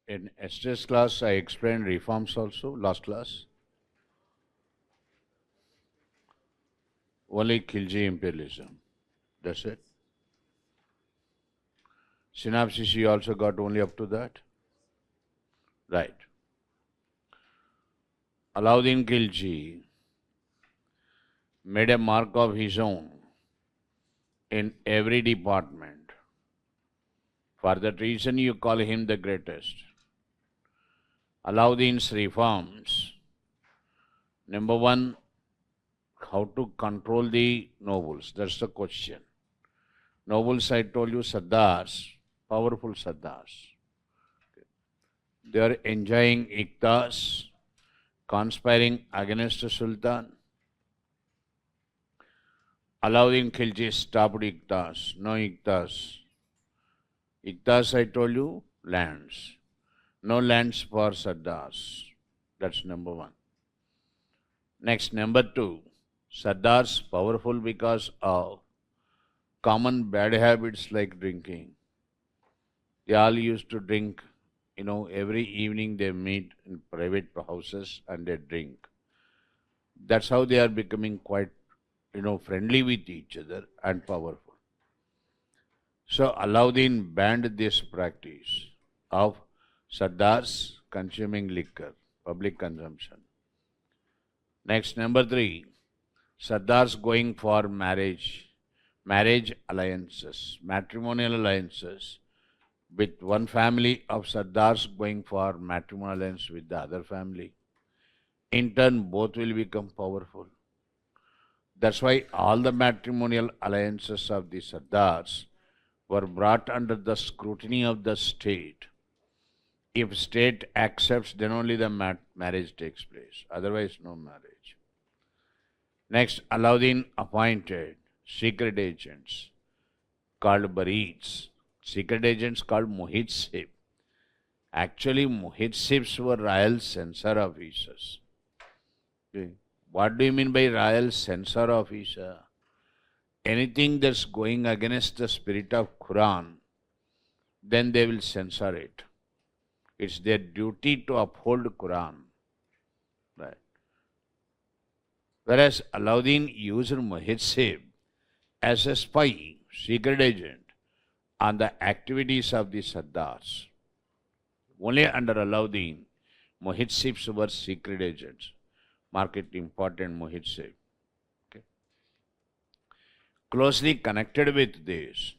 In yesterday's class, I explained reforms also, last class. Only Khilji imperialism. That's it. Synopsis you also got only up to that? Right. Alauddin Khilji made a mark of his own in every department. For that reason, you call him the greatest. Alauddin's reforms, number one, how to control the nobles. That's the question. Nobles, I told you, Sardars, powerful Sardars. They are enjoying iktas, conspiring against the Sultan. Alauddin Khilji stopped iktas, no iktas. Iktas, I told you, lands. No lands for Sardars. That's number one. Next, number two, Sardars powerful because of common bad habits like drinking. They all used to drink, every evening they meet in private houses and they drink. That's how they are becoming quite, friendly with each other and powerful. So Alauddin banned this practice of Sardars consuming liquor, public consumption. Next, number three, Sardars going for marriage alliances, matrimonial alliances with one family of Sardars going for matrimonial alliance with the other family. In turn, both will become powerful. That's why all the matrimonial alliances of the Sardars were brought under the scrutiny of the state. If state accepts, then only the marriage takes place. Otherwise, no marriage. Next, Alauddin appointed secret agents called Barids. Secret agents called Muhitsib. Actually, Muhitsibs were royal censor officers. Okay. What do you mean by royal censor officer? Anything that's going against the spirit of Quran, then they will censor it. It's their duty to uphold Quran. Right. Whereas Alauddin used Muhitsib as a spy, secret agent, on the activities of the Sardars. Only under Alauddin, Muhitsibs were secret agents. Mark it important, Muhitsib. Okay. Closely connected with this,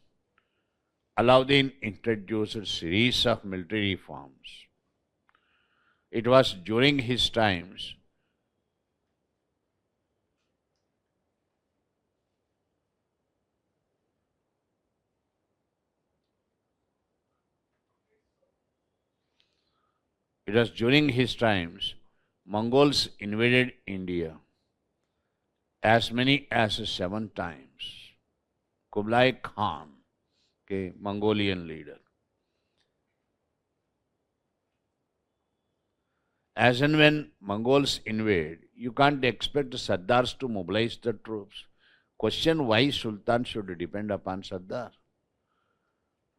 Alauddin introduced a series of military reforms. It was during his times Mongols invaded India as many as 7 times. Kublai Khan, Mongolian leader. As and when Mongols invade, you can't expect the Sardars to mobilize the troops. Question why Sultan should depend upon Sardar.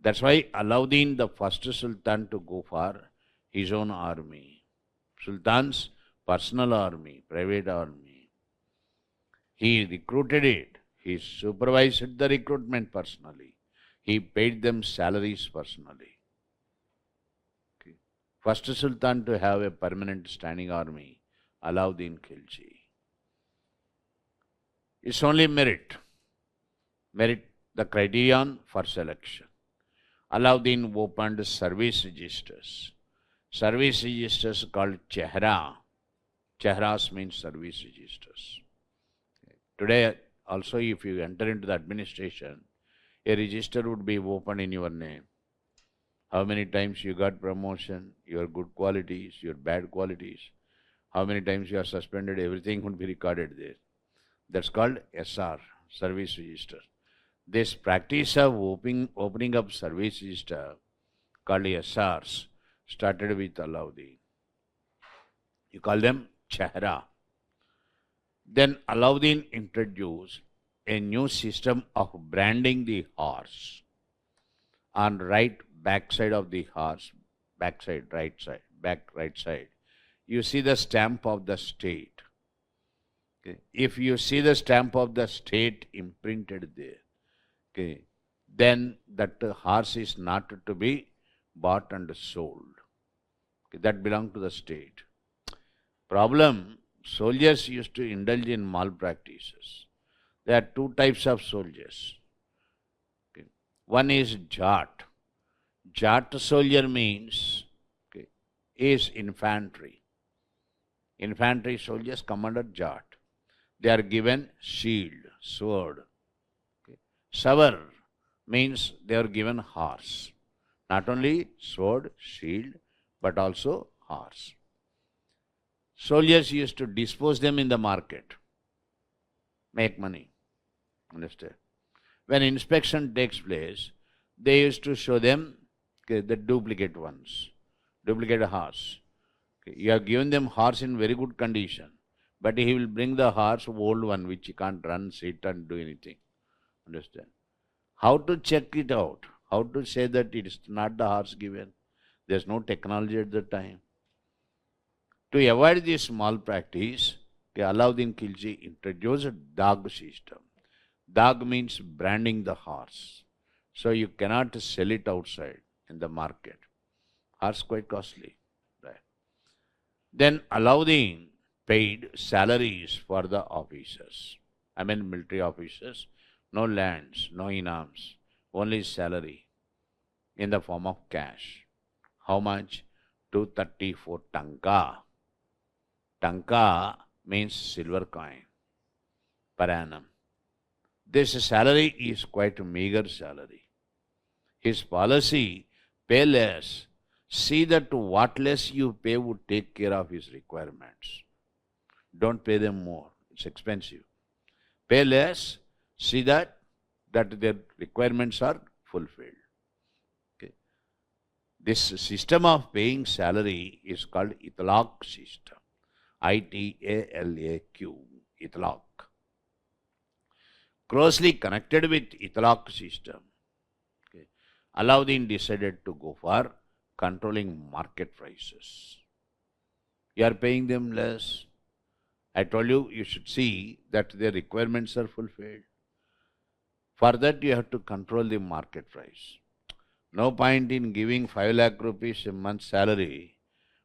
That's why Alauddin, the first Sultan to go for his own army. Sultan's personal army, private army. He recruited it. He supervised the recruitment personally. He paid them salaries personally. Okay. First Sultan to have a permanent standing army, Alauddin Khilji. It's only merit. Merit the criterion for selection. Alauddin opened service registers. Service registers called Chehra. Chehras means service registers. Today also if you enter into the administration, a register would be opened in your name. How many times you got promotion, your good qualities, your bad qualities, how many times you are suspended, everything would be recorded there. That's called SR, service register. This practice of opening up service register called SRs started with Alauddin. You call them Chehra. Then Alauddin introduced a new system of branding the horse. On back side of the horse, back right side, you see the stamp of the state. Okay. If you see the stamp of the state imprinted there, okay, then that horse is not to be bought and sold. Okay, that belongs to the state. Problem, soldiers used to indulge in malpractices. There are two types of soldiers. Okay. One is Jat. Jat soldier means, okay, is infantry. Infantry soldiers come under Jat. They are given shield, sword. Okay. Savar means they are given horse. Not only sword, shield, but also horse. Soldiers used to dispose them in the market, make money. Understand? When inspection takes place, they used to show them, okay, the duplicate ones, duplicate horse. Okay, you have given them horse in very good condition, but he will bring the horse, old one, which he can't run, sit and do anything. Understand? How to check it out? How to say that it is not the horse given? There's no technology at the time. To avoid this small practice, Alauddin Khilji introduced a Dag system. Dag means branding the horse. So you cannot sell it outside in the market. Horse quite costly. Right. Then Alauddin paid salaries for the officers. I mean military officers. No lands, no inams, only salary in the form of cash. How much? 234 tanka. Tanka means silver coin per annum. This salary is quite a meager salary. His policy, pay less. See that what less you pay would take care of his requirements. Don't pay them more. It's expensive. Pay less. See that their requirements are fulfilled. Okay. This system of paying salary is called itlaq system. ITALAQ, itlaq. Closely connected with itlaq system, okay, Alauddin decided to go for controlling market prices. You are paying them less. I told you, you should see that their requirements are fulfilled. For that, you have to control the market price. No point in giving 5 lakh rupees a month salary,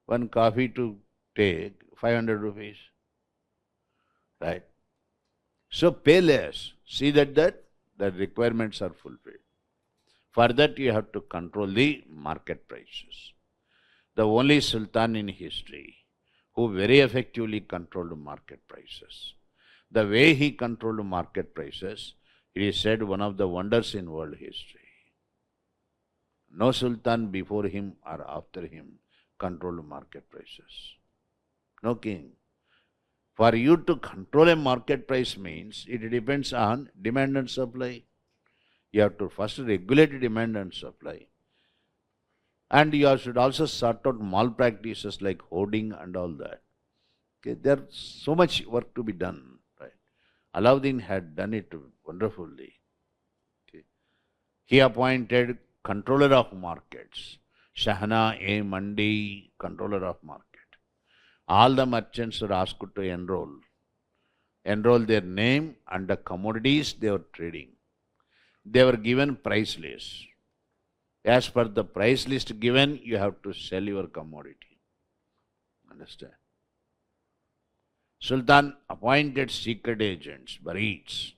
one coffee to take 500 rupees. Right? So pay less. See that the requirements are fulfilled. For that, you have to control the market prices. The only sultan in history who very effectively controlled market prices. The way he controlled market prices, it is said one of the wonders in world history. No sultan before him or after him controlled market prices. No king. For you to control a market price means it depends on demand and supply. You have to first regulate demand and supply. And you should also sort out malpractices like hoarding and all that. Okay, there's so much work to be done. Right? Alauddin had done it wonderfully. Okay. He appointed controller of markets, Shahna-e-Mandi, controller of market. All the merchants were asked to enroll their name and the commodities they were trading. They were given price list. As per the price list given, you have to sell your commodity. Understand? Sultan appointed secret agents, Barits,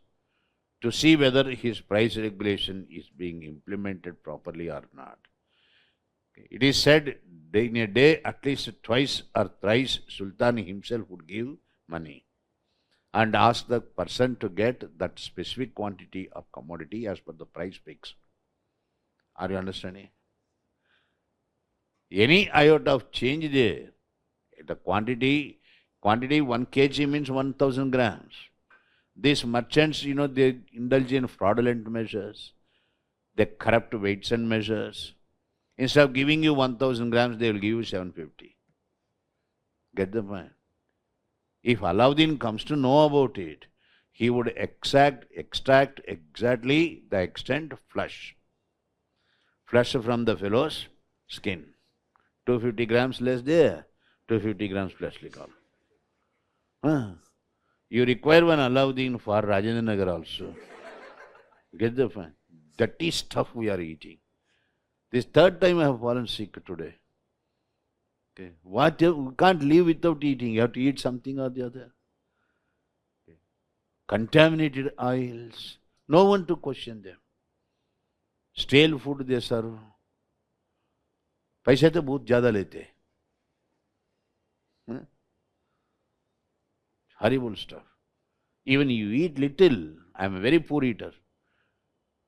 to see whether his price regulation is being implemented properly or not. It is said in a day at least twice or thrice Sultan himself would give money and ask the person to get that specific quantity of commodity as per the price fixed. Are you understanding? Any iota of change there, the quantity 1 kg means 1000 grams. These merchants, they indulge in fraudulent measures. They corrupt weights and measures. Instead of giving you 1000 grams, they will give you 750. Get the point? If Alauddin comes to know about it, he would extract exactly the extent flesh from the fellow's skin. 250 grams less there, 250 grams flesh liquor. You require one Alauddin for Rajendra Nagar also. Get the point? Dirty stuff we are eating. This third time I have fallen sick today. Okay. What you can't live without eating. You have to eat something or the other. Okay. Contaminated oils. No one to question them. Stale food they serve. पैसे तो बहुत ज्यादा लेते. Horrible stuff. Even you eat little. I am a very poor eater.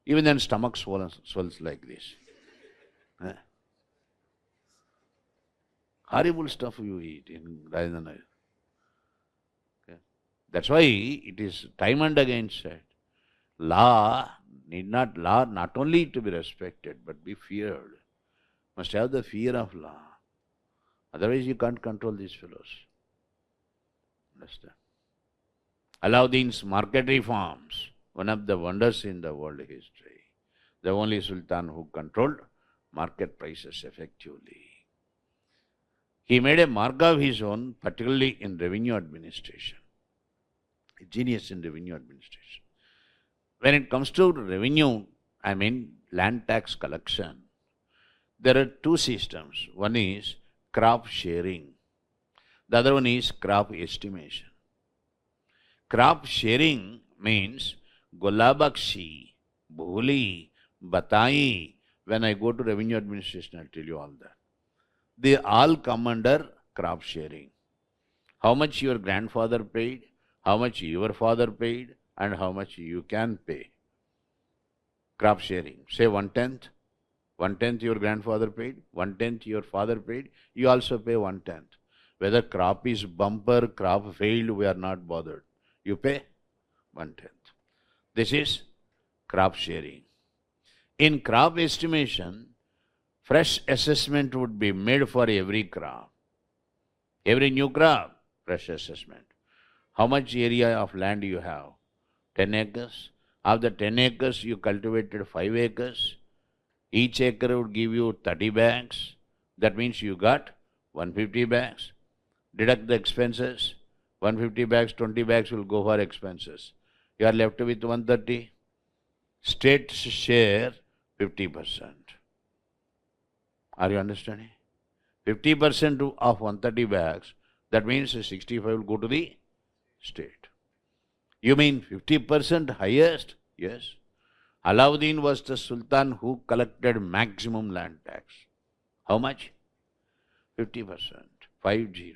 Even then stomach swells like this. Horrible stuff you eat in Rajendra. Okay. That's why it is time and again said, law not only to be respected, but be feared. Must have the fear of law. Otherwise you can't control these fellows. Understand? Alauddin's market reforms, one of the wonders in the world history. The only Sultan who controlled market prices effectively. He made a mark of his own, particularly in revenue administration. A genius in revenue administration. When it comes to revenue, I mean land tax collection, there are two systems. One is crop sharing. The other one is crop estimation. Crop sharing means Golabakshi, Bhuli, Batai. When I go to revenue administration, I'll tell you all that. They all come under crop sharing. How much your grandfather paid, how much your father paid, and how much you can pay. Crop sharing. Say 1/10. 1/10 your grandfather paid, 1/10 your father paid, you also pay 1/10. Whether crop is bumper, crop failed, we are not bothered. You pay 1/10. This is crop sharing. In crop estimation, fresh assessment would be made for every crop. Every new crop, fresh assessment. How much area of land you have? 10 acres. Of the 10 acres, you cultivated 5 acres. Each acre would give you 30 bags. That means you got 150 bags. Deduct the expenses. 150 bags, 20 bags will go for expenses. You are left with 130. State share 50%. Are you understanding? 50% of 130 bags, that means 65 will go to the state. You mean 50% highest? Yes. Alauddin was the Sultan who collected maximum land tax. How much? 50%. 50.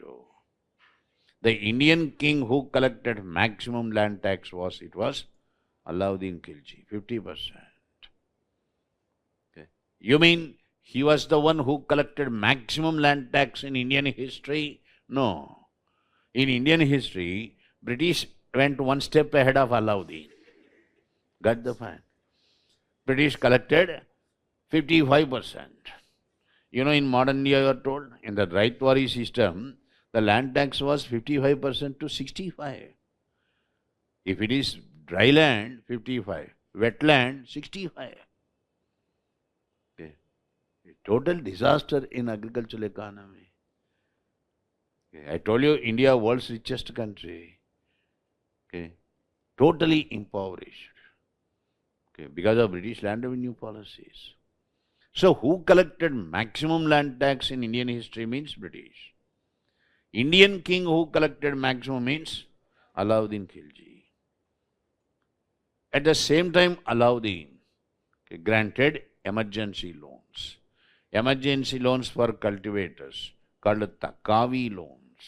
The Indian king who collected maximum land tax was Alauddin Khilji. 50%. Okay. You mean he was the one who collected maximum land tax in Indian history? No. In Indian history, British went one step ahead of Alauddin. Got the point? British collected 55%. You know, in modern India, you are told, in the Raitwari system, the land tax was 55% to 65. If it is dry land, 55. Wetland, 65. Okay. A total disaster in agricultural economy. Okay. I told you, India, world's richest country. Okay. Totally impoverished. Okay. Because of British land revenue policies. So, who collected maximum land tax in Indian history means British. Indian king who collected maximum means Alauddin Khilji. At the same time, Alauddin granted emergency loans. Emergency loans for cultivators called Takavi loans.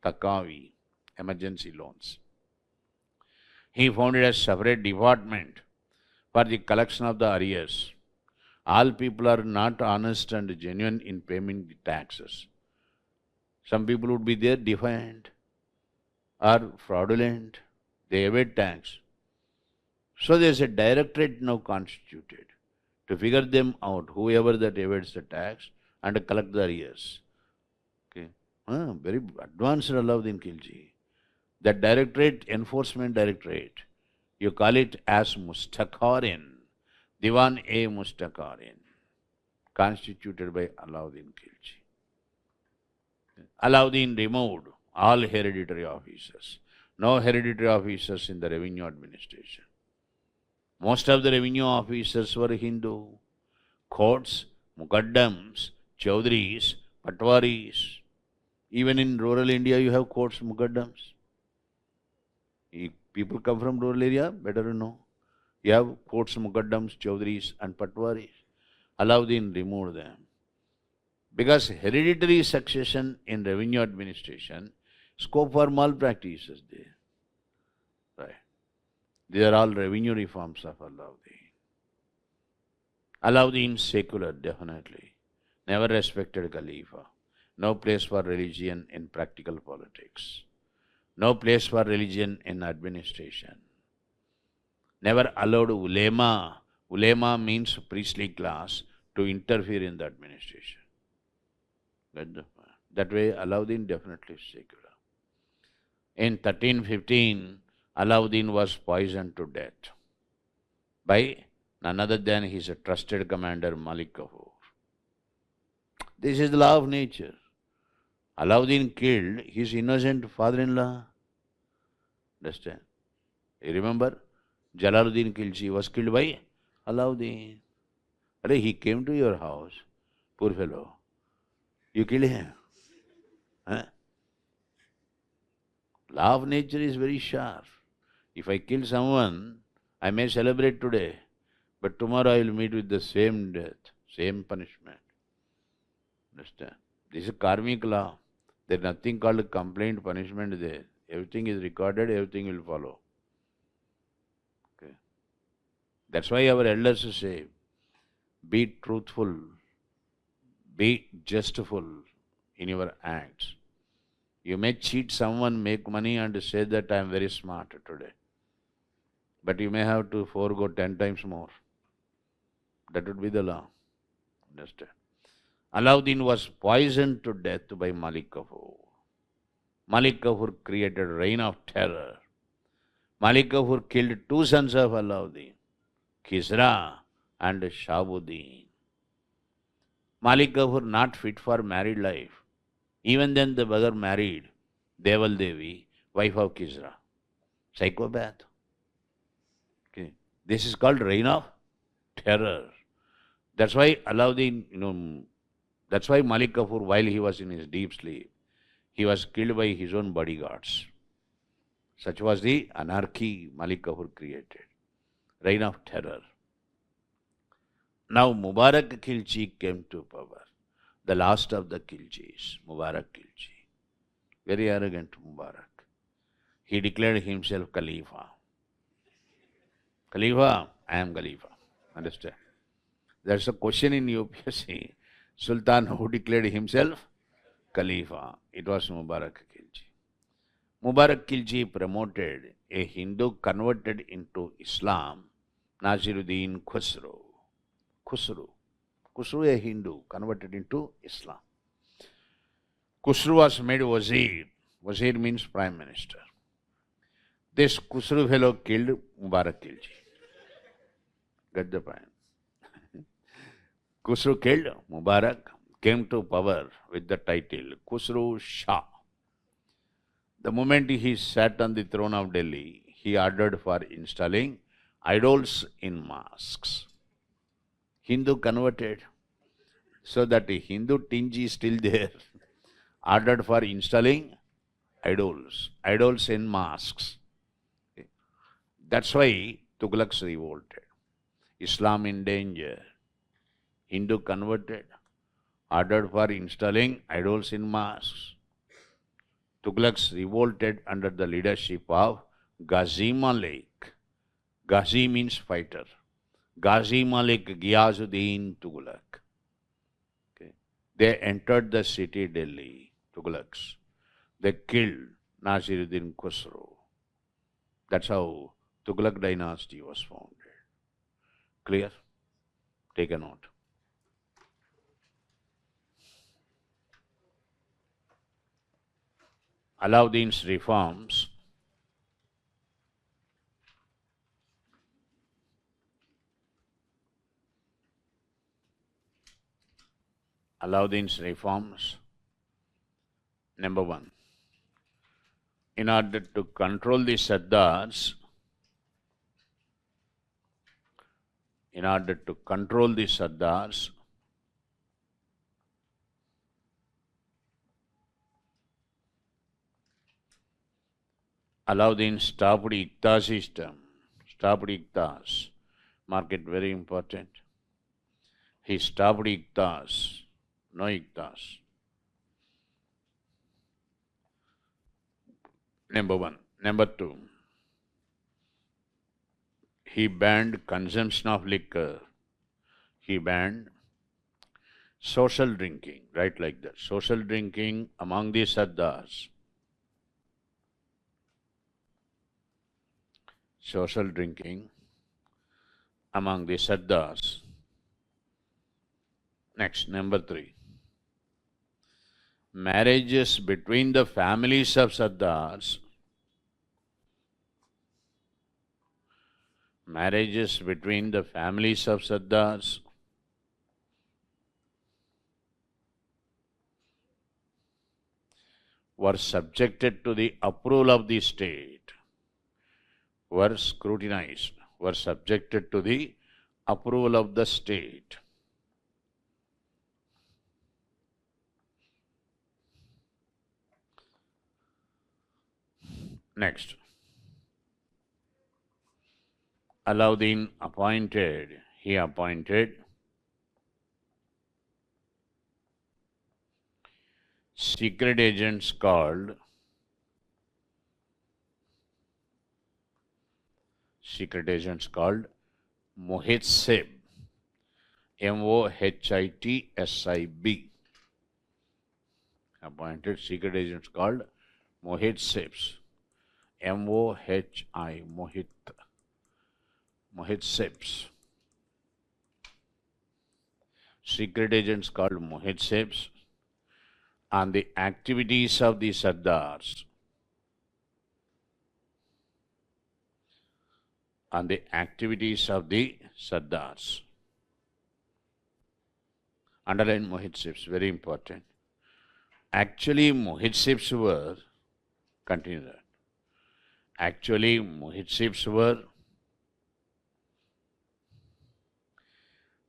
Takavi, emergency loans. He founded a separate department for the collection of the arrears. All people are not honest and genuine in paying the taxes. Some people would be there defiant or fraudulent. They evade tax. So there is a directorate now constituted to figure them out, whoever that evades the tax, and collect the arrears. Okay. Very advanced Alauddin Khilji. That directorate, enforcement directorate, you call it as Mustaqarin, Diwan-e Mustaqarin, constituted by Alauddin Khilji. Alauddin removed all hereditary officers. No hereditary officers in the revenue administration. Most of the revenue officers were Hindu. Courts, Mukaddams, Chaudhris, Patwaris. Even in rural India, you have courts, Mukaddams. If people come from rural area, better to know. You have courts, Mukaddams, Chaudhris, and Patwaris. Alauddin removed them. Because hereditary succession in revenue administration, scope for malpractice is there. Right. These are all revenue reforms of Alauddin. Alauddin secular, definitely. Never respected Khalifa. No place for religion in practical politics. No place for religion in administration. Never allowed ulema. Ulema means priestly class to interfere in the administration. That way, Alauddin definitely secular. In 1315, Alauddin was poisoned to death by none other than his trusted commander Malik Kafur. This is the law of nature. Alauddin killed his innocent father-in-law. Understand? You remember? Jalaluddin Khilji was killed by Alauddin. He came to your house, poor fellow. You killed him. Huh? Law of nature is very sharp. If I kill someone, I may celebrate today, but tomorrow I will meet with the same death, same punishment. Understand? This is karmic law. There is nothing called complaint, punishment there. Everything is recorded, everything will follow. Okay. That's why our elders say, be truthful, be justful in your acts. You may cheat someone, make money and say that I am very smart today. But you may have to forego 10 times more. That would be the law. Understand? Alauddin was poisoned to death by Malik Kafur. Malik Kafur created reign of terror. Malik Kafur killed two sons of Alauddin, Kisra and Shahabuddin. Malik Kafur not fit for married life. Even then the brother married Deval Devi, wife of Kisra. Psychopath. Okay. This is called reign of terror. That's why Alauddin, that's why Malik Kafur, while he was in his deep sleep, he was killed by his own bodyguards. Such was the anarchy Malik Kafur created. Reign of terror. Now Mubarak Khilji came to power. The last of the Khiljis, Mubarak Khilji. Very arrogant Mubarak. He declared himself Khalifa. Khalifa, I am Khalifa. Understand? There's a question in UPSC. Sultan who declared himself Khalifa. It was Mubarak Khilji. Mubarak Khilji promoted a Hindu converted into Islam, Nasiruddin Khusro. Khusro, a Hindu, converted into Islam. Khusro was made Wazir. Wazir means Prime Minister. This Khusro fellow killed Mubarak Khilji. Get the point? Khusro killed Mubarak, came to power with the title Khusro Shah. The moment he sat on the throne of Delhi, he ordered for installing idols in mosques. Hindu converted, so that the Hindu tinge is still there. Ordered for installing idols in mosques. Okay. That's why Tughlaqs revolted. Islam in danger. Hindu converted, ordered for installing idols in mosques. Tughlaqs revolted under the leadership of Ghazi Malik. Ghazi means fighter. Ghazi Malik Ghiyazuddin Tughlaq. Okay. They entered the city Delhi, Tughlaqs. They killed Nasiruddin Khusro. That's how Tughlaq dynasty was founded. Clear? Take a note. Alauddin's reforms Alauddin's reforms. Number one, in order to control the Sardars, Alauddin stopped Iqta system. Stopped Iqtas. Mark it, very important. He stopped Iqtas. No Iqtas. Number one. Number two, he banned consumption of liquor. He banned social drinking, right, like that. Social drinking among the Sardars. Social drinking among the Sardars. Next, number three, marriages between the families of Sardars. Marriages between the families of Sardars were subjected to the approval of the state, were scrutinized, were subjected to the approval of the state. Next, Alauddin appointed secret agents called Mohitsib, Mohitsib. Appointed secret agents called Mohitsibs, Mohitsibs. Secret agents called Mohitsibs on the activities of the Sardars. On the activities of the Sardars. Underline Mohitsibs, very important. Actually, Mohitsibs were, continue that. Actually, Mohitsibs were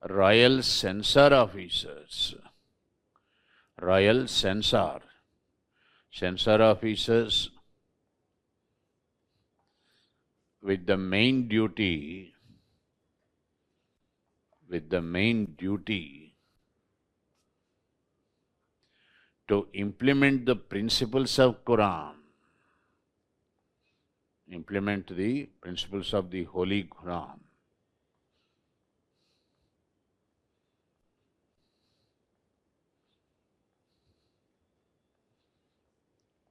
royal censor officers. Royal censor officers with the main duty to implement the principles of Quran, implement the principles of the Holy Quran.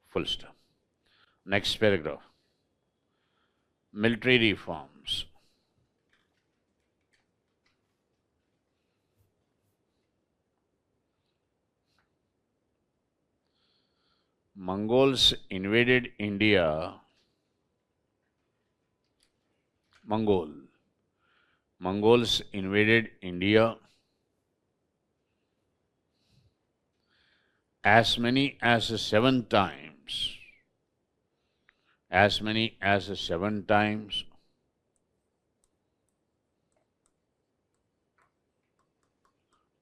Full stop. Next paragraph. Military reforms. Mongols invaded India. Mongols invaded India as many as 7 times. As many as 7 times.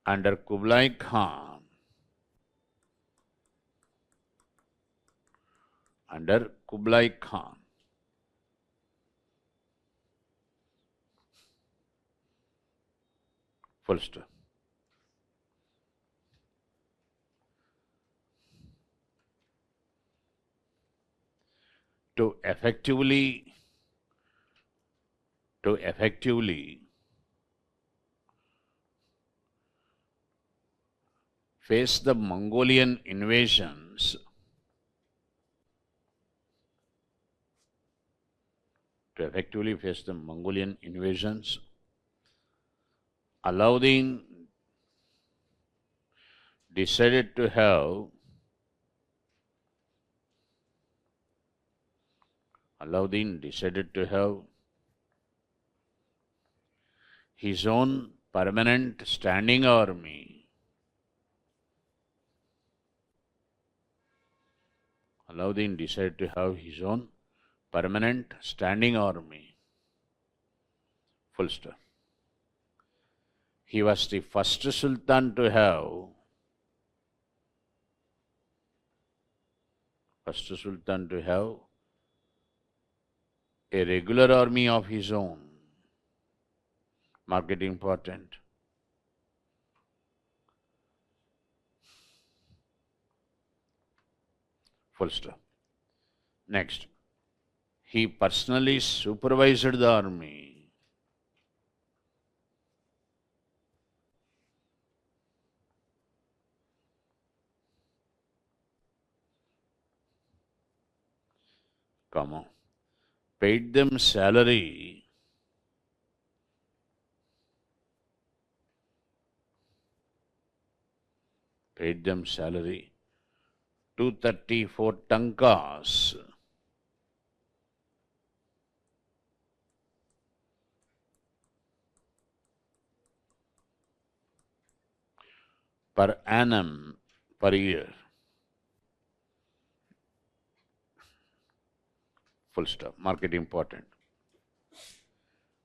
Under Kublai Khan. Under Kublai Khan. Full stop. To effectively face the Mongolian invasions, Alauddin decided to have his own permanent standing army. Alauddin decided to have his own permanent standing army. Full stop. He was the first Sultan to have a regular army of his own. Mark it important. Full stop. Next, he personally supervised the army. Comma. Paid them salary. Paid them salary. 234 tankas. Per annum, per year. Full stop. Mark it important.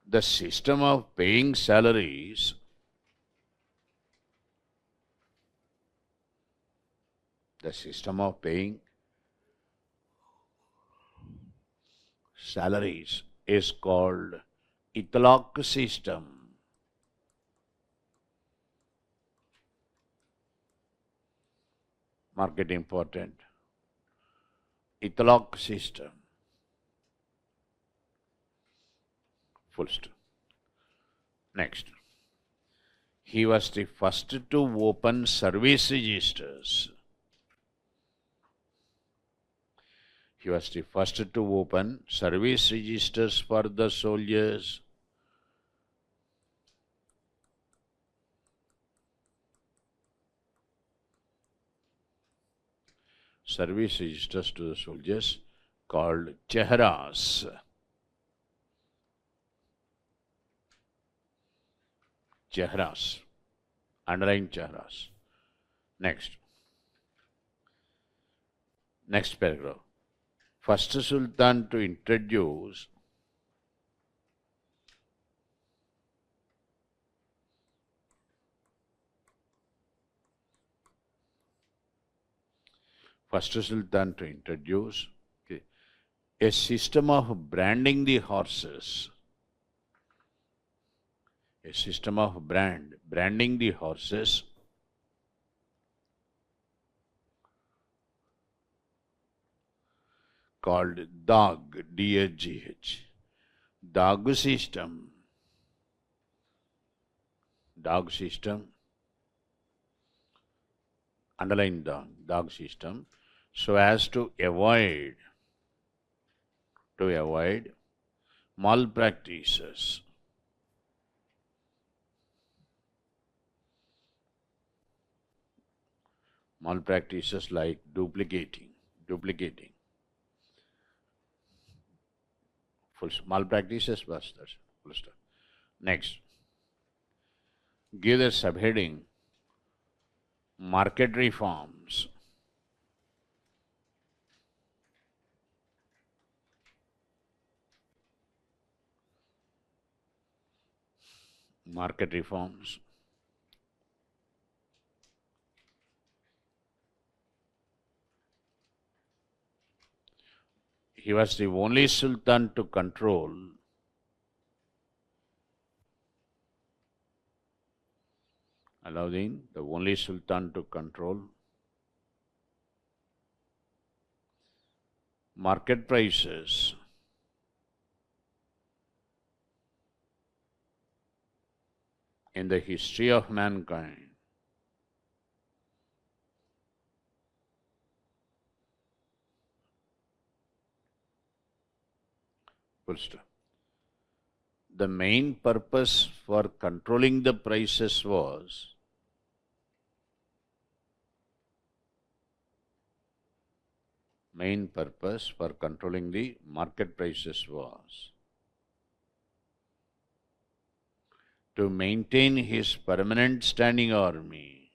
The system of paying salaries is called itlaq system. Mark it important. Itlaq system. Full stop. Next. He was the first to open service registers. He was the first to open service registers for the soldiers. Service registers to the soldiers called chehras. Chehras. Underline chehras. Next paragraph. First Sultan to introduce a system of branding the horses. A system of branding the horses called Dag, D-A-G-H. Dag system. Underline Dag system, so as to avoid malpractices. Malpractices like duplicating. Malpractices was that. Full stop. Next, give the subheading market reforms. Market reforms. He was the only Sultan to control Alauddin, the only Sultan to control market prices in the history of mankind. Full stop. The main purpose for controlling the prices was to maintain his permanent standing army.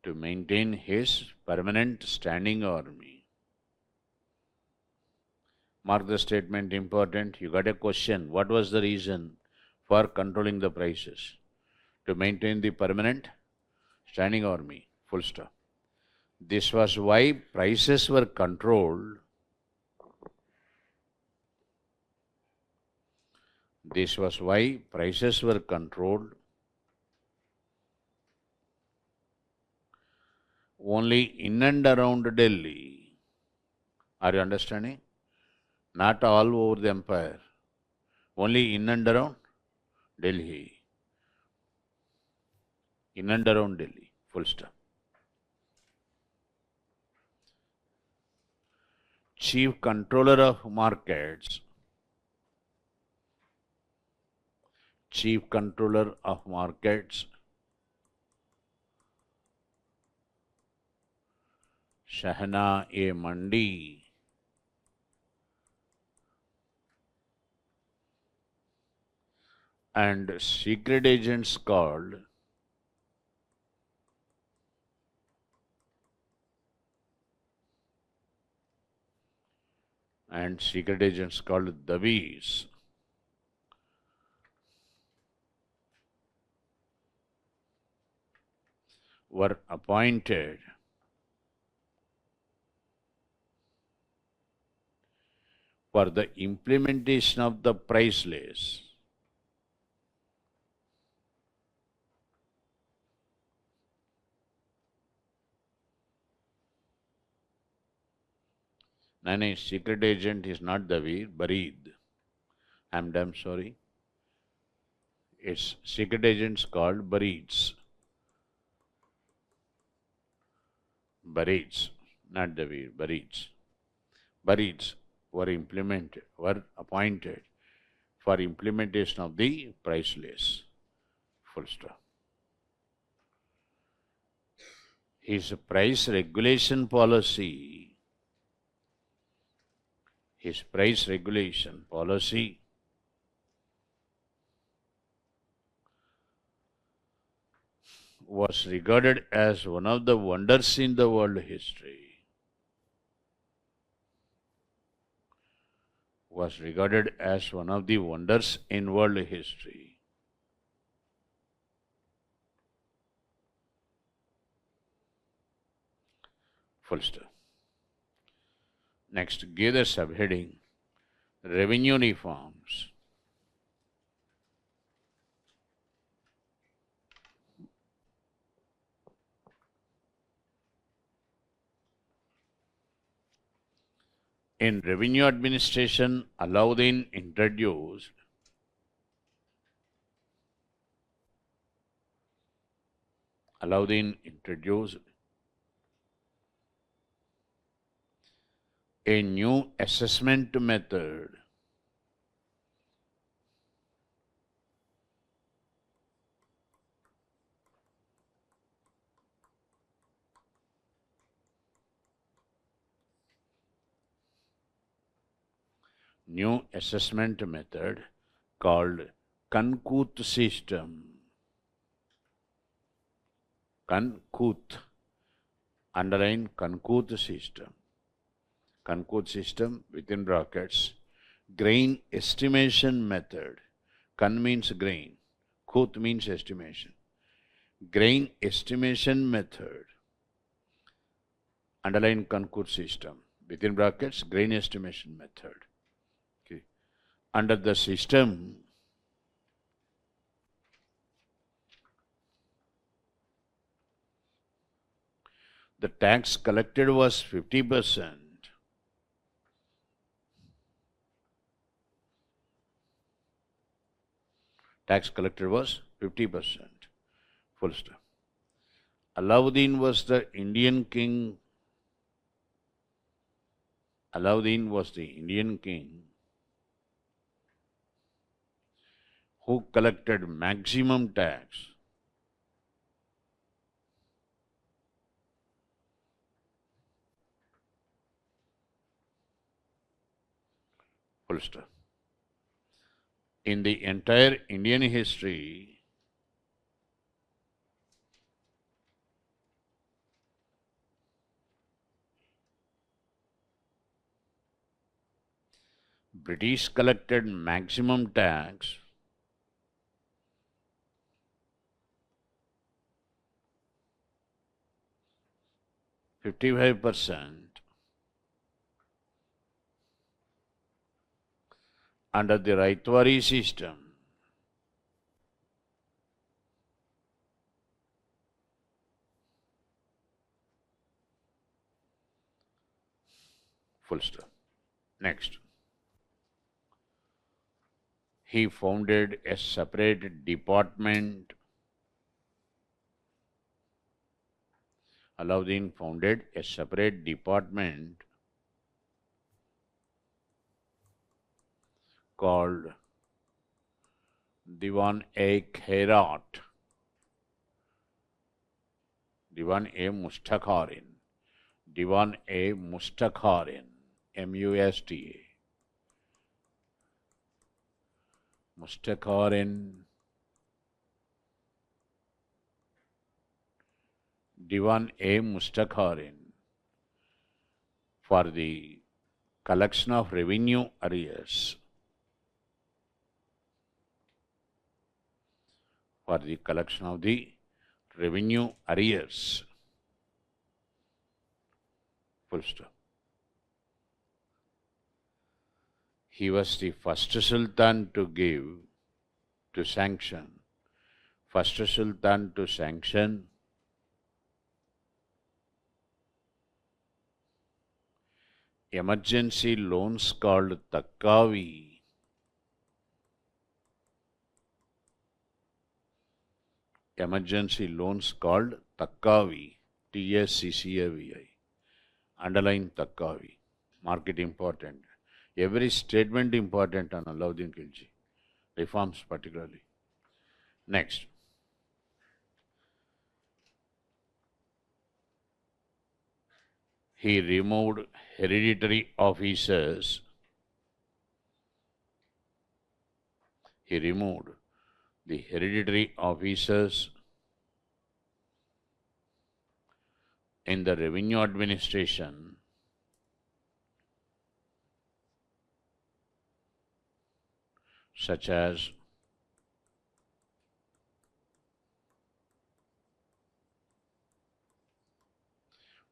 to maintain his permanent standing army. Mark the statement important. You got a question. What was the reason for controlling the prices? To maintain the permanent standing army. Full stop. This was why prices were controlled. This was why prices were controlled only in and around Delhi. Are you understanding? Not all over the empire. Only in and around Delhi. In and around Delhi. Full stop. Chief Controller of Markets. Chief Controller of Markets. Shahna-e Mandi. And secret agents called Dabis were appointed for the implementation of the price list. No, secret agent is not David, Barid. I'm damn sorry. It's secret agents called Barids. Barids, not David, Barids. Barids were appointed for implementation of the price list. Full stop. His price regulation policy was regarded as one of the wonders in the world history. Was regarded as one of the wonders in world history. Full stop. Next, give the subheading Revenue Reforms. In revenue administration, Alauddin introduced a new assessment method. New assessment method called Kankut system. Kankut. Underline Kankut system. Kankut system within brackets. Grain estimation method. Kan means grain. Kut means estimation. Grain estimation method. Underline Kankut system. Within brackets, grain estimation method. Okay. Under the system, the tax collected was 50%. Tax collected was 50%. Full stop. Alauddin was the Indian king. Alauddin was the Indian king who collected maximum tax. Full stop. In the entire Indian history, British collected maximum tax (55%) under the Raitwari system. Full stop. Next. He founded a separate department. Alauddin founded a separate department called Diwan-e-Khairat, Diwan-e-Mustakharin, Diwan-e-Mustakharin, M-U-S-T-A, Mustakharin, Diwan-e-Mustakharin, for the collection of revenue arrears. For the collection of the revenue arrears. Full stop. He was the first Sultan to sanction emergency loans called Takkavi. Emergency loans called Takkavi, T-S-C-C-A-V-I. Underline Takkavi. Mark it important. Every statement important on Alauddin Khilji. Reforms particularly. Next. He removed hereditary officers. He removed the hereditary officers in the revenue administration such as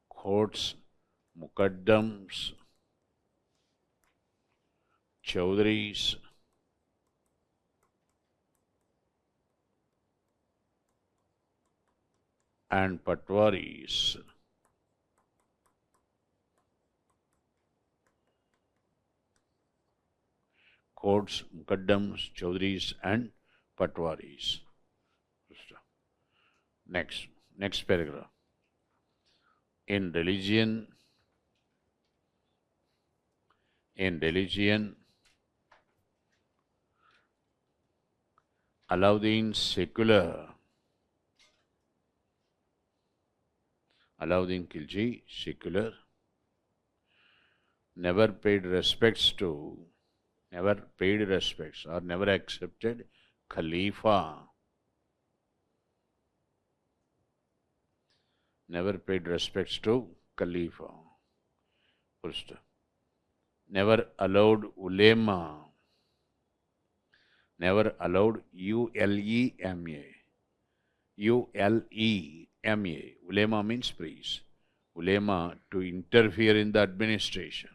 courts, mukaddams, chaudhries, and patwaris. Courts, mukaddams, chaudhries, and patwaris. Next paragraph. In religion, Alauddin Khilji, secular, never paid respects or never accepted Khalifa. Never paid respects to Khalifa. Full stop. Never allowed ulema. Never allowed ulema. Ulema. Ulema means priest. Ulema to interfere in the administration.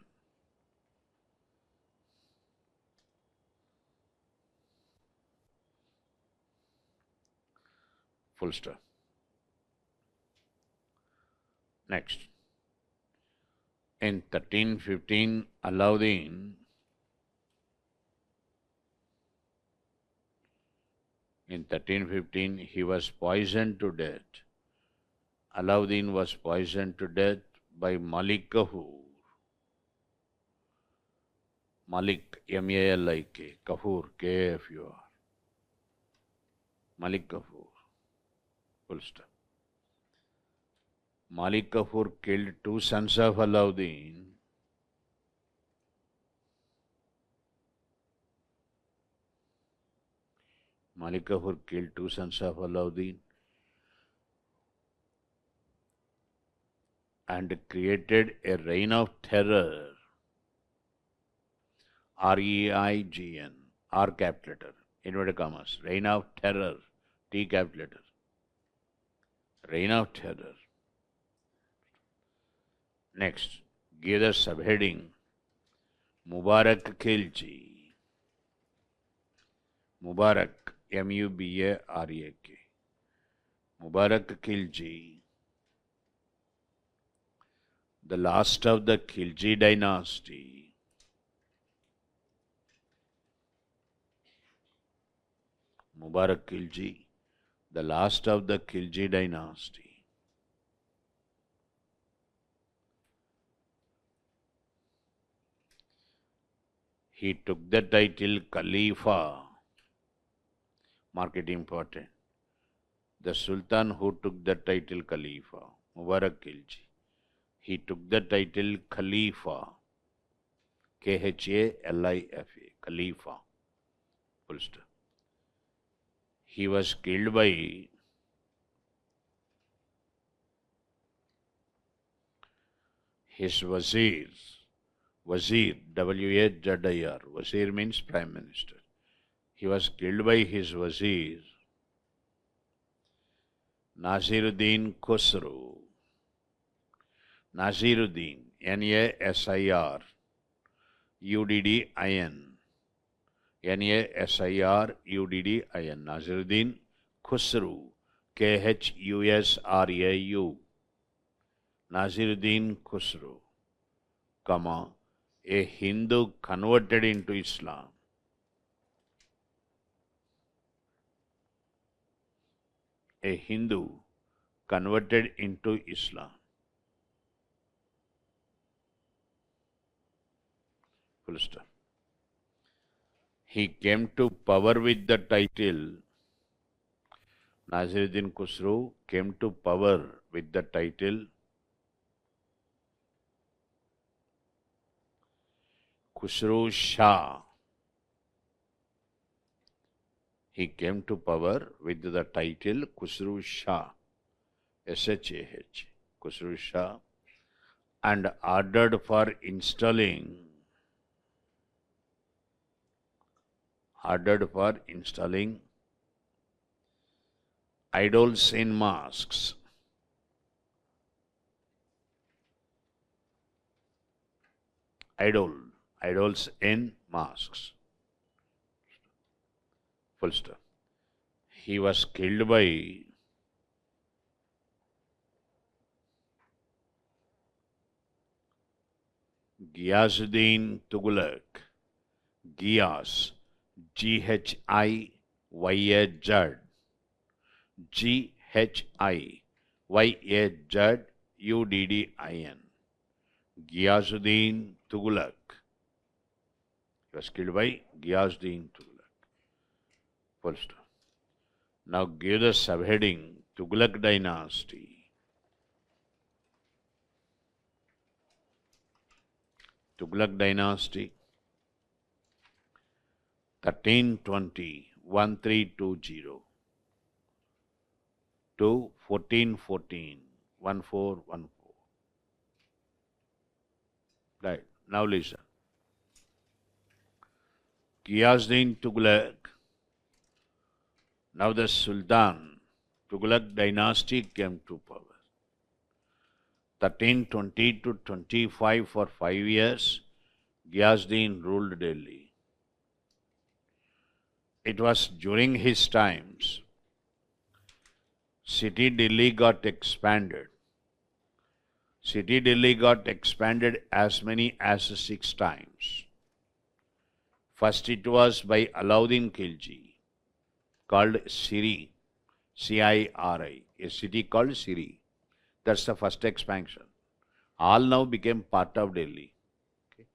Full stop. Next. In 1315, Alauddin he was poisoned to death. Alauddin was poisoned to death by Malik Kafur. Malik, M-A-L-I-K, Kafur, K-A-F-U-R. Malik Kafur. Full stop. Malik Kafur killed two sons of Alauddin. Malik Kafur killed two sons of Alauddin and created a reign of terror R-E-I-G-N, R capital letter, inverted commas, reign of terror, T capital letter, reign of terror. Next, give the subheading, Mubarak Khilji. Mubarak, M-U-B-A-R-A-K. Mubarak Khilji, the last of the Khilji dynasty. Mubarak Khilji, the last of the Khilji dynasty. He took the title Khalifa. Mark it important. The Sultan who took the title Khalifa, Mubarak Khilji, he took the title Khalifa, K-H-A-L-I-F-A, Khalifa, full stop. He was killed by his wazirs. Wazir, W-A-Z-I-R, Wazir means Prime Minister. He was killed by his wazir, Nasiruddin Khusro. Nasiruddin, N-A-S-I-R-U-D-D-I-N. N-A-S-I-R-U-D-D-I-N. Nasiruddin Khusro, K-H-U-S-R-A-U. Nasiruddin Khusro, comma, a Hindu converted into Islam. A Hindu converted into Islam. Full stop. He came to power with the title, Nasiruddin Khusro came to power with the title Khusro Shah. He came to power with the title Khusro Shah, S-H-A-H, Khusro Shah, and ordered for installing idols in mosques. Idols in mosques. Full stop. He was killed by Ghiasuddin Tughlaq. Ghiyas, G-H-I-Y-A-Z, G-H-I-Y-A-Z-U-D-D-I-N. Ghiasuddin Tughlaq. He was killed by Ghiasuddin Tughlaq. Full stop. Now give the subheading Tughlaq dynasty. Tughlaq dynasty, 1320, 1320 to 1414, 1414. Right. Now listen. Ghiasuddin Tughlaq. Now the Sultan, Tughlaq dynasty came to power. 1320 to 25 for 5 years, Ghiasuddin ruled Delhi. It was during his times, city Delhi got expanded. City Delhi got expanded as many as 6 times. First it was by Alauddin Khilji, called Siri, C-I-R-I, a city called Siri. That's the first expansion. All now became part of Delhi. Okay.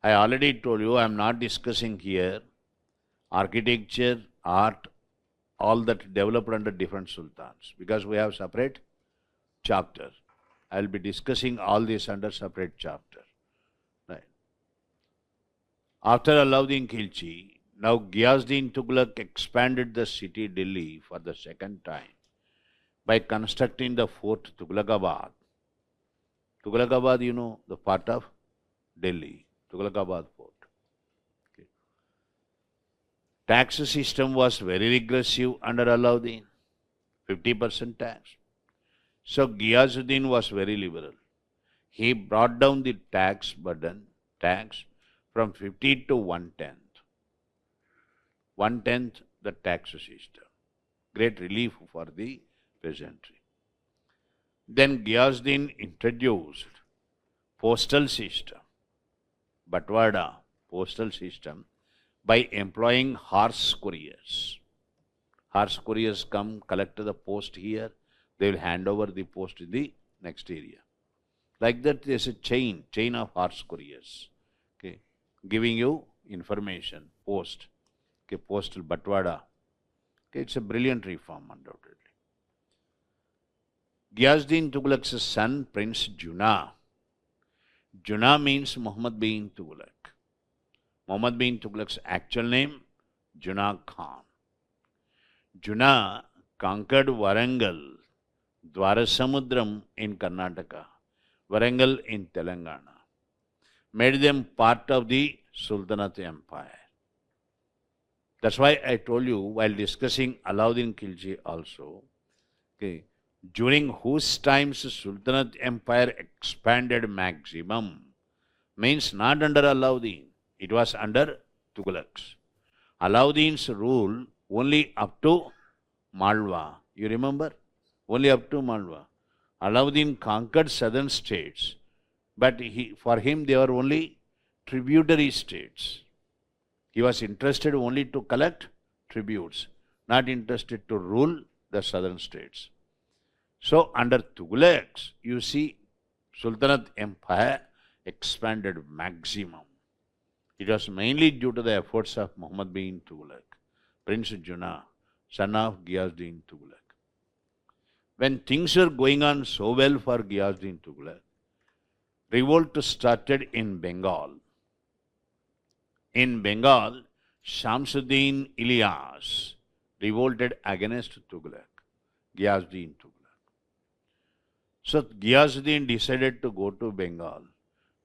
I already told you I am not discussing here architecture, art, all that developed under different sultans because we have separate chapter. I will be discussing all this under separate chapter. Right. After Alauddin Khilji, now Ghiasuddin Tughlaq expanded the city Delhi for the second time by constructing the fort Tughlaqabad. Tughlaqabad, you know, the part of Delhi, Tughlaqabad fort. Tax system was very regressive under Alauddin, 50% tax. So Ghiyazuddin was very liberal. He brought down the tax burden, tax from 50 to 1/10. 1/10 the tax system. Great relief for the peasantry. Then Ghiyazuddin introduced postal system, Batwada postal system, by employing horse couriers. Horse couriers come, collect the post here, they will hand over the post in the next area. Like that, there's a chain of horse couriers, okay, giving you information, post, okay, postal Batwada. Okay, it's a brilliant reform, undoubtedly. Ghiyazuddin Tughlaq's son, Prince Juna. Juna means Muhammad bin Tughlaq. Muhammad bin Tughlaq's actual name, Juna Khan. Juna conquered Warangal, Dwarasamudram in Karnataka, Warangal in Telangana, made them part of the Sultanate Empire. That's why I told you while discussing Alauddin Khilji also, okay, during whose times Sultanate Empire expanded maximum, means not under Alauddin, it was under Tughlaqs. Alauddin's rule only up to Malwa. You remember? Only up to Malwa. Alauddin conquered southern states, but for him they were only tributary states. He was interested only to collect tributes, not interested to rule the southern states. So under Tughlaqs, you see Sultanate Empire expanded maximum. It was mainly due to the efforts of Muhammad bin Tughlaq, Prince Juna, son of Ghiyazuddin Tughlaq. When things were going on so well for Ghiyazuddin Tughlaq, revolt started in Bengal. In Bengal, Shamsuddin Ilyas revolted against Tughlaq, Ghiyazuddin Tughlaq. So Ghiyazuddin decided to go to Bengal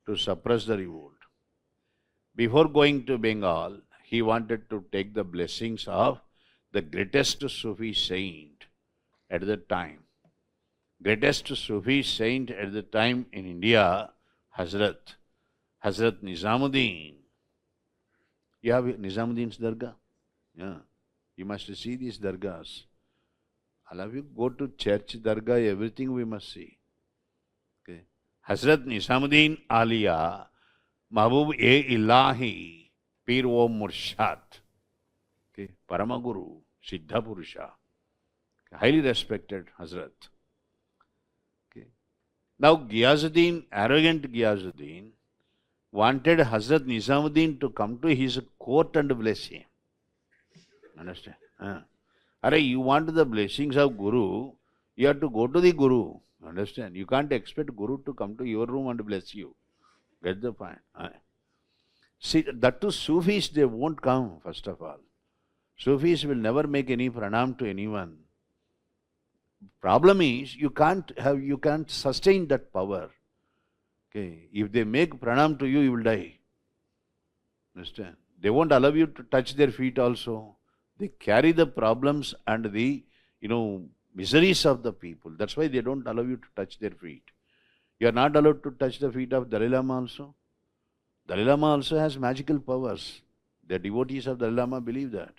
to suppress the revolt. Before going to Bengal, he wanted to take the blessings of the greatest Sufi saint at the time. Greatest Sufi saint at the time in India, Hazrat Nizamuddin. You have Nizamuddin's Dargah? Yeah. You must see these Dargahs. All of you go to church, Dargah, everything we must see. Okay. Hazrat Nizamuddin Aliya, Mahbub-e-Ilahi, Pir-o-Murshad. Okay. Paramaguru, Siddha Purusha. Highly respected Hazrat. Okay. Now Ghiyazuddin, arrogant Ghiyazuddin, wanted Hazrat Nizamuddin to come to his court and bless him. Understand? You want the blessings of Guru, you have to go to the Guru. Understand? You can't expect Guru to come to your room and bless you. Get the point? See, that to Sufis, they won't come, first of all. Sufis will never make any pranam to anyone. Problem is, you can't sustain that power. Okay, if they make pranam to you, you will die. Understand? They won't allow you to touch their feet also. They carry the problems and the, miseries of the people. That's why they don't allow you to touch their feet. You are not allowed to touch the feet of Dalai Lama also. Dalai Lama also has magical powers. The devotees of Dalai Lama believe that.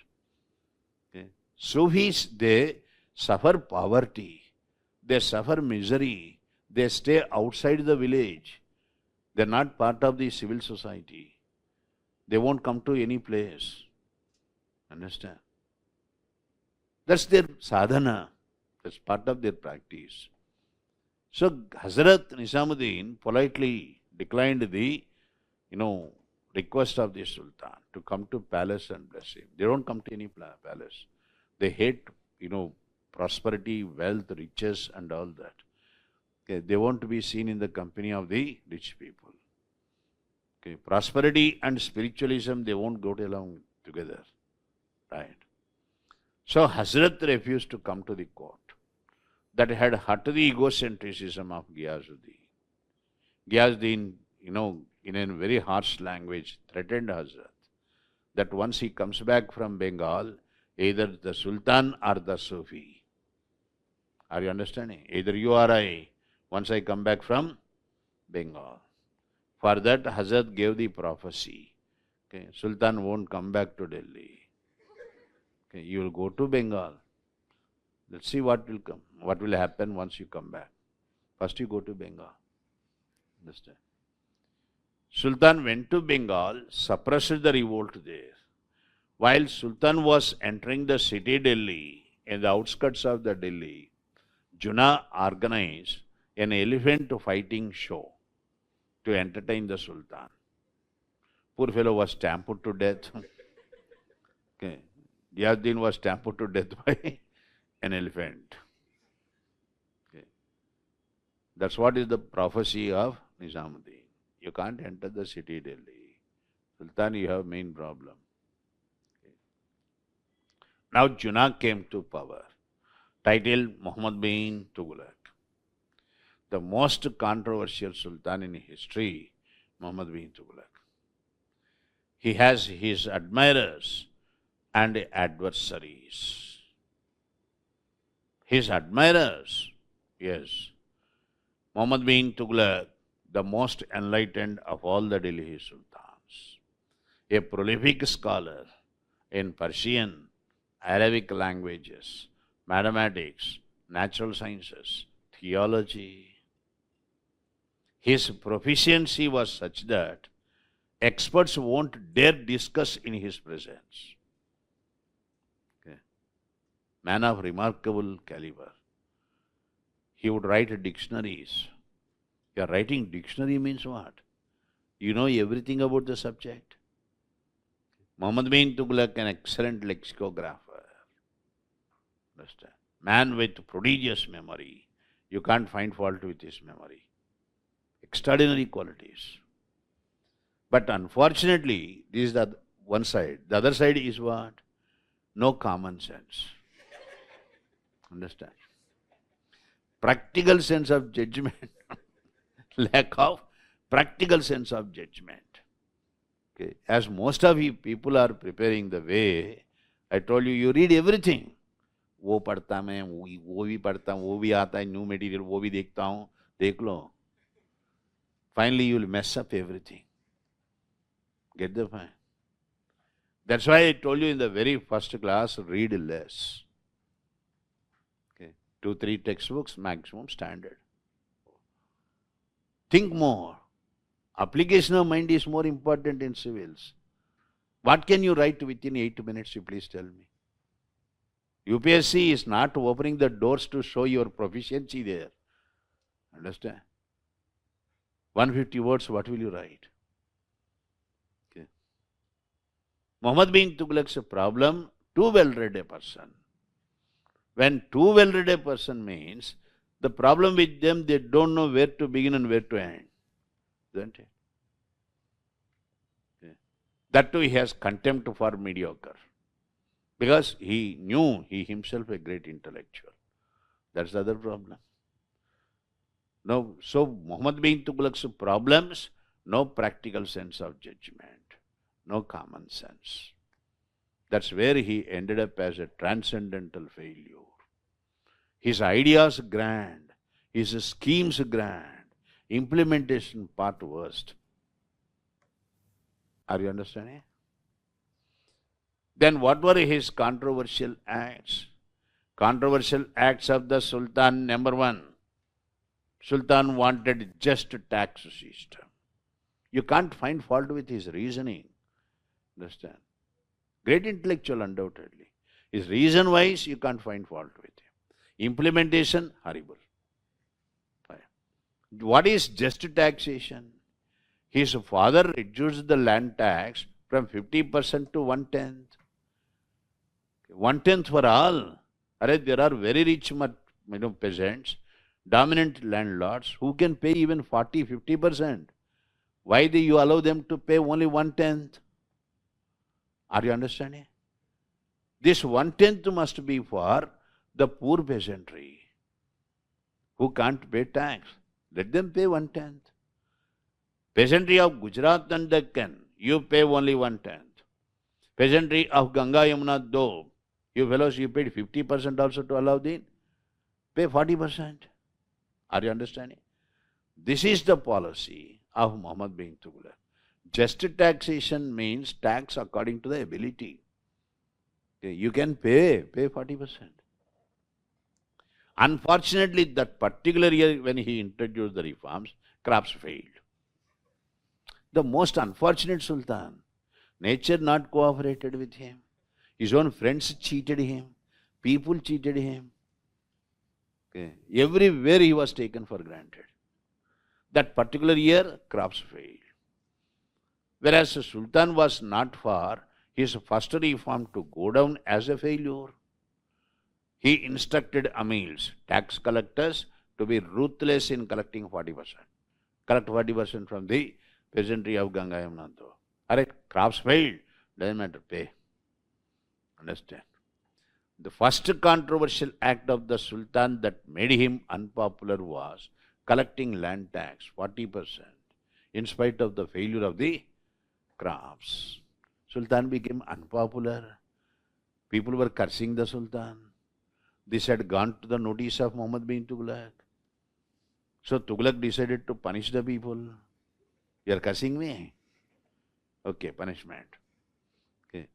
Okay. Sufis, they suffer poverty. They suffer misery. They stay outside the village. They are not part of the civil society. They won't come to any place. Understand? That's their sadhana. That's part of their practice. So Hazrat Nizamuddin politely declined the, request of the Sultan to come to palace and bless him. They don't come to any palace. They hate, prosperity, wealth, riches and all that. Okay, they want to be seen in the company of the rich people. Okay, prosperity and spiritualism, they won't go along together. Right? So Hazrat refused to come to the court. That had hurt the egocentrism of Ghiyazuddin. Ghiyazuddin, in a very harsh language, threatened Hazrat that once he comes back from Bengal, either the Sultan or the Sufi. Are you understanding? Either you or I, once I come back from Bengal. For that, Hazrat gave the prophecy. Okay, Sultan won't come back to Delhi. Okay, you will go to Bengal. Let's see what will come. What will happen once you come back. First you go to Bengal. Understand? Sultan went to Bengal, suppressed the revolt there. While Sultan was entering the city Delhi, in the outskirts of the Delhi, Jinnah organized an elephant fighting show to entertain the Sultan. Poor fellow was stamped to death. Okay. Diyazuddin was stamped to death by an elephant. Okay. That's what is the prophecy of Nizamuddin. You can't enter the city Delhi. Sultan, you have main problem. Okay. Now Jinnah came to power, titled Muhammad bin Tughlaq. The most controversial Sultan in history, Muhammad bin Tughlaq. He has his admirers and adversaries. His admirers, yes. Muhammad bin Tughlaq, the most enlightened of all the Delhi Sultans, a prolific scholar in Persian, Arabic languages, mathematics, natural sciences, theology. His proficiency was such that experts won't dare discuss in his presence. Okay. Man of remarkable caliber. He would write dictionaries. You are writing dictionary means what? You know everything about the subject. Muhammad bin Tughlaq, an excellent lexicographer. Understand? Man with prodigious memory. You can't find fault with his memory. Extraordinary qualities. But unfortunately, this is the one side. The other side is what? No common sense. Understand? Practical sense of judgment. Lack of practical sense of judgment. Okay. As most of you people are preparing the way, I told you, you read everything. वो पढ़ता मैं, वो भी पढ़ता हूँ, वो भी आता है, new material, वो भी देखता हूँ, देख लो. Finally, you will mess up everything. Get the point? That's why I told you in the very first class, read less. Okay. 2-3 textbooks, maximum standard. Think more. Application of mind is more important in civils. What can you write within 8 minutes, you please tell me? UPSC is not opening the doors to show your proficiency there. Understand? 150 words, what will you write? Okay. Muhammad bin Tughlaq's problem, too well-read a person. When too well-read a person means, the problem with them, they don't know where to begin and where to end. Isn't it? Okay. That too, he has contempt for mediocre. Because he knew he himself a great intellectual. That's the other problem. No, so Muhammad bin Tughlaq's problems, no practical sense of judgment, no common sense. That's where he ended up as a transcendental failure. His ideas grand, his schemes grand, implementation part worst. Are you understanding? Then what were his controversial acts? Controversial acts of the Sultan, number 1. Sultan wanted just tax system. You can't find fault with his reasoning. Understand? Great intellectual, undoubtedly. His reason-wise, you can't find fault with him. Implementation, horrible. What is just taxation? His father reduced the land tax from 50% to 1/10. 1/10 for all. There are very rich peasants, dominant landlords who can pay even 40-50%. Why do you allow them to pay only 1/10? Are you understanding? This 1/10 must be for the poor peasantry who can't pay tax. Let them pay 1/10. Peasantry of Gujarat and Deccan, you pay only 1/10. Peasantry of Ganga Yamuna Doab. You fellows, you paid 50% also to Alauddin. Pay 40%. Are you understanding? This is the policy of Muhammad bin Tughlaq. Just taxation means tax according to the ability. Okay, you can pay 40%. Unfortunately, that particular year when he introduced the reforms, crops failed. The most unfortunate Sultan. Nature not cooperated with him. His own friends cheated him. People cheated him. Okay. Everywhere he was taken for granted. That particular year, crops failed. Whereas the Sultan was not for his first reform to go down as a failure. He instructed Amils, tax collectors, to be ruthless in collecting 40%. Collect 40% from the peasantry of Ganga Yamuna. Alright, crops failed, doesn't matter, pay. Understand? The first controversial act of the Sultan that made him unpopular was collecting land tax, 40%, in spite of the failure of the crops. Sultan became unpopular. People were cursing the Sultan. This had gone to the notice of Muhammad bin Tughlaq. So Tughlaq decided to punish the people. You are cursing me? Okay, punishment. Okay.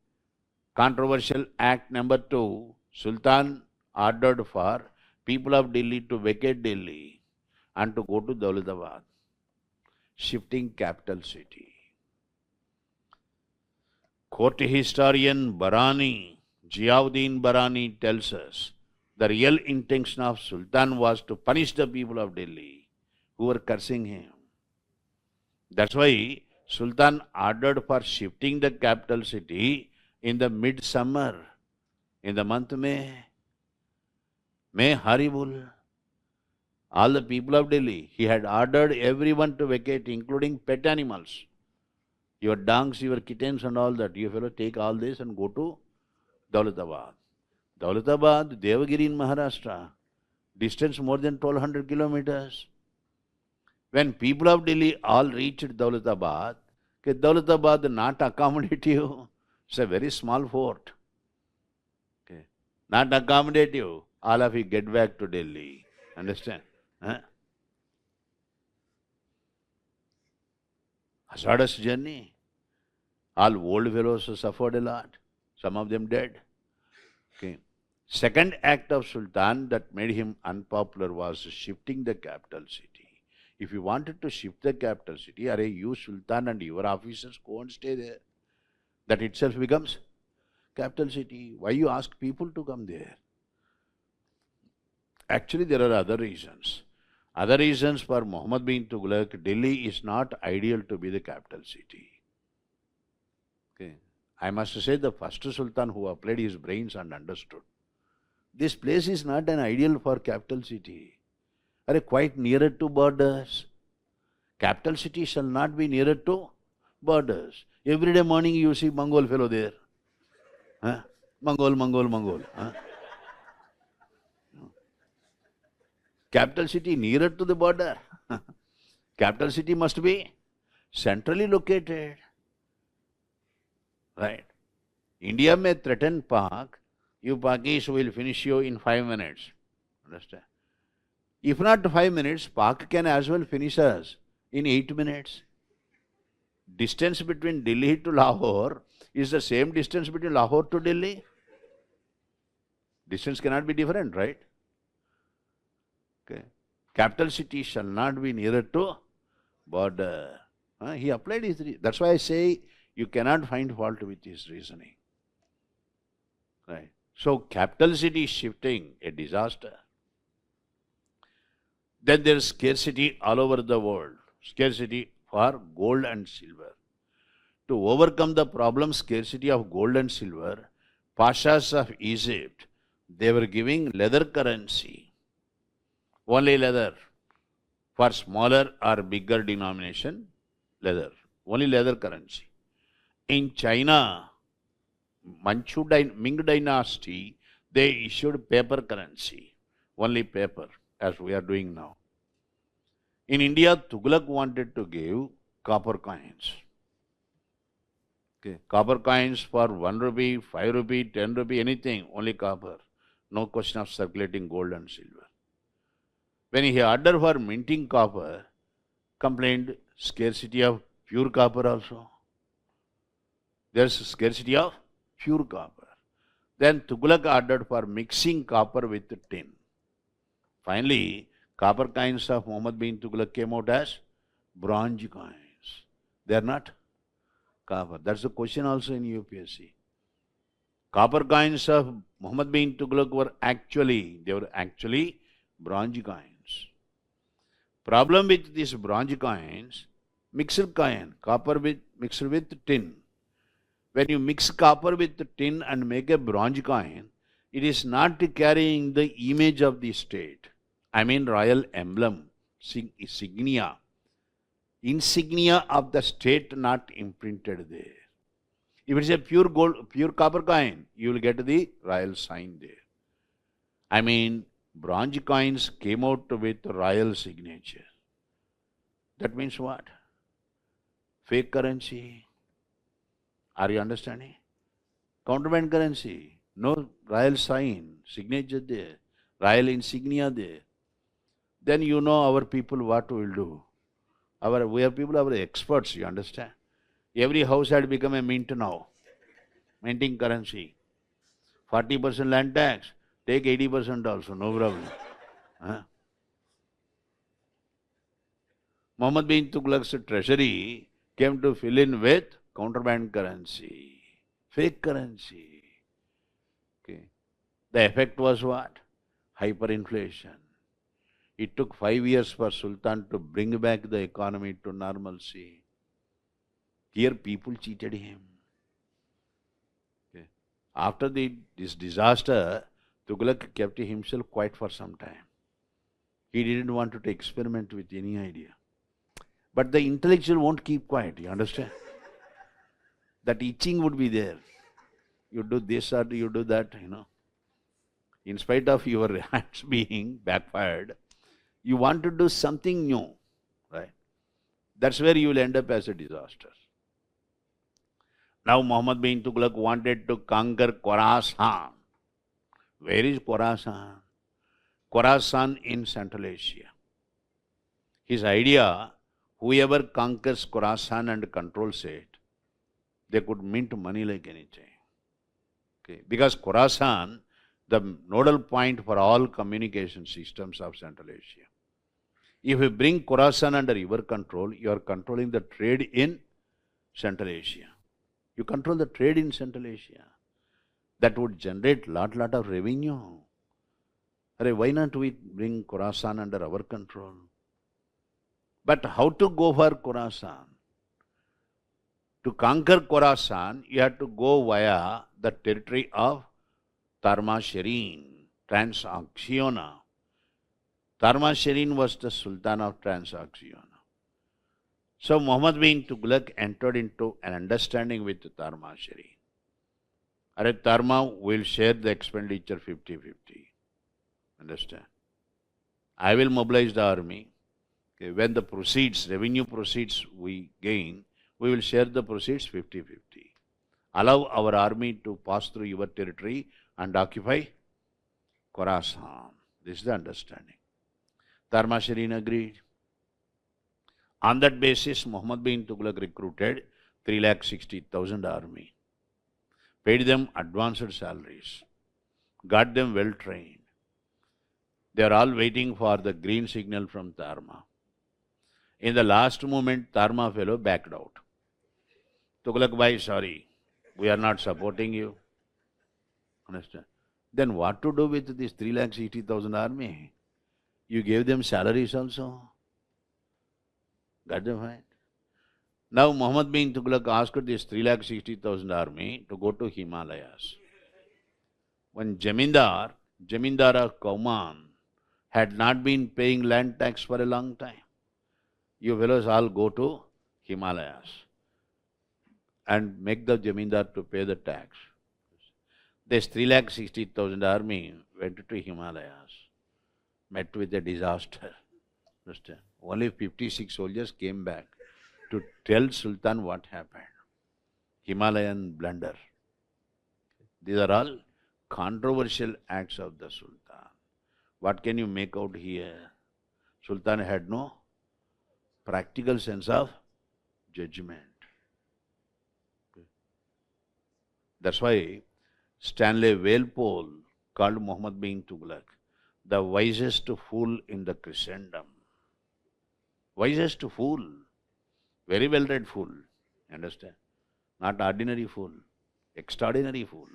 Controversial act number 2, Sultan ordered for people of Delhi to vacate Delhi and to go to Daulatabad, shifting capital city. Court historian Barani, Ziauddin Barani tells us the real intention of Sultan was to punish the people of Delhi who were cursing him. That's why Sultan ordered for shifting the capital city in the midsummer, in the month May. May Haribul. All the people of Delhi, he had ordered everyone to vacate, including pet animals. Your dogs, your kittens and all that. You fellow take all this and go to Daulatabad. Daulatabad, Devagiri in Maharashtra. Distance more than 1200 kilometers. When people of Delhi all reached Daulatabad, Daulatabad not accommodate you. It's a very small fort. Okay. Not accommodate you. All of you get back to Delhi. Understand? Huh? Hazardous journey. All old fellows suffered a lot. Some of them dead. Okay. Second act of Sultan that made him unpopular was shifting the capital city. If you wanted to shift the capital city, you Sultan and your officers go and stay there. That itself becomes capital city. Why you ask people to come there? Actually, there are other reasons. Other reasons for Muhammad bin Tughlaq, Delhi is not ideal to be the capital city. Okay. I must say the first Sultan who applied his brains and understood. This place is not an ideal for capital city. Quite nearer to borders. Capital city shall not be nearer to borders. Every day morning you see Mongol fellow there. Huh? Mongol. Huh? Capital city nearer to the border. Capital city must be centrally located. Right. India may threaten Pak. You Pakis will finish you in 5 minutes. Understand? If not 5 minutes, Pak can as well finish us in 8 minutes. Distance between Delhi to Lahore is the same distance between Lahore to Delhi. Distance cannot be different, right? Okay. Capital city shall not be nearer to border. He applied his reason. That's why I say you cannot find fault with his reasoning. Right. So capital city shifting, a disaster. Then there is scarcity all over the world. Scarcity for gold and silver. To overcome the problem, scarcity of gold and silver, Pashas of Egypt, they were giving leather currency. Only leather. For smaller or bigger denomination, leather. Only leather currency. In China, Ming dynasty, they issued paper currency. Only paper, as we are doing now. In India, Tughlaq wanted to give copper coins. Okay. Copper coins for 1 rupee, 5 rupee, 10 rupee, anything, only copper. No question of circulating gold and silver. When he ordered for minting copper, complained scarcity of pure copper also. There's scarcity of pure copper. Then Tughlaq ordered for mixing copper with tin. Finally, copper coins of Muhammad bin Tughlaq came out as bronze coins. They are not copper. That's the question also in UPSC. Copper coins of Muhammad bin Tughlaq were actually bronze coins. Problem with these bronze coins, mixed coin, copper mixed with tin. When you mix copper with tin and make a bronze coin, it is not carrying the image of the state. I mean royal emblem, insignia. Insignia of the state not imprinted there. If it's a pure gold, pure copper coin, you will get the royal sign there. I mean, bronze coins came out with royal signature. That means what? Fake currency. Are you understanding? Counterfeit currency. No royal sign, signature there, royal insignia there. Then you know our people what will do. We are people, our experts, you understand? Every house had become a mint now. Minting currency. 40% land tax, take 80% also, no problem. Huh? Muhammad bin Tughlaq's treasury came to fill in with counterfeit currency, fake currency. Okay. The effect was what? Hyperinflation. It took 5 years for Sultan to bring back the economy to normalcy. Here people cheated him. Okay. After this disaster, Tughlaq kept himself quiet for some time. He didn't want to experiment with any idea. But the intellectual won't keep quiet, you understand? That itching would be there. You do this or you do that, you know. In spite of your hands being backfired, you want to do something new, right? That's where you will end up as a disaster. Now Muhammad bin Tughlaq wanted to conquer Khorasan. Where is Khorasan? Khorasan in Central Asia. His idea, whoever conquers Khorasan and controls it, they could mint money like anything. Okay. Because Khorasan, the nodal point for all communication systems of Central Asia. If you bring Khorasan under your control, you are controlling the trade in Central Asia. You control the trade in Central Asia. That would generate lot of revenue. Why not we bring Khorasan under our control? But how to go for Khorasan? To conquer Khorasan, you have to go via the territory of Tarmasherin, Transoxiana. Tarmasherin was the Sultan of Transoxiana. So Muhammad bin Tughlaq entered into an understanding with Tarmasherin. Tarma will share the expenditure 50-50. Understand? I will mobilize the army. Okay, when the proceeds, revenue proceeds we gain, we will share the proceeds 50-50. Allow our army to pass through your territory and occupy Khorasan. This is the understanding. Tarmasherin agreed. On that basis, Muhammad bin Tughlaq recruited 360,000 army, paid them advanced salaries, got them well trained. They are all waiting for the green signal from Tarma. In the last moment, Tarma fellow backed out. Tughlaq bhai, sorry, we are not supporting you. Understand? Then what to do with this 360,000 army? You gave them salaries also. Got the point? Now Muhammad bin Tughlaq asked this 360,000 army to go to Himalayas. When Jamindar of Kauman had not been paying land tax for a long time, you fellows all go to Himalayas and make the Jamindar to pay the tax. This 360,000 army went to Himalayas, met with a disaster. Understand? Only 56 soldiers came back to tell Sultan what happened. Himalayan blunder. These are all controversial acts of the Sultan. What can you make out here? Sultan had no practical sense of judgment. That's why Stanley Walpole called Muhammad bin Tughlaq the wisest fool in the Christendom. Wisest fool. Very well-read fool. Understand? Not ordinary fool. Extraordinary fool.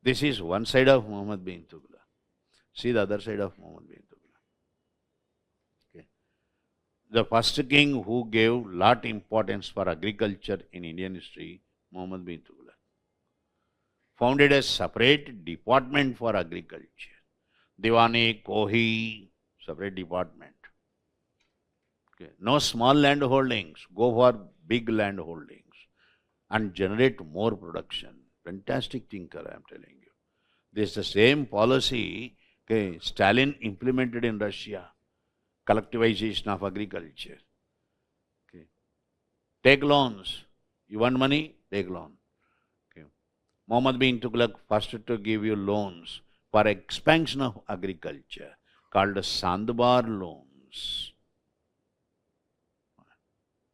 This is one side of Muhammad bin Tughlaq. See the other side of Muhammad bin Tughlaq. Okay. The first king who gave lot importance for agriculture in Indian history, Muhammad bin Tughlaq, founded a separate department for agriculture. Diwane, Kohi, separate department. Okay. No small land holdings, go for big land holdings and generate more production. Fantastic thinker, I am telling you. This is the same policy Stalin implemented in Russia. Collectivization of agriculture. Okay. Take loans. You want money? Take loan. Okay. Muhammad bin Tughlaq first to give you loans for expansion of agriculture called Sandbar loans.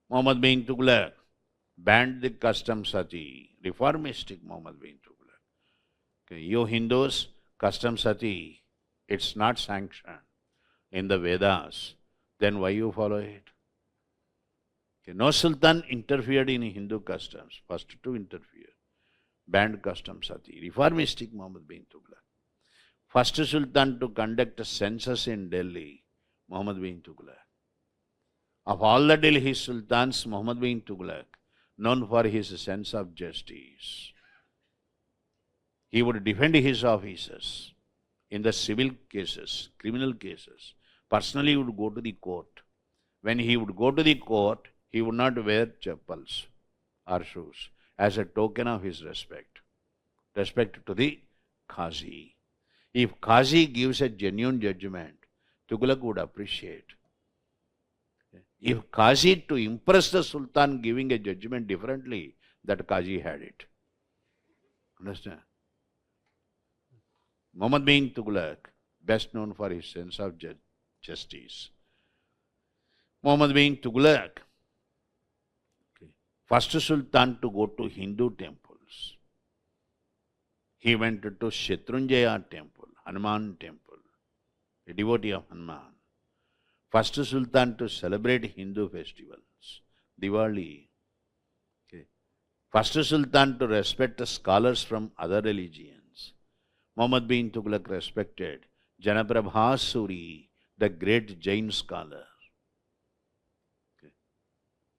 Muhammad bin Tughlaq banned the custom sati. Reformistic Muhammad bin Tughlaq. Okay. You Hindus, custom sati, it's not sanctioned in the Vedas. Then why you follow it? Okay. No Sultan interfered in Hindu customs. First to interfere. Banned custom sati. Reformistic Muhammad bin Tughlaq. First Sultan to conduct a census in Delhi, Muhammad bin Tughlaq. Of all the Delhi Sultans, Muhammad bin Tughlaq, known for his sense of justice. He would defend his officers in the civil cases, criminal cases. Personally, he would go to the court. When he would go to the court, he would not wear chappals or shoes as a token of his respect. Respect to the Qazi. If Qazi gives a genuine judgment, Tughlaq would appreciate. If Qazi, to impress the Sultan giving a judgment differently, that Qazi had it. Understand? Muhammad bin Tughlaq, best known for his sense of justice. Muhammad bin Tughlaq, first Sultan to go to Hindu temples. He went to Shatrunjaya temple, Hanuman temple, a devotee of Hanuman. First Sultan to celebrate Hindu festivals, Diwali. Okay. First Sultan to respect the scholars from other religions. Muhammad bin Tughlaq respected Janaprabhasuri, the great Jain scholar. Okay.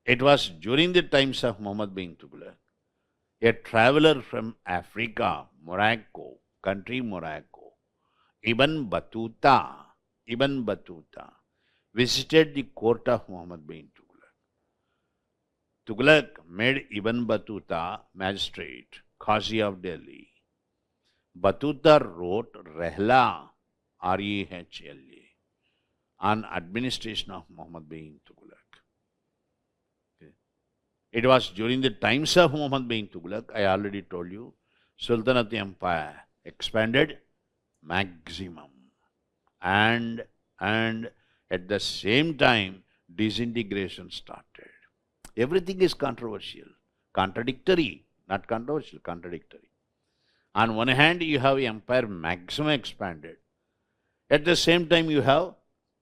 It was during the times of Muhammad bin Tughlaq, a traveler from Africa, Morocco, country Morocco, Ibn Battuta, visited the court of Muhammad bin Tughlaq. Tughlaq made Ibn Battuta magistrate, Qazi of Delhi. Battuta wrote Rehla, R-E-H-L-A, on administration of Muhammad bin Tughlaq. Okay. It was during the times of Muhammad bin Tughlaq, I already told you, Sultanate Empire expanded maximum and at the same time, disintegration started. Everything is controversial, contradictory, not controversial, contradictory. On one hand, you have empire maximum expanded. At the same time, you have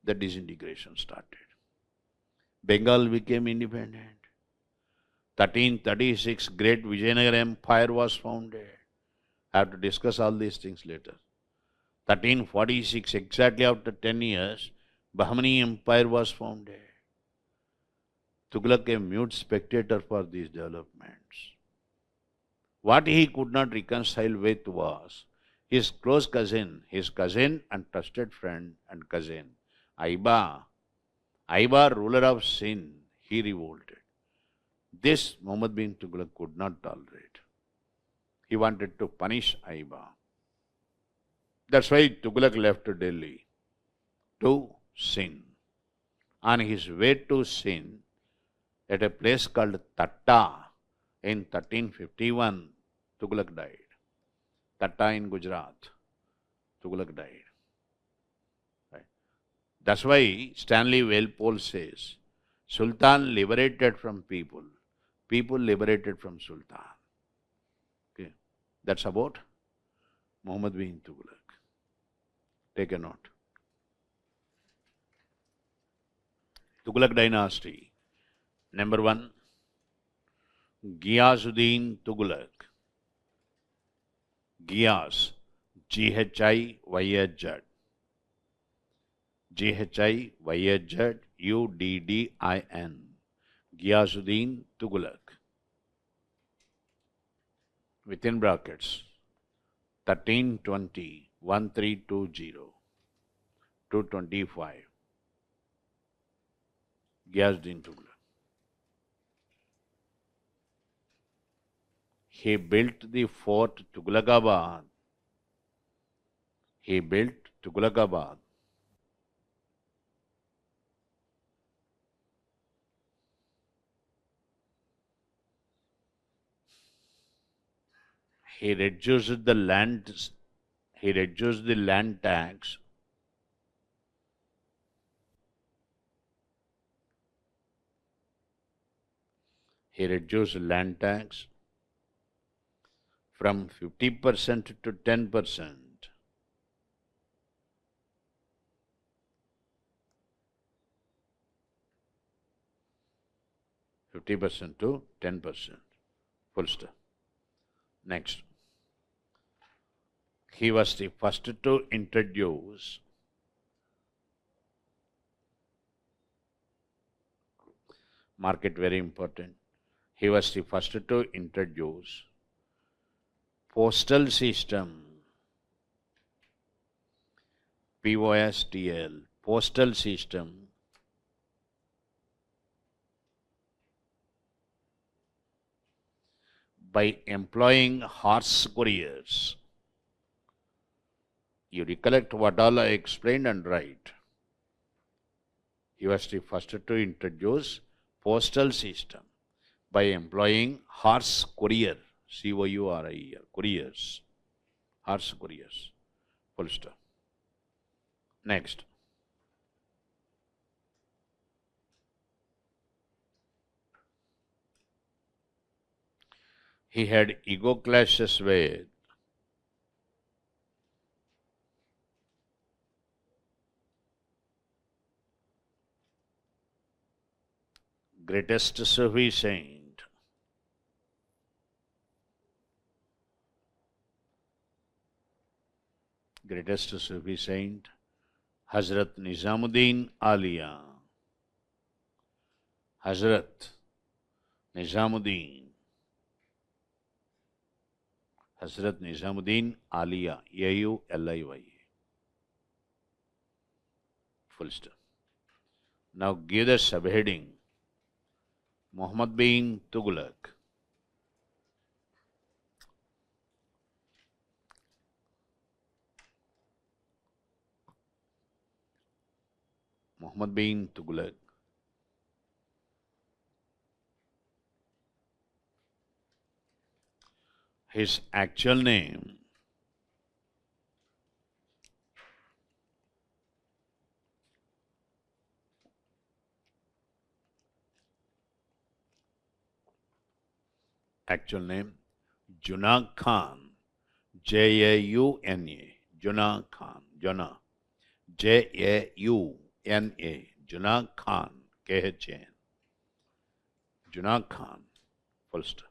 the disintegration started. Bengal became independent. 1336, Great Vijayanagara Empire was founded. I have to discuss all these things later. 1346, exactly after 10 years, Bahmani Empire was founded. Tughlaq a mute spectator for these developments. What he could not reconcile with was his close cousin, and trusted friend and cousin, Aiba, ruler of Sindh, he revolted. This Muhammad bin Tughlaq could not tolerate. He wanted to punish Aiba. That's why Tughlaq left Delhi to Sindh. On his way to Sindh, at a place called Tatta, In 1351, Tughlaq died. Tatta in Gujarat, Tughlaq died. Right? That's why Stanley Walpole says, Sultan liberated from people, people liberated from Sultan. Okay, that's about Muhammad bin Tughlaq. Take a note. Tughlaq dynasty. Number 1, Ghiyasuddin Tughlaq. Ghiyas, G-H-I-Y-S-Z. G-H-I-Y-S-Z-U-D-D-I-N. Ghiyasuddin Tughlaq. Within brackets, 1320, 1320, 225. Ghiyasuddin Tughlaq. He built the fort Tughlaqabad. He built Tughlaqabad. He reduced the land tax. He reduced land tax from 50% to 10%. 50% to 10%. Full stop. Next. He was the first to introduce market, very important. He was the first to introduce postal system, POSTL, postal system, by employing horse couriers. You recollect what all I explained and write. He was the first to introduce postal system by employing horse courier, C-O-U-R-I-E-R, couriers, horse couriers, full stop. Next. He had ego clashes with greatest Sufi saint, Hazrat Nizamuddin Alia. Hazrat Nizamuddin Alia, A-U-L-I-Y. Full stop. Now give the subheading, Muhammad bin Tughlaq. Muhammad bin Tughlaq. His actual name, Juna Khan, J-A-U-N-A, Juna Khan, Juna, J-A-U-N-A, Juna Khan, K-H-A-N, Juna Khan, full stop.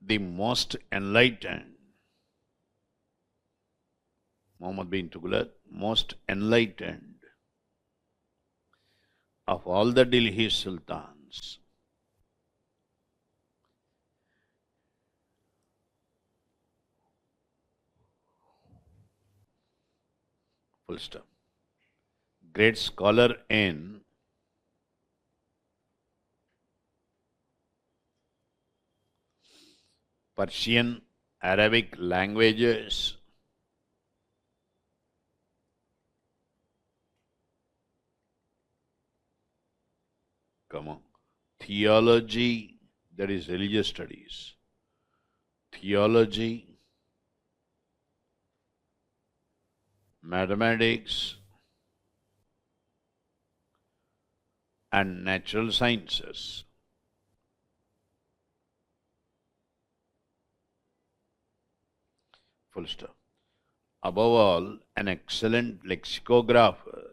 The most enlightened, Muhammad bin Tughlaq, most enlightened of all the Delhi sultans. Full stop. Great scholar in Persian, Arabic languages, theology, that is religious studies, theology, mathematics, and natural sciences. Full stop. Above all, an excellent lexicographer.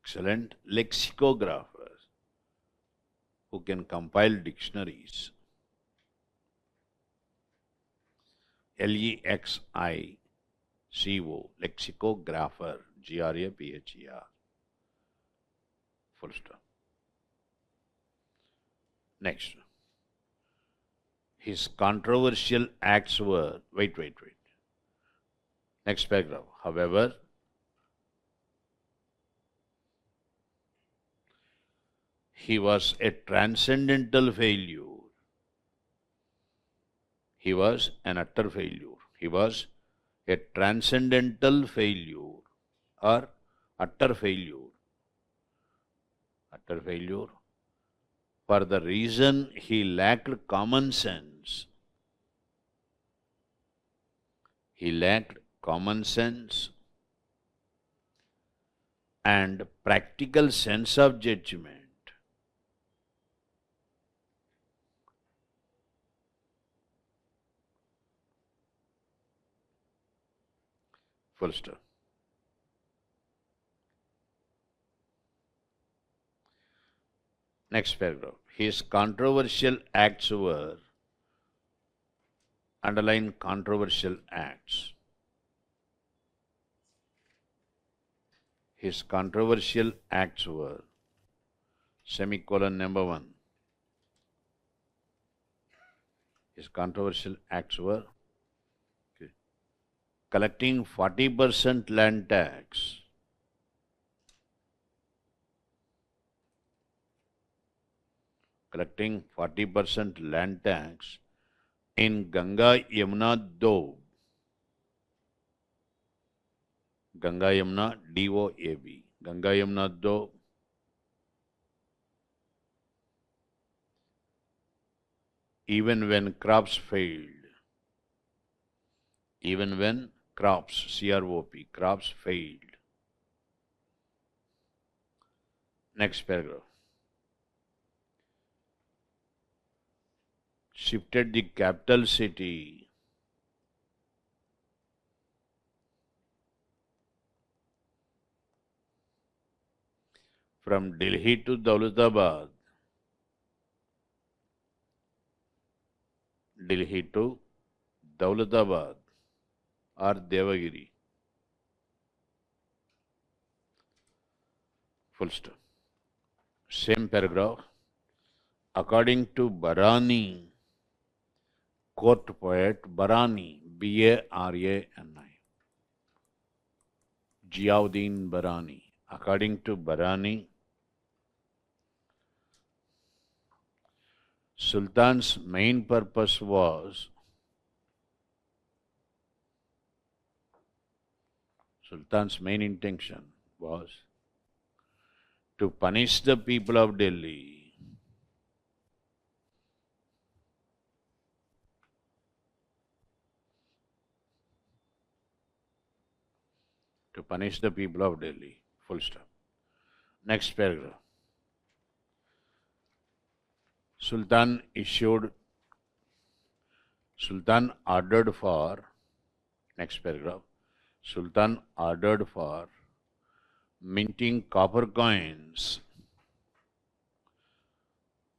Excellent lexicographer who can compile dictionaries. Lexico, lexicographer, grapher. Full stop. Next. His controversial acts were, wait. Next paragraph. However, he was a transcendental failure. He was an utter failure. He was a transcendental failure or utter failure. Utter failure for the reason he lacked common sense. He lacked common sense and practical sense of judgment. Full stop. Next paragraph. His controversial acts were, underline controversial acts. His controversial acts were, semicolon number 1. His controversial acts were collecting 40% land tax, collecting 40% land tax in Ganga Yamuna Doab. Ganga Yamuna DOAB. Ganga Yamuna Doab. Even when crops failed. Even when crops, CROP, crops failed. Next paragraph. Shifted the capital city from Delhi to Daulatabad. Delhi to Daulatabad or Devagiri. Full stop. Same paragraph. According to Barani, court poet Barani, Barani, Ziauddin Barani. According to Barani, Sultan's main purpose was Sultan's main intention was to punish the people of Delhi. To punish the people of Delhi. Full stop. Next paragraph. Sultan ordered for, next paragraph, Sultan ordered for minting copper coins.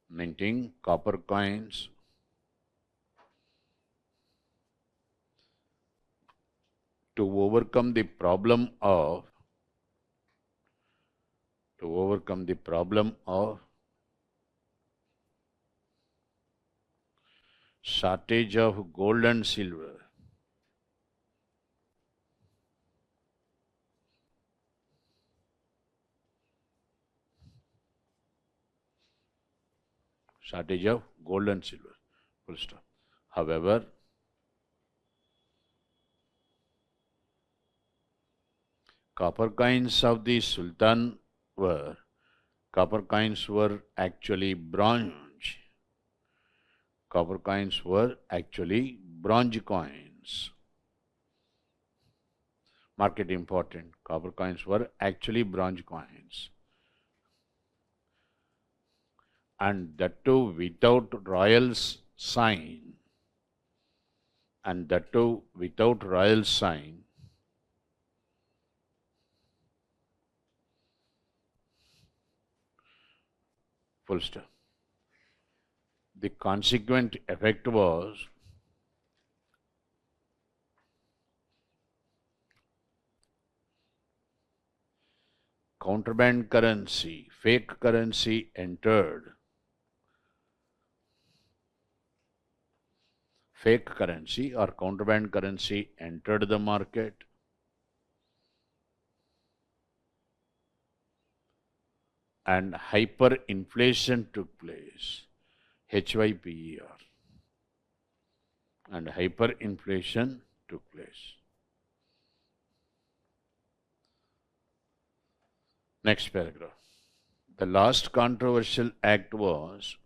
Minting copper coins to overcome the problem of shortage of gold and silver. Shortage of gold and silver. Full stop. However, copper coins of the Sultan were Copper coins were actually bronze. Copper coins were actually bronze coins. Mark it important. Copper coins were actually bronze coins. And that too without royal sign. And that too without royal sign. Full stop. The consequent effect was contraband currency, fake currency entered. Fake currency or contraband currency entered the market. And hyperinflation took place. HYPER. And hyperinflation took place. Next paragraph. The last controversial act was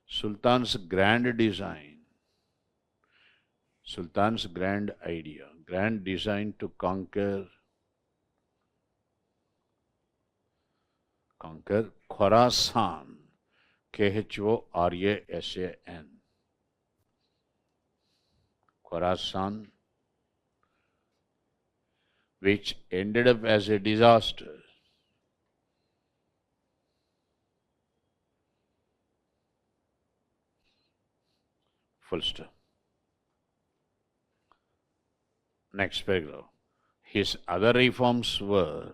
Sultan's grand design. Sultan's grand idea, grand design to conquer Khorasan, Khorasan, Khorasan, which ended up as a disaster. Full stop. Next paragraph. His other reforms were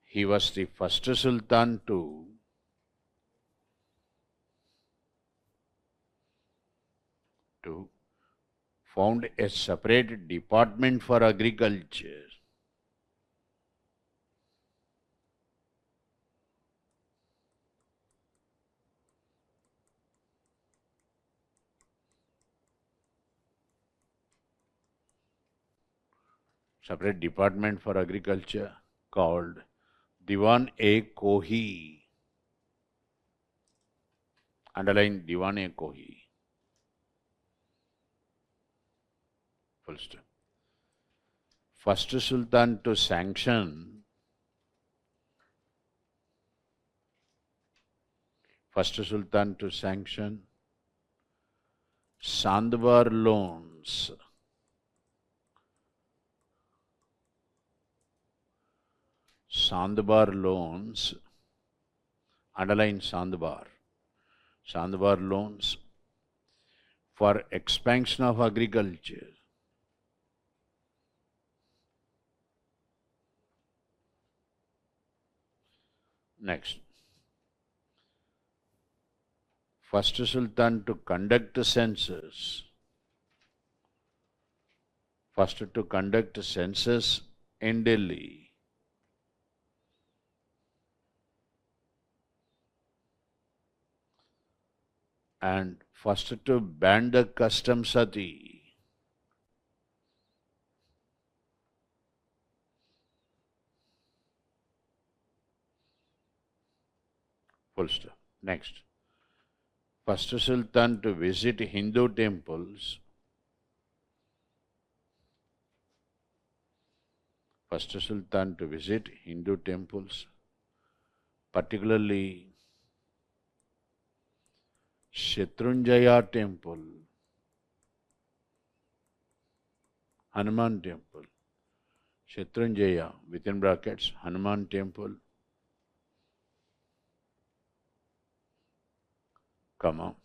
he was the first Sultan to found a separate department for agriculture. Separate department for agriculture called Diwan-e-Kohi. Underline Diwan-e-Kohi. Full stop. First Sultan to sanction Sandbar loans. Sandbar loans, underline Sandbar. Sandbar loans for expansion of agriculture. Next. First Sultan to conduct census. First to conduct census in Delhi. And first to ban the custom sati. Full stop. Next. First Sultan to visit Hindu temples. First Sultan to visit Hindu temples, particularly Shatrunjaya temple, Hanuman temple, Shatrunjaya within brackets, Hanuman temple, comma.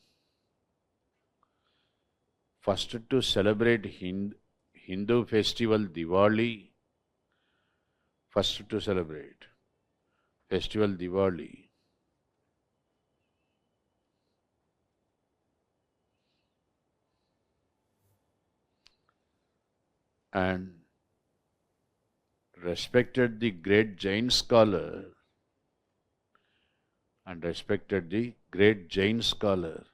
First to celebrate Hindu festival Diwali, first to celebrate festival Diwali. And respected the great Jain scholar and respected the great Jain scholar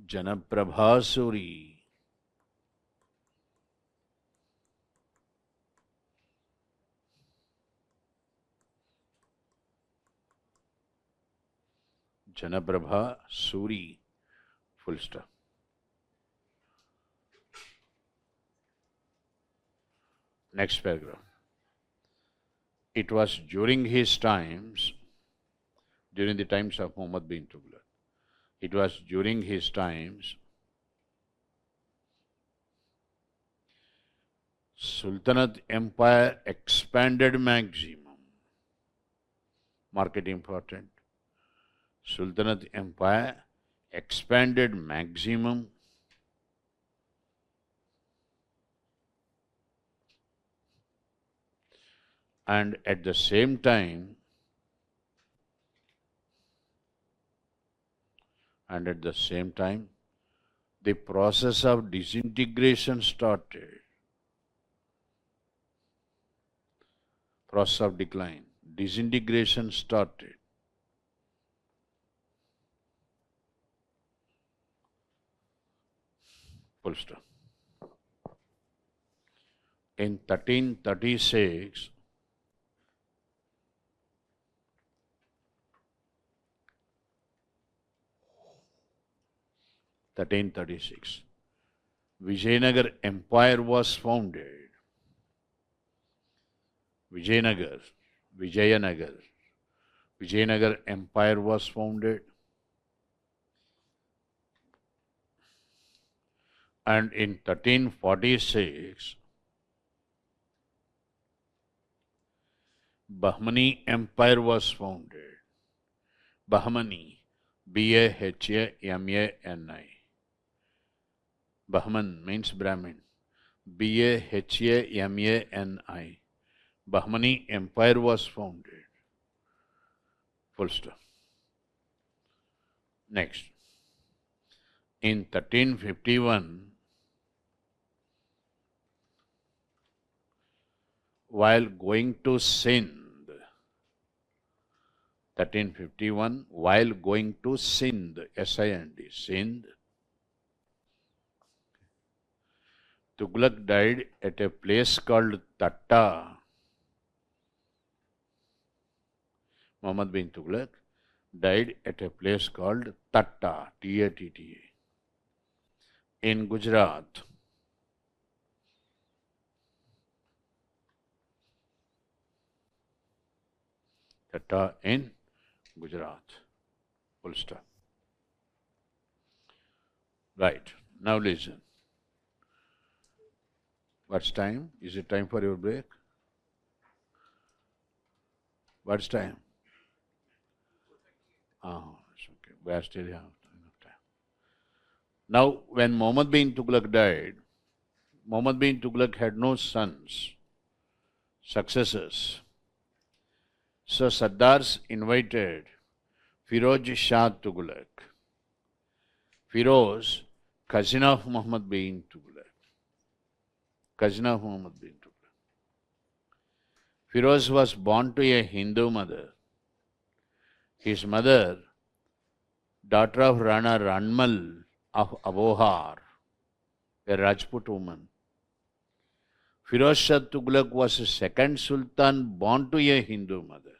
Janaprabhasuri. Janaprabha Suri, full stop. Next paragraph. It was during his times, during the times of Muhammad bin Tughlaq, it was during his times, Sultanate Empire expanded maximum. Market important. Sultanate Empire expanded maximum and at the same time the process of disintegration started. Process of decline. Disintegration started. Full stop. In 1336, Vijayanagar Empire was founded. Vijayanagar Empire was founded. And in 1346, Bahmani Empire was founded. Bahmani, Bahmani. Bahman means Brahmin. Bahmani. Bahmani Empire was founded. Full stop. Next. In 1351, while going to Sindh, S-I-N-D, Sindh, Tughlaq died at a place called Tatta. Muhammad bin Tughlaq died at a place called Tatta, T-A-T-T-A, in Gujarat. Tatta in Gujarat. Full stop. Right. Now listen. What's time? Is it time for your break? What's time? It's okay. We are still have enough time. Now, when Muhammad bin Tughlaq died, Muhammad bin Tughlaq had no sons, successors. So Sardars invited Firoz Shah Tughlaq. Firoz, cousin of Muhammad bin Tughlaq. Firoz was born to a Hindu mother. His mother, daughter of Rana Ranmal of Abohar, a Rajput woman. Firoz Shah Tughlaq was a second sultan born to a Hindu mother.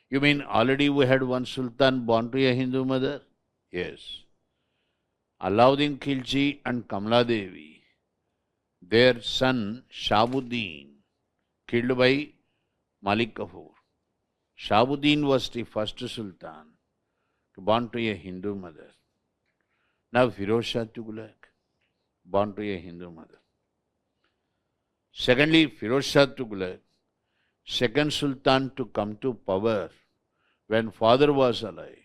You mean already we had one sultan born to a Hindu mother? Yes. Alauddin Khilji and Kamla Devi, their son Shahabuddin, killed by Malik Kafur. Shahabuddin was the first sultan born to a Hindu mother. Now Firoz Shah Tughlaq, born to a Hindu mother. Secondly, Firoz Shah Tughlaq, second sultan to come to power when father was alive.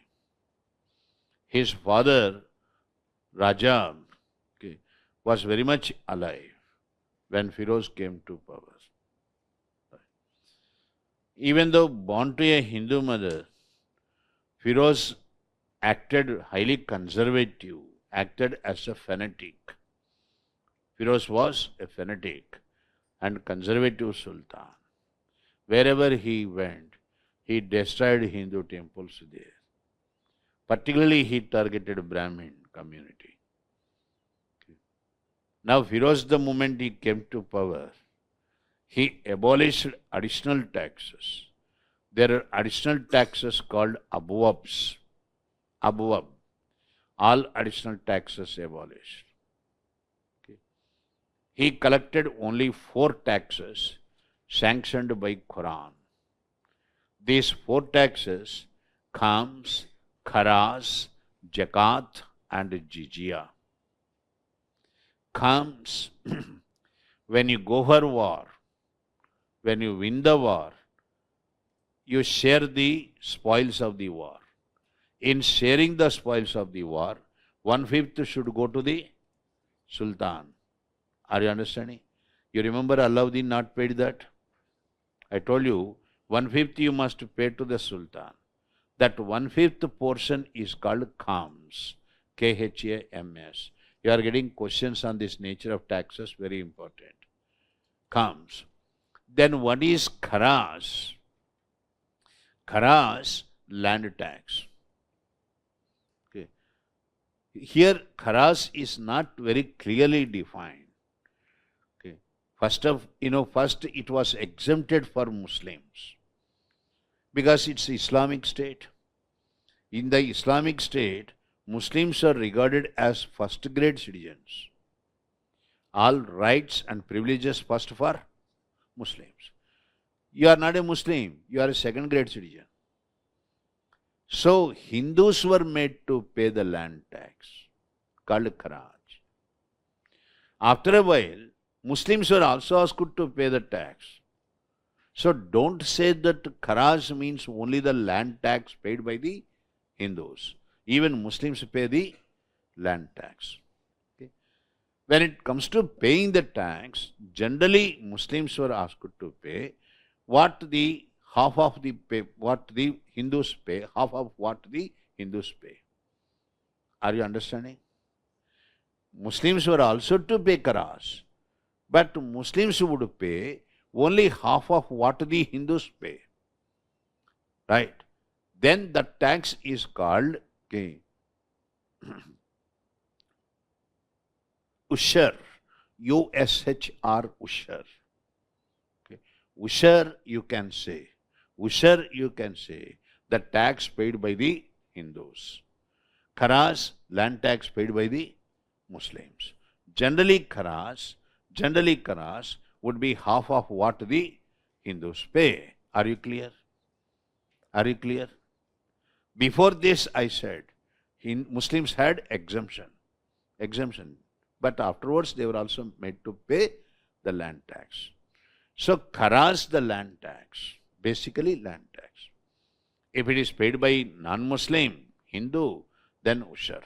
His father, Raja, was very much alive when Firoz came to power. Even though born to a Hindu mother, Firoz acted highly conservative, acted as a fanatic. Firoz was a fanatic and conservative sultan. Wherever he went, he destroyed Hindu temples there. Particularly, he targeted Brahmin community. Now, Firoz, the moment he came to power, he abolished additional taxes. There are additional taxes called abwabs. Abwab. All additional taxes abolished. Okay. He collected only 4 taxes sanctioned by Quran. These 4 taxes: khams, kharas, zakat and jizya. Khams, when you go for war, when you win the war, you share the spoils of the war. In sharing the spoils of the war, 1/5 should go to the Sultan. Are you understanding? You remember Alauddin not paid that? I told you, 1/5 you must pay to the Sultan. That 1/5 portion is called khams. Khams. You are getting questions on this nature of taxes, very important. Khams. Then what is kharas? Kharas, land tax. Okay. Here, kharas is not very clearly defined. Okay. First it was exempted for Muslims because it's Islamic state. In the Islamic state, Muslims are regarded as first-grade citizens. All rights and privileges first for Muslims. You are not a Muslim, you are a second-grade citizen. So, Hindus were made to pay the land tax, called kharaj. After a while, Muslims were also asked to pay the tax. So, don't say that kharaj means only the land tax paid by the Hindus. Even Muslims pay the land tax. Okay. When it comes to paying the tax, generally Muslims were asked to pay what the Hindus pay, half of what the Hindus pay. Are you understanding? Muslims were also to pay kharas, but Muslims would pay only half of what the Hindus pay. Right? Then the tax is called ushar. U-S-H-R, ushar. Okay. Ushar you can say. Ushar you can say the tax paid by the Hindus. Kharas, land tax paid by the Muslims. Generally kharas would be half of what the Hindus pay. Are you clear? Are you clear? Before this I said Muslims had exemption. But afterwards they were also made to pay the land tax. So kharas, the land tax, basically land tax. If it is paid by non-Muslim, Hindu, then ushar.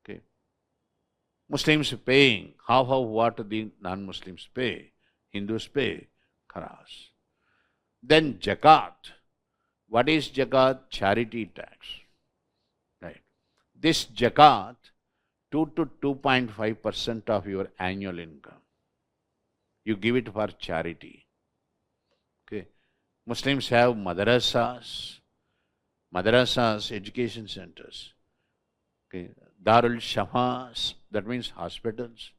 Okay. Muslims paying half of what the non-Muslims pay, Hindus pay, kharas. Then zakat. What is zakat? Charity tax. Right. This zakat, 2 to 2.5% of your annual income. You give it for charity. Okay. Muslims have madrasas, education centers. Okay. Darul Shamas, that means hospitals.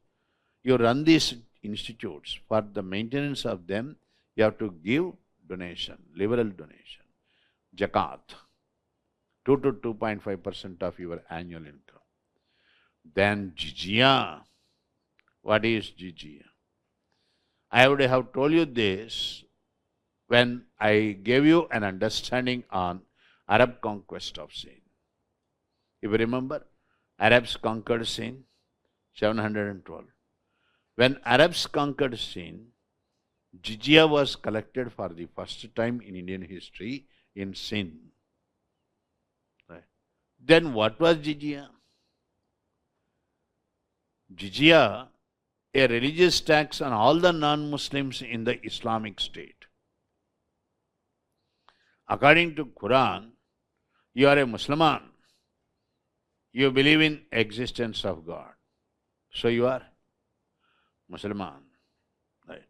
You run these institutes. For the maintenance of them, you have to give donation, liberal donation. Zakat, 2 to 2.5% of your annual income. Then jizya. What is jizya? I would have told you this when I gave you an understanding on Arab conquest of Sind. If you remember, Arabs conquered Sind, 712. When Arabs conquered Sind, jizya was collected for the first time in Indian history in Sind. Right. Then what was jizya? Jizya, a religious tax on all the non-Muslims in the Islamic state. According to Quran, you are a Musliman. You believe in existence of God. So you are Musliman. Right.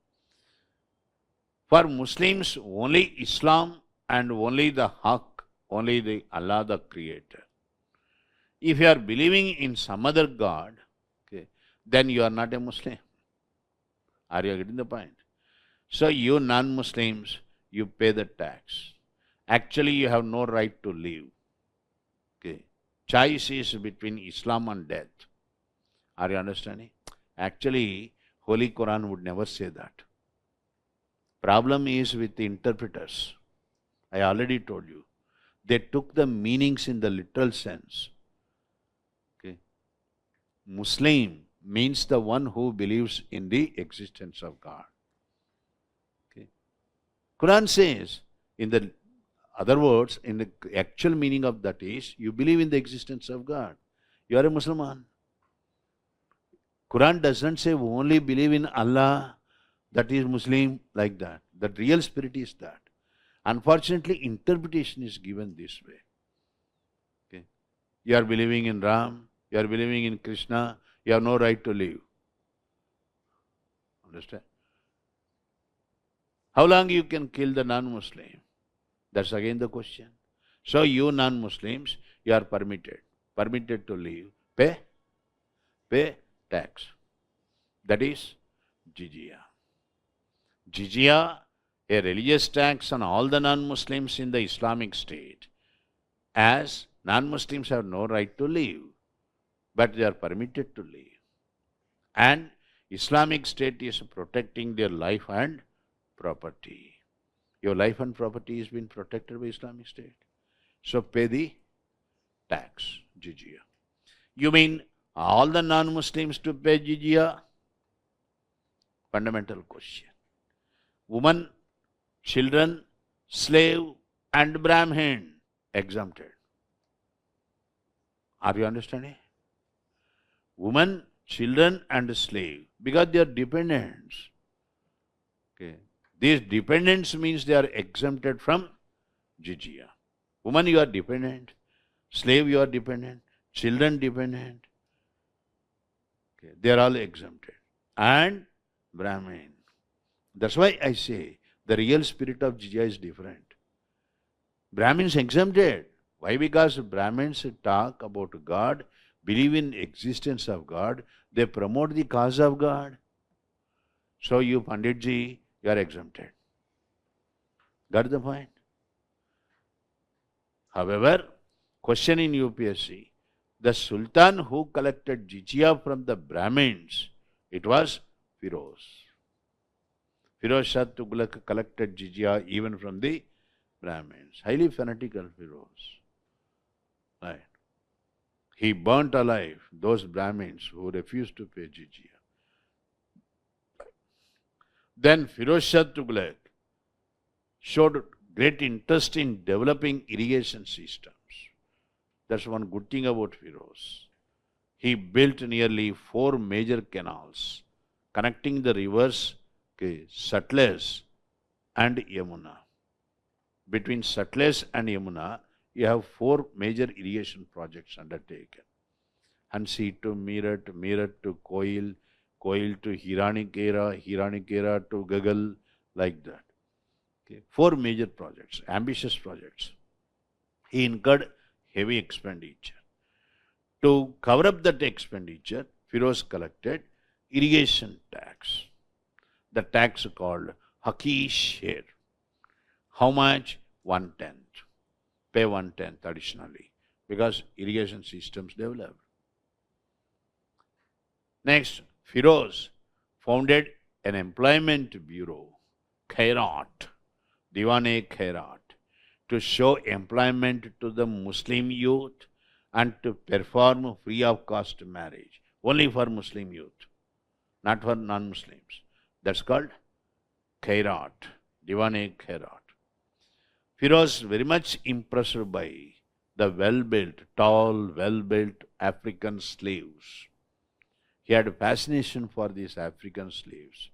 For Muslims, only Islam and only the Haqq, only the Allah the Creator. If you are believing in some other God, okay, then you are not a Muslim. Are you getting the point? So you non-Muslims, you pay the tax. Actually, you have no right to live. Okay. Choice is between Islam and death. Are you understanding? Actually, Holy Quran would never say that. Problem is with the interpreters. I already told you. They took the meanings in the literal sense. Okay. Muslim means the one who believes in the existence of God. Okay. Quran says, in the other words, in the actual meaning of that is, you believe in the existence of God. You are a Muslim. Quran doesn't say only believe in Allah, that is Muslim, like that. The real spirit is that. Unfortunately, interpretation is given this way. Okay. You are believing in Ram, you are believing in Krishna, you have no right to live. Understand? How long you can kill the non-Muslim? That's again the question. So you non-Muslims, you are permitted to live. Pay tax. That is jizya. Jizya, a religious tax on all the non-Muslims in the Islamic State, as non-Muslims have no right to live, but they are permitted to live. And Islamic State is protecting their life and property. Your life and property has been protected by Islamic State. So pay the tax, jizya. You mean all the non-Muslims to pay jizya? Fundamental question. Woman, children, slave and Brahmin exempted. Are you understanding? Woman, children and slave, because they are dependents. Okay. These dependents means they are exempted from jizya. Woman, you are dependent. Slave, you are dependent. Children, dependent. Okay. They are all exempted. And Brahmin. That's why I say the real spirit of jizya is different. Brahmins exempted. Why? Because Brahmins talk about God, believe in existence of God, they promote the cause of God. So you Panditji, you are exempted. Got the point? However, question in UPSC, the Sultan who collected jizya from the Brahmins, it was Firoz. Firoz Shah Tughlaq collected jizya even from the Brahmins. Highly fanatical Firoz. Right. He burnt alive those Brahmins who refused to pay jizya. Then Firoz Shah Tughlaq showed great interest in developing irrigation systems. That's one good thing about Firoz. He built nearly 4 major canals connecting the rivers Satluj and Yamuna. Between Satluj and Yamuna, you have 4 major irrigation projects undertaken. Hansi to Meerut, Meerut to Koil, Koil to Hiranikera, Hiranikera to Gagal, like that. Okay. 4 major projects, ambitious projects. He incurred heavy expenditure. To cover up that expenditure, Firoz collected irrigation tax. The tax called Haki Share. How much? 1/10. Pay 1/10 additionally, because irrigation systems developed. Next, Firoz founded an employment bureau, Khairat, Diwan-e-Khairat, to show employment to the Muslim youth and to perform free of cost marriage, only for Muslim youth, not for non-Muslims. That's called Khairat, Diwan-e-Khairat. Firoz very much impressed by the well-built, tall, well-built African slaves. He had a fascination for these African slaves.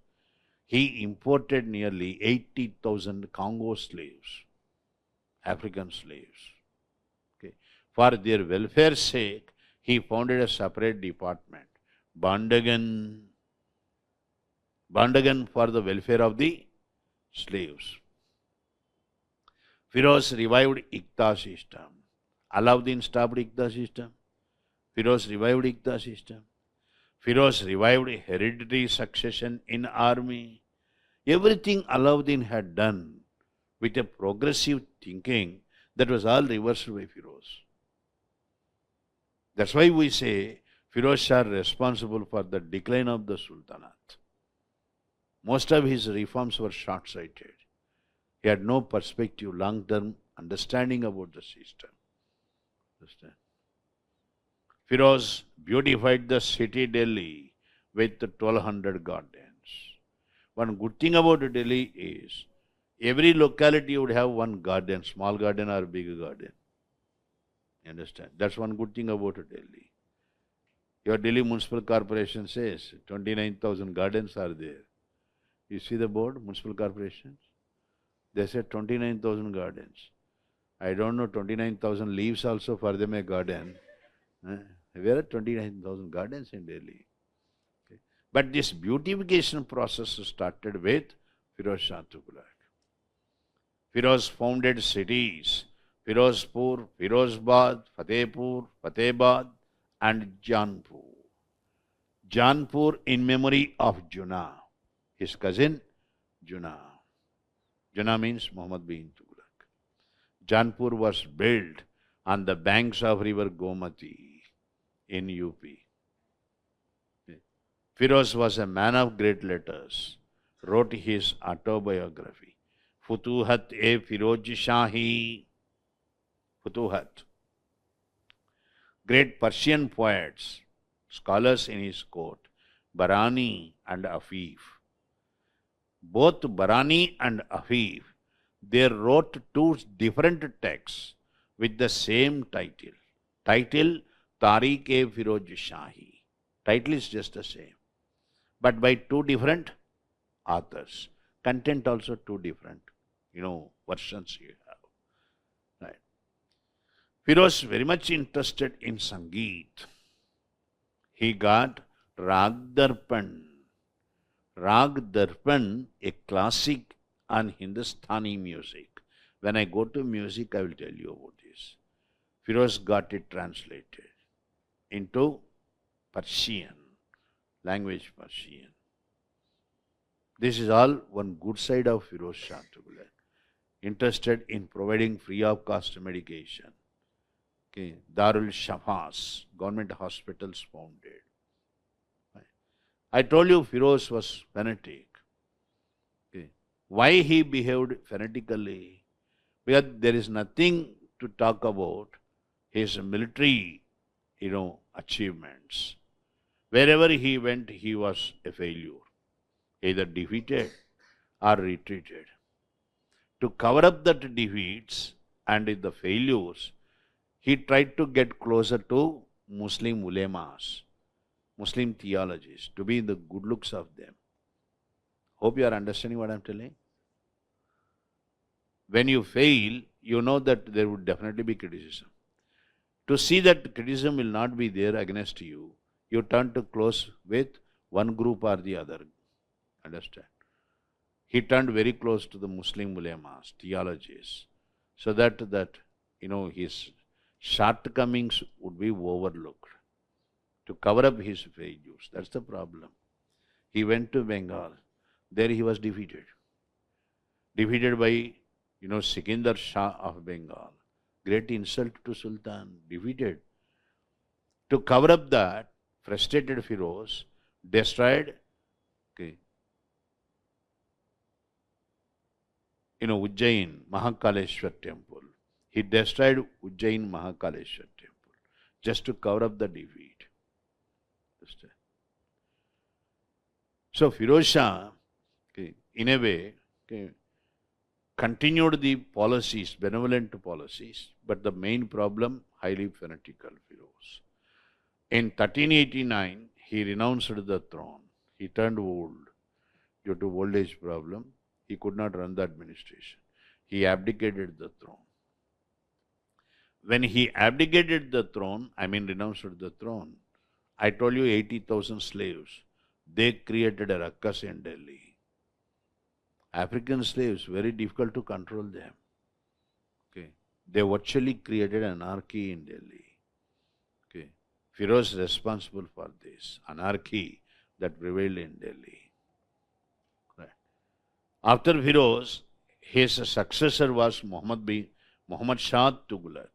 He imported nearly 80,000 Congo slaves, African slaves. Okay. For their welfare's sake, he founded a separate department, Bandagan. Bandagan for the welfare of the slaves. Firoz revived Iqta system. Alauddin stopped Iqta system. Firoz revived Iqta system. Firoz revived hereditary succession in army. Everything Alauddin had done with a progressive thinking, that was all reversed by Firoz. That's why we say Firoz Shah responsible for the decline of the Sultanate. Most of his reforms were short-sighted. He had no perspective, long-term understanding about the system. Understand? Firoz beautified the city Delhi with 1200 gardens. One good thing about Delhi is every locality would have one garden, small garden or big garden. You understand? That's one good thing about Delhi. Your Delhi Municipal Corporation says 29,000 gardens are there. You see the board, Municipal Corporations? They said 29,000 gardens. I don't know, 29,000 leaves also for them a garden. Where are 29,000 gardens in Delhi? Okay. But this beautification process started with Firoz Shah Tughlaq. Firoz founded cities, Firozpur, Firozbad, Fatehpur, Fatehbad and Janpur. Janpur in memory of Juna, his cousin Juna. Juna means Muhammad bin Tughlaq. Janpur was built on the banks of river Gomati in UP. Firoz was a man of great letters, wrote his autobiography, Futuhat-e-Firoz Shahi. Futuhat. Great Persian poets, scholars in his court, Barani and Afif. Both Barani and Afif, they wrote two different texts with the same title. Title, Tariq-e-Firoz Shahi. Title is just the same, but by two different authors. Content also two different, versions you have. Right. Firoz very much interested in Sangeet. He got Rag Darpan. Rag Darpan, a classic on Hindustani music. When I go to music, I will tell you about this. Firoz got it translated into Persian, language Persian. This is all one good side of Firoz Shah Tughlaq. Interested in providing free of cost medication. Okay. Darul Shafas, government hospitals founded. I told you Firoz was fanatic. Okay. Why he behaved fanatically? Because there is nothing to talk about his military, achievements. Wherever he went, he was a failure, either defeated or retreated. To cover up that defeats and the failures, he tried to get closer to Muslim ulemas, Muslim theologies, to be in the good looks of them. Hope you are understanding what I am telling. When you fail, you know that there would definitely be criticism. To see that criticism will not be there against you, you turn to close with one group or the other. Understand? He turned very close to the Muslim ulemas, theologies, so that his shortcomings would be overlooked, to cover up his failures. That's the problem. He went to Bengal. There he was defeated. Defeated by, Sikandar Shah of Bengal. Great insult to Sultan. Defeated. To cover up that, frustrated Firoz destroyed, Ujjain Mahakaleshwar temple. He destroyed Ujjain Mahakaleshwar temple just to cover up the defeat. So Firoz Shah, in a way, continued the policies, benevolent policies, but the main problem, highly fanatical Firoz. In 1389, he renounced the throne. He turned old due to old age problem. He could not run the administration. He abdicated the throne. When he abdicated the throne, renounced the throne, I told you 80,000 slaves They created a ruckus in Delhi. African slaves, very difficult to control them. Okay. They virtually created anarchy in Delhi. Okay. Firoz responsible for this anarchy that prevailed in Delhi. Right. After Firoz, his successor was Muhammad Shah Tughlaq.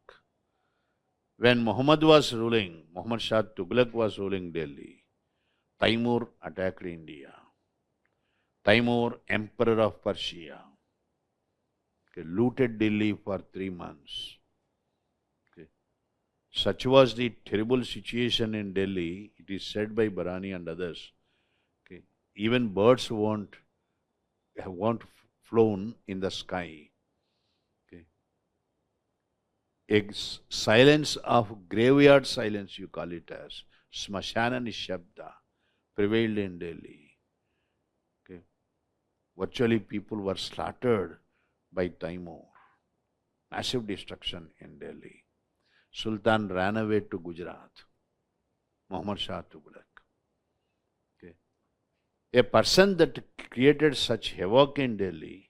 When Muhammad Shah Tughlaq was ruling Delhi, Taimur attacked India. Taimur, emperor of Persia, okay, looted Delhi for 3 months. Okay. Such was the terrible situation in Delhi, it is said by Barani and others. Okay. Even birds won't flown in the sky. Okay. Silence of graveyard silence, you call it as Smashana Nishabda, prevailed in Delhi. Okay. Virtually people were slaughtered by Taimur. Massive destruction in Delhi. Sultan ran away to Gujarat. Muhammad Shah Tughlaq. Okay. A person that created such havoc in Delhi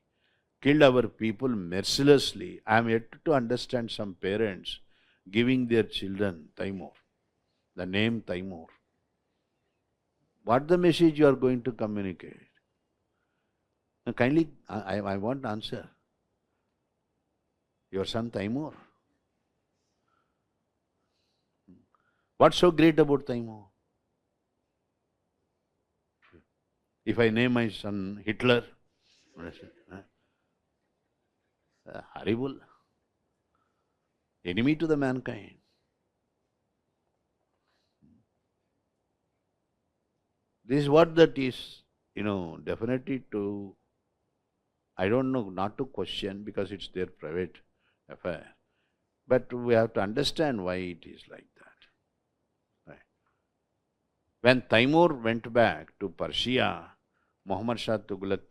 killed our people mercilessly. I am yet to understand some parents giving their children Taimur, the name Taimur. What the message you are going to communicate? Now kindly, I want answer. Your son Taimur. What's so great about Taimur? If I name my son Hitler, horrible, enemy to the mankind. This is what that is, definitely to, I don't know, not to question because it's their private affair. But we have to understand why it is like that. Right. When Taimur went back to Persia, Muhammad Shah Tughlaq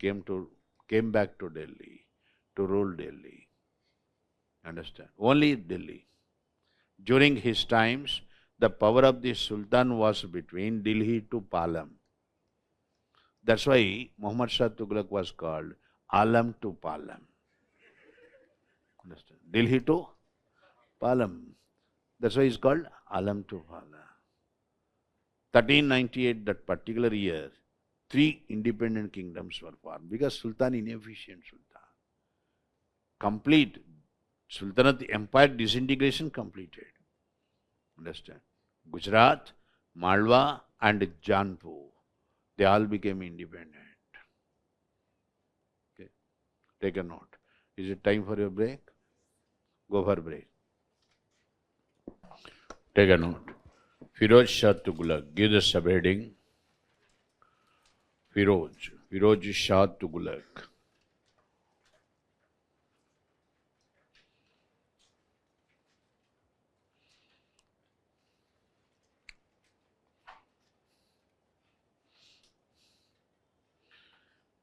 came back to Delhi to rule Delhi. Understand? Only Delhi. During his times, the power of the Sultan was between Delhi to Palam. That's why Muhammad Shah Tughlaq was called Alam to Palam. Understand? Delhi to Palam. That's why it's called Alam to Palam. 1398, that particular year, 3 independent kingdoms were formed because Sultan inefficient Sultan. Complete Sultanate empire disintegration completed. Understand? Gujarat, Malwa and Janpur, they all became independent. Okay. Take a note. Is it time for your break? Go for break. Take a note. Firoz Shah Tughlaq. Give the subheading. Firoz Shah Tughlaq.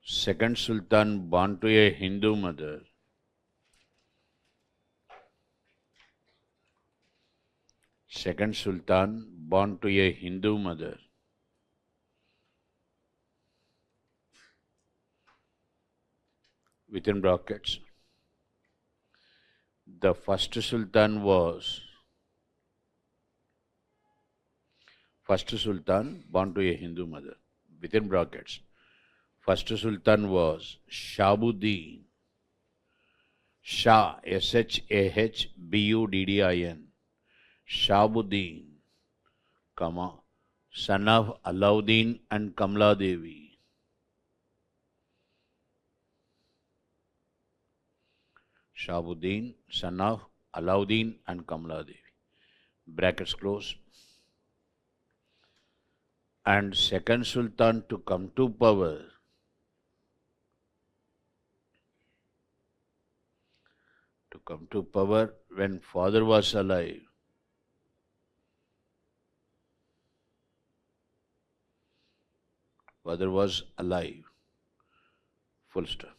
Second Sultan, born to a Hindu mother. Second Sultan, born to a Hindu mother. Within brackets. The first Sultan, born to a Hindu mother. Within brackets. First Sultan was Shahabuddin. Shah, Shahbuddin, Shahabuddin, son of Alauddin and Kamla Devi. Shahabuddin, son of Alauddin and Kamla Devi. Brackets close. And second Sultan to come to power when father was alive. Father was alive. Full stop.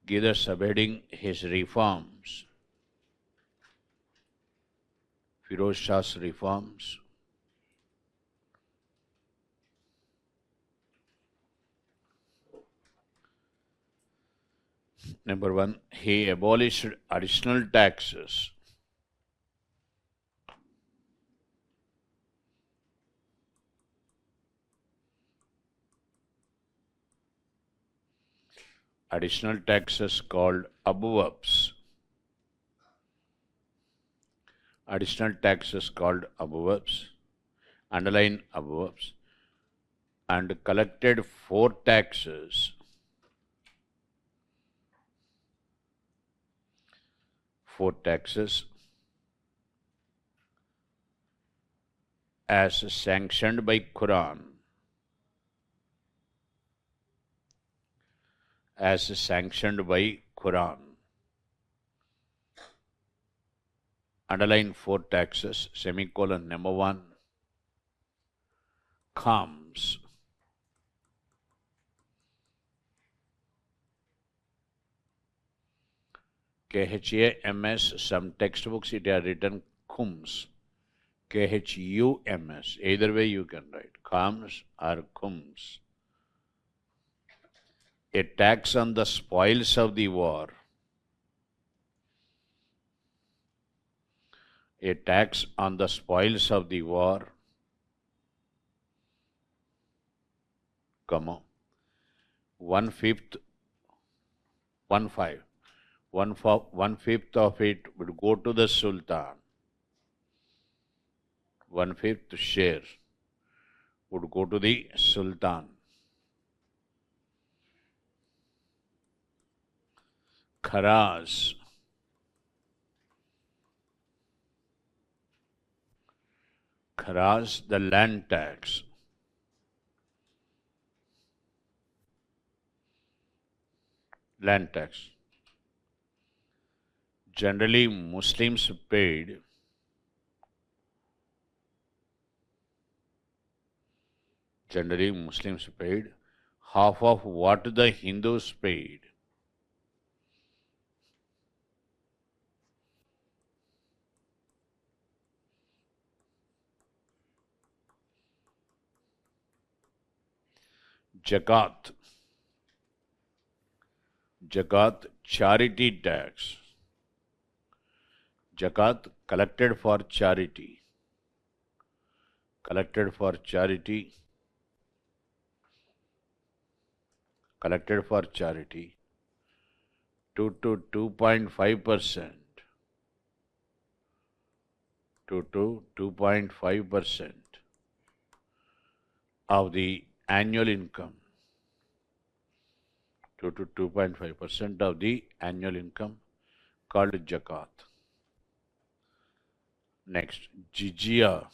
Give the subheading his reforms. Firoz Shah's reforms. Number one, he abolished additional taxes. Additional taxes called abovs. Additional taxes called abovs. Underline abovs. And collected four taxes. Four taxes as sanctioned by Quran. As sanctioned by Quran. Underline four taxes, semicolon. Number one, comes. Khams, some textbooks it are written khums. Khums. Either way you can write khams or khums. A tax on the spoils of the war. A tax on the spoils of the war, comma, 1/5 of it would go to the Sultan. 1/5 share would go to the Sultan. Kharaz. Kharaz, the land tax. Land tax. Generally, Muslims paid half of what the Hindus paid. Zakat. Zakat, charity tax. Zakat collected for charity. Collected for charity. 2 to 2.5%. 2 to 2.5% of the annual income. 2 to 2.5% of the annual income called zakat. Next, jizya.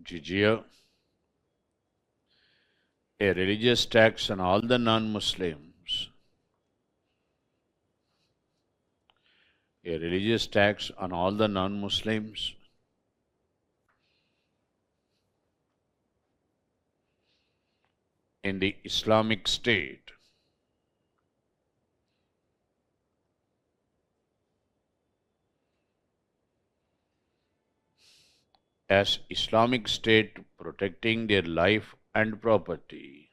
Jizya, a religious tax on all the non-Muslims. A religious tax on all the non-Muslims in the Islamic State. As Islamic State protecting their life and property.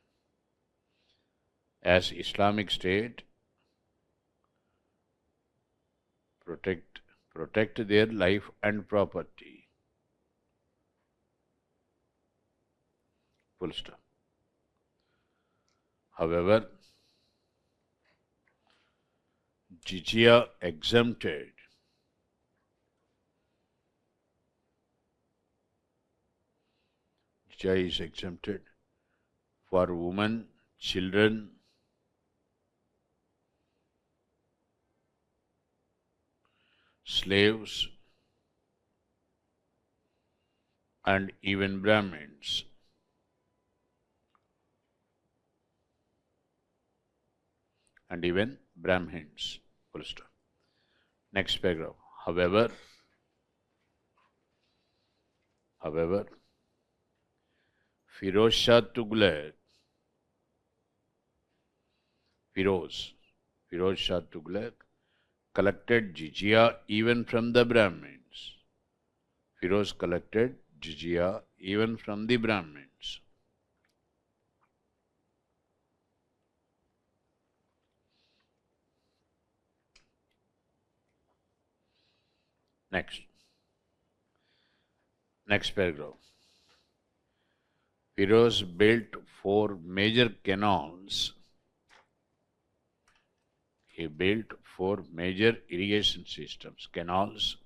As Islamic State protect their life and property. Full stop. However, jizya exempted. Jizya is exempted for women, children, slaves, and even Brahmins. And even Brahmins. Full stop. Next paragraph. However, Firoz Shah Tughlaq Firoz Shah Tughlaq collected jizya even from the Brahmins. Firoz collected jizya even from the Brahmins. Next paragraph. Firoz built 4 major canals. He built 4 major irrigation systems, canals,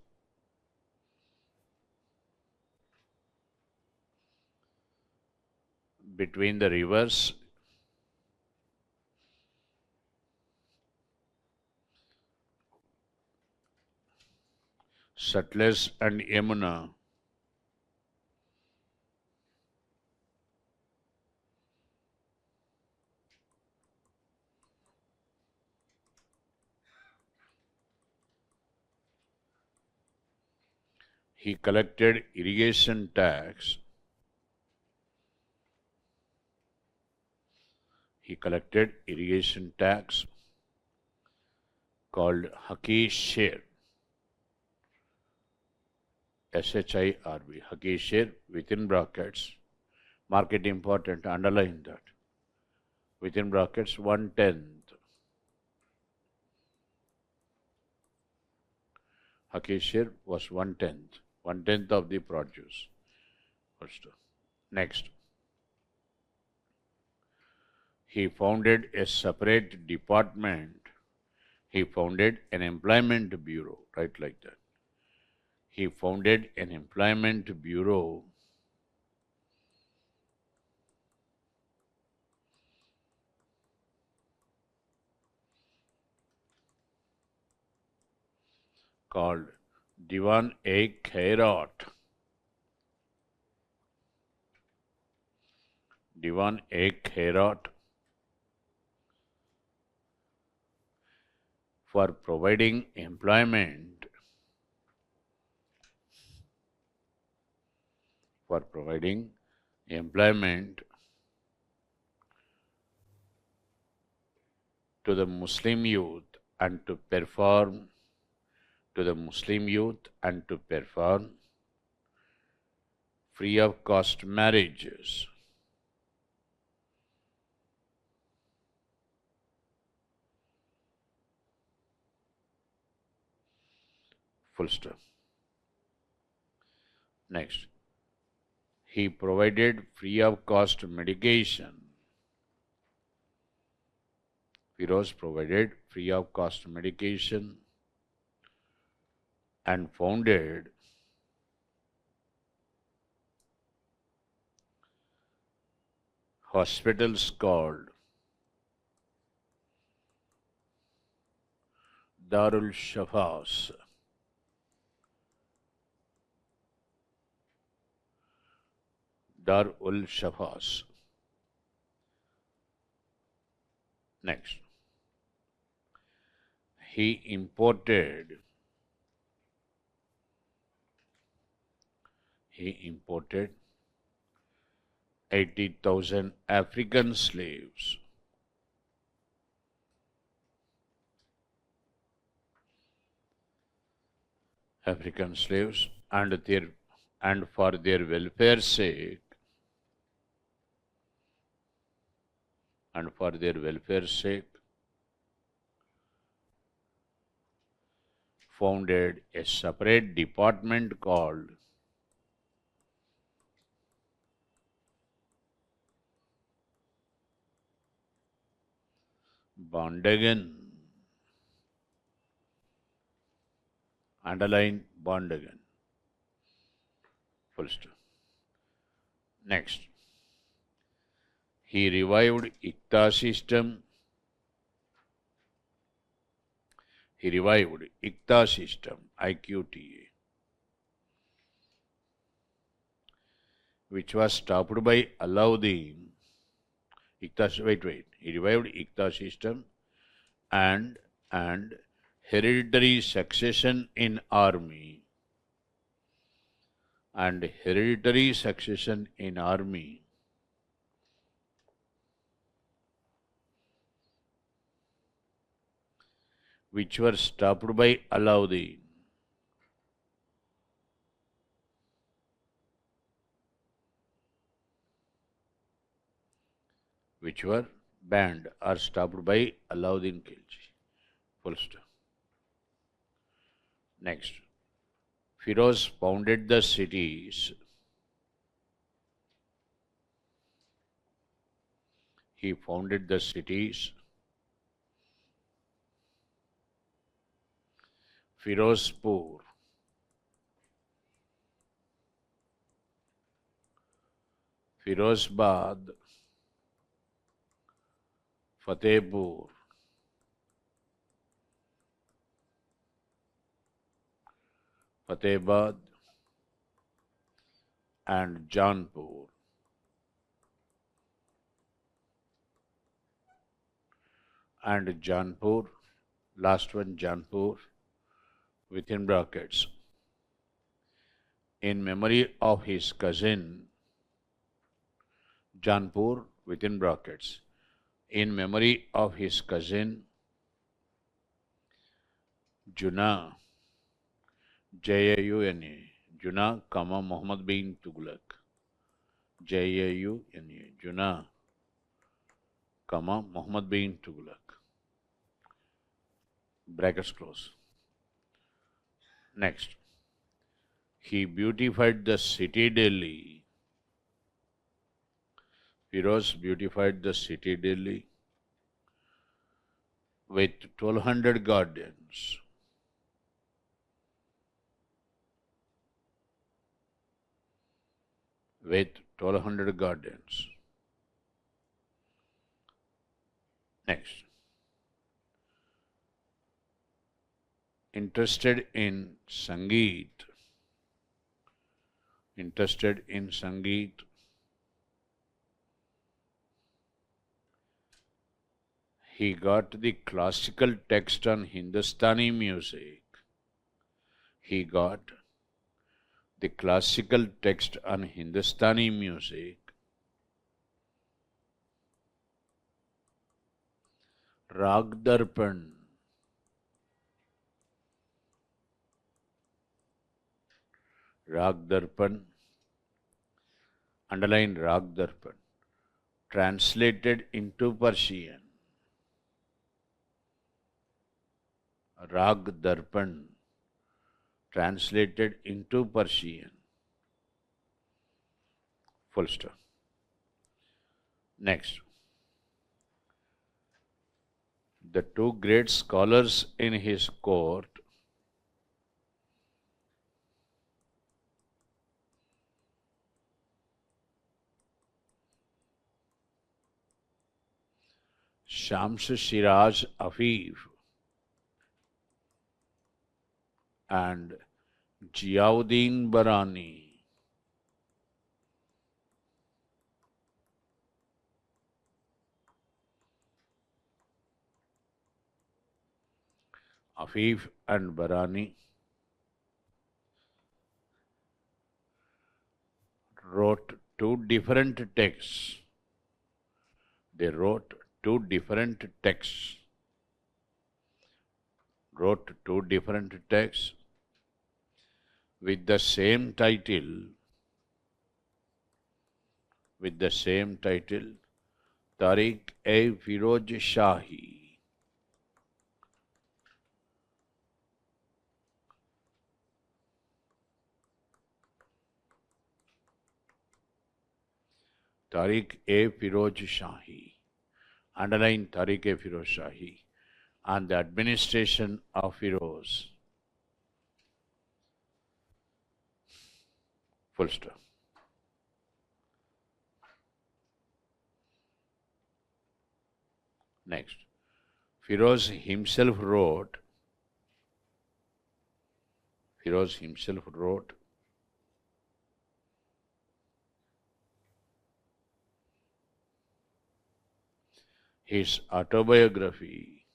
between the rivers Satluj and Yamuna. He collected irrigation tax. He collected irrigation tax called Haki Share. SHIRB, Haki Share, within brackets. Mark it important, underline that. Within brackets, 1/10. Haki Share was 1/10. 1/10 of the produce. First. Next. He founded a separate department. He founded an employment bureau, right, like that. He founded an employment bureau called Diwan-e-Khairat. Diwan-e-Khairat for providing employment to the Muslim youth and to perform free of cost marriages. Full stop. Next. He provided free of cost medication. Firoz provided free of cost medication and founded hospitals called Darul Shafas. Darul Shafas. Next. He imported 80,000 African slaves. And for their welfare sake, founded a separate department called Bondagan. Underline Bondagan. Full stop. Next. He revived ICTA system. IQTA, which was stopped by Alauddin. He revived ICTA system and hereditary succession in army. which were stopped by Alauddin. Which were banned or stopped by Alauddin Khilji. Full stop. Next, Firoz founded the cities. He founded the cities. Firozpur, Firozbad, Fatehpur, Fatehbad, and Jaunpur. And Jaunpur, last one Jaunpur, within brackets, in memory of his cousin, Jaunpur, within brackets, in memory of his cousin, Juna, J-A-U-N-A, Juna, Muhammad bin Tughlaq, J-A-U-N-A, Juna, Muhammad bin Tughlaq. Brackets close. Next, he beautified the city Delhi. Firoz beautified the city Delhi with 1200 gardens. With 1200 gardens. Next, interested in Sangeet. Interested in Sangeet. He got the classical text on Hindustani music. He got the classical text on Hindustani music. Rag Darpan. Rag Darpan. Underline Rag Darpan. Translated into Persian. Rag Darpan. Translated into Persian. Full stop. Next, the two great scholars in his court, Shams Shiraz Afif and Ziauddin Barani. Afif and Barani wrote two different texts. They wrote two different texts. Wrote two different texts with the same title. With the same title, Tariq-e-Firoz Shahi. Tariq-e-Firoz Shahi. Underline Tariq-e-Firoz Shahi. And the administration of Firoz. Full stop. Next, Firoz himself wrote his autobiography.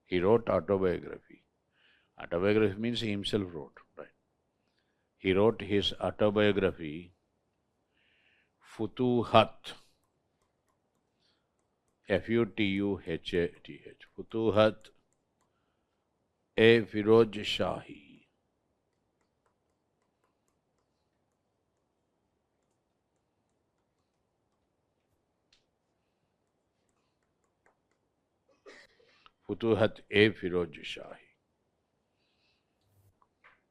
He wrote autobiography. Autobiography means he himself wrote, right? He wrote his autobiography, Futuhat, Futuhath, Futuhat, A. Firoz Shahi. Futuhat A. Firoz Shahi.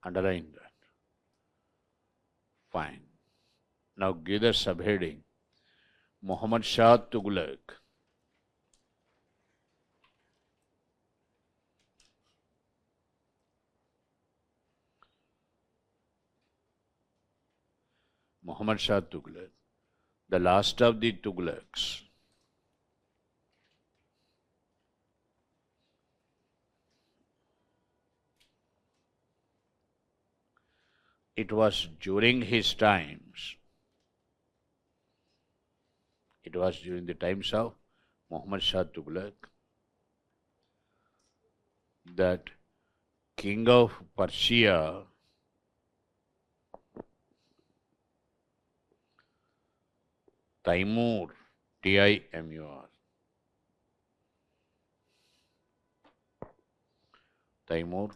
Underline that. Fine. Now give the subheading. Muhammad Shah Tughlaq. Muhammad Shah Tughlaq, the last of the Tughlaqs. It was during his times. It was during the times of Muhammad Shah Tughlaq that king of Persia Timur, Timur, Timur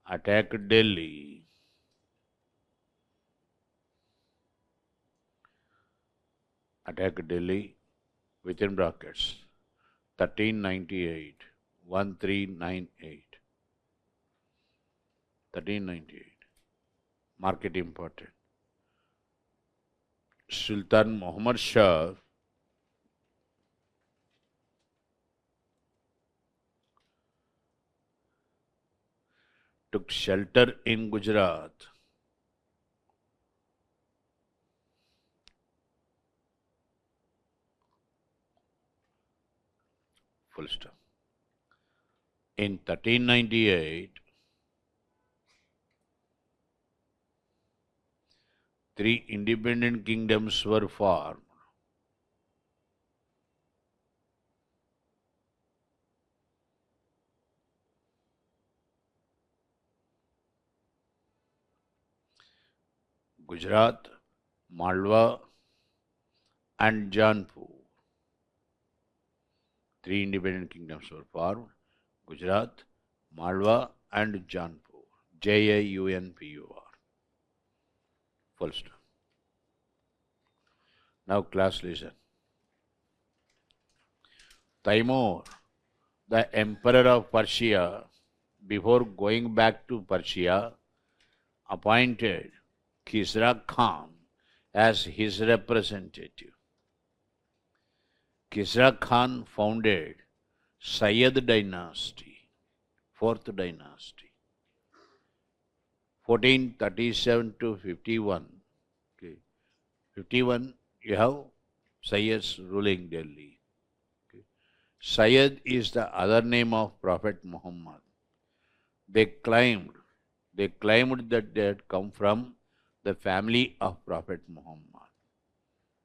attacked Delhi. Attacked Delhi within brackets 1398, 1398. 1398. Mark it important. Sultan Muhammad Shah took shelter in Gujarat. Full stop. In 1398, three independent kingdoms were formed. Gujarat, Malwa, and Jaunpur. Three independent kingdoms were formed. Gujarat, Malwa, and Jaunpur. Jaunpur. Full stop. Now class listen. Timur, the emperor of Persia, before going back to Persia, appointed Khizra Khan as his representative. Khizra Khan founded Sayyid dynasty, fourth dynasty, 1437 to 51. Okay. 51, you have Sayyids ruling Delhi. Okay. Sayyid is the other name of Prophet Muhammad. They claimed that they had come from the family of Prophet Muhammad.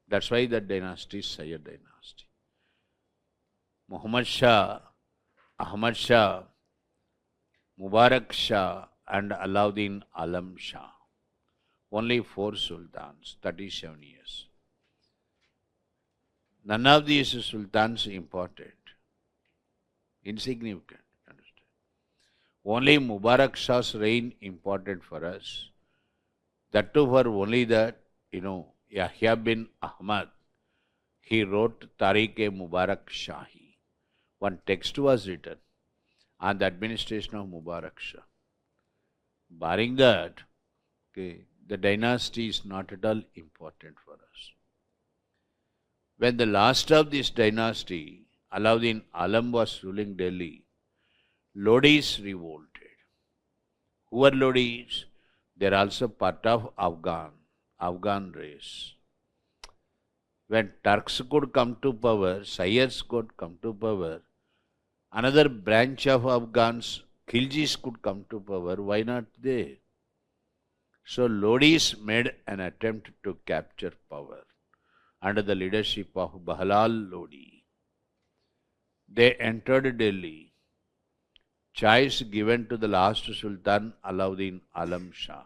That's why the dynasty is Sayyid dynasty. Muhammad Shah, Ahmad Shah, Mubarak Shah, and Alauddin Alam Shah. Only 4 sultans, 37 years. None of these sultans important, insignificant. Understand? Only Mubarak Shah's reign important for us. That too for only that, Yahya bin Ahmad, he wrote Tariq-e-Mubarak Shahi. One text was written on the administration of Mubarak Shah. Barring that, okay, the dynasty is not at all important for us. When the last of this dynasty, Alauddin Alam, was ruling Delhi, Lodis revolted. Who are Lodis? They are also part of Afghan race. When Turks could come to power, Sayyids could come to power, another branch of Afghans, Khiljis, could come to power. Why not they? So Lodis made an attempt to capture power under the leadership of Bahlal Lodi. They entered Delhi. Choice given to the last Sultan Alauddin Alam Shah,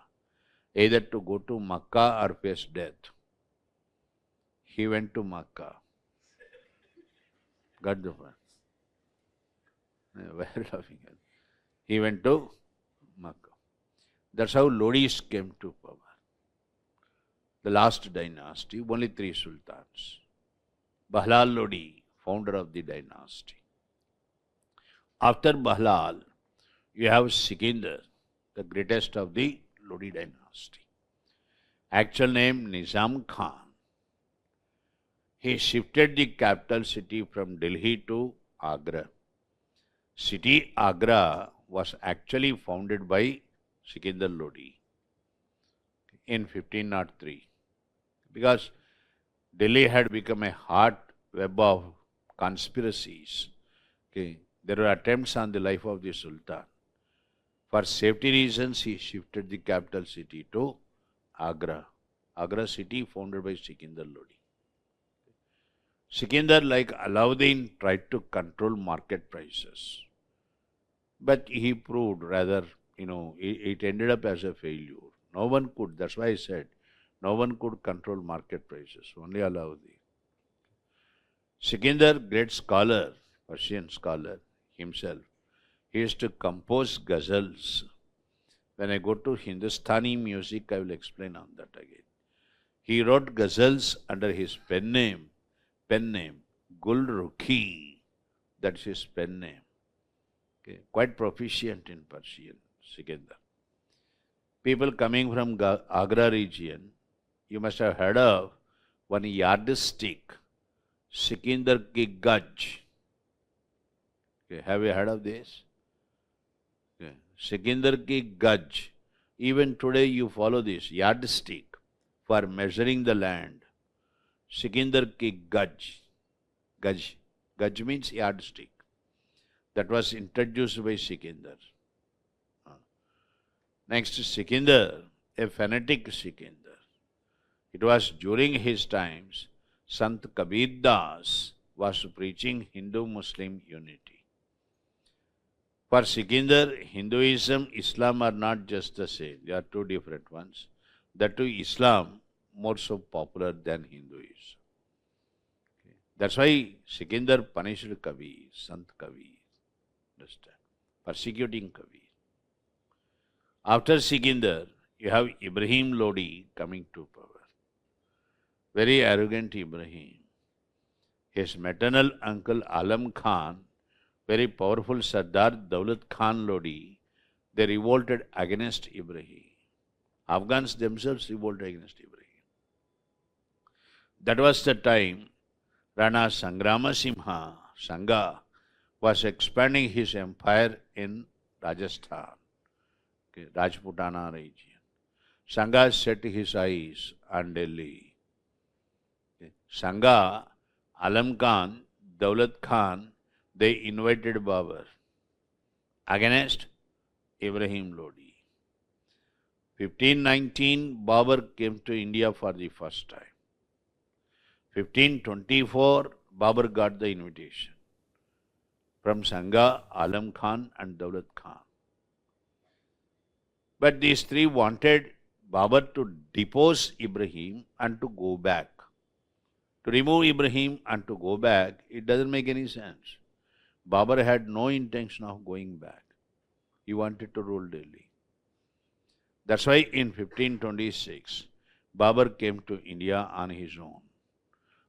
either to go to Makkah or face death. He went to Makkah. Got the point? Why are you laughing at? He went to Makkah. That's how Lodis came to power. The last dynasty, only 3 sultans. Bahlal Lodi, founder of the dynasty. After Bahlal, you have Sikandar, the greatest of the Lodi dynasty. Actual name Nizam Khan. He shifted the capital city from Delhi to Agra. City Agra was actually founded by Sikandar Lodi in 1503 because Delhi had become a hot web of conspiracies. Okay. There were attempts on the life of the Sultan. For safety reasons, he shifted the capital city to Agra. Agra city founded by Sikandar Lodi. Sikandar, like Alauddin, tried to control market prices. But he proved rather, it ended up as a failure. No one could, that's why I said, no one could control market prices, only Alauddin. Sikandar, great scholar, Persian scholar himself, he used to compose ghazals. When I go to Hindustani music, I will explain on that again. He wrote ghazals under his pen name, Gul Rukhi, that's his pen name. Okay. Quite proficient in Persian, Sikandar. People coming from Agra region, you must have heard of one yardstick, Sikandar ki Gaj. Okay. Have you heard of this? Okay. Sikandar ki Gaj. Even today you follow this yardstick for measuring the land. Sikandar ki Gaj. Gaj means yardstick. That was introduced by Sikandar. Next, Sikandar, a fanatic Sikandar. It was during his times, Sant Kabir Das was preaching Hindu-Muslim unity. For Sikandar, Hinduism, Islam are not just the same. They are two different ones. That too, Islam more so popular than Hinduism. Okay. That's why Sikandar punished Kabir, Sant Kabir. Understand? Persecuting Kabir. After Sikandar, you have Ibrahim Lodi coming to power. Very arrogant Ibrahim. His maternal uncle Alam Khan, very powerful Sardar Daulat Khan Lodi, they revolted against Ibrahim. Afghans themselves revolted against Ibrahim. That was the time Rana Sangrama Simha, Sangha, was expanding his empire in Rajasthan, okay, Rajputana region. Sangha set his eyes on Delhi. Okay. Sangha, Alam Khan, Daulat Khan, they invited Babur against Ibrahim Lodi. 1519, Babur came to India for the first time. 1524, Babur got the invitation from Sangha, Alam Khan and Daulat Khan. But these three wanted Babur to depose Ibrahim and to go back. To remove Ibrahim and to go back, it doesn't make any sense. Babur had no intention of going back. He wanted to rule Delhi. That's why in 1526, Babur came to India on his own.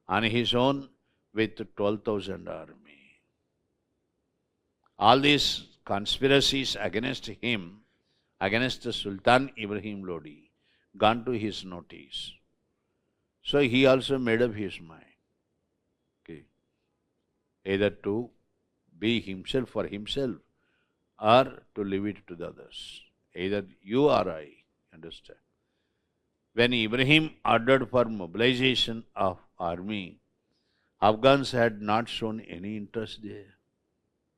On his own with 12,000 army. All these conspiracies against him, against the Sultan Ibrahim Lodi, gone to his notice. So he also made up his mind. Okay. Either to be himself for himself or to leave it to the others. Either you or I, understand. When Ibrahim ordered for mobilization of army, Afghans had not shown any interest there.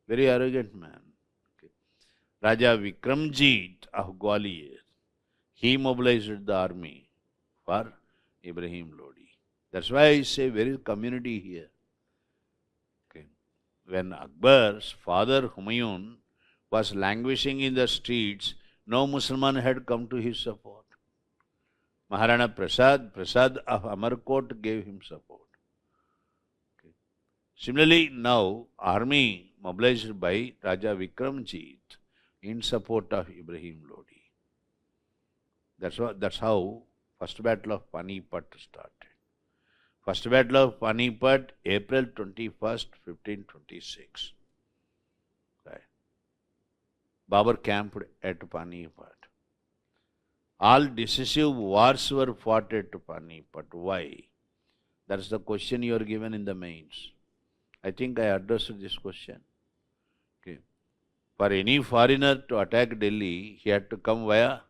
Very arrogant man. Okay. Raja Vikramjit of Gwalior, he mobilized the army for Ibrahim Lodi. That's why I say very community here. Okay. When Akbar's father Humayun was languishing in the streets, no Musliman had come to his support. Maharana Prasad of Amarkot gave him support. Okay. Similarly, now army mobilized by Raja Vikramjit in support of Ibrahim Lodi. That's how first battle of Panipat started. First battle of Panipat, April 21st, 1526. Right. Babur camped at Panipat. All decisive wars were fought at Panipat. Why? That's the question you are given in the mains. I think I addressed this question. Okay. For any foreigner to attack Delhi, he had to come via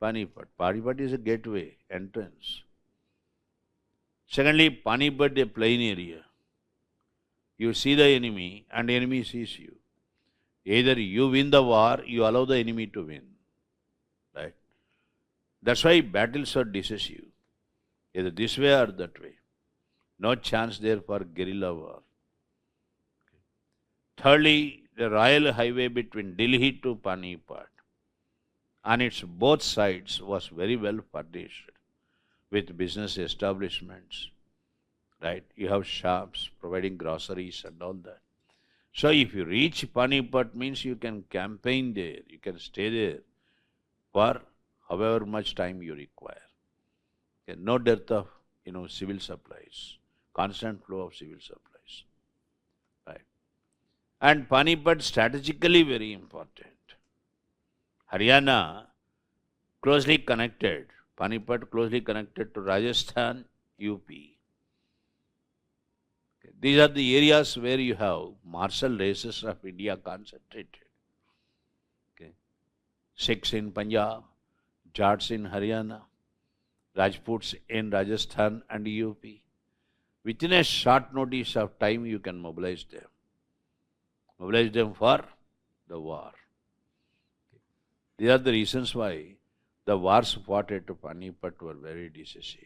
Panipat. Panipat is a gateway, entrance. Secondly, Panipat a plain area. You see the enemy and the enemy sees you. Either you win the war, you allow the enemy to win. Right? That's why battles are decisive. Either this way or that way. No chance there for guerrilla war. Thirdly, the royal highway between Delhi to Panipat on its both sides was very well furnished with business establishments. Right? You have shops providing groceries and all that. So if you reach Panipat means you can campaign there, you can stay there for however much time you require. Okay? No dearth of civil supplies, constant flow of civil supplies. Right? And Panipat strategically very important. Haryana closely connected, Panipat closely connected to Rajasthan, UP. Okay. These are the areas where you have martial races of India concentrated. Okay. Sikhs in Punjab, Jats in Haryana, Rajputs in Rajasthan and UP. Within a short notice of time, you can mobilize them. Mobilize them for the war. These are the reasons why the wars fought at Panipat were very decisive.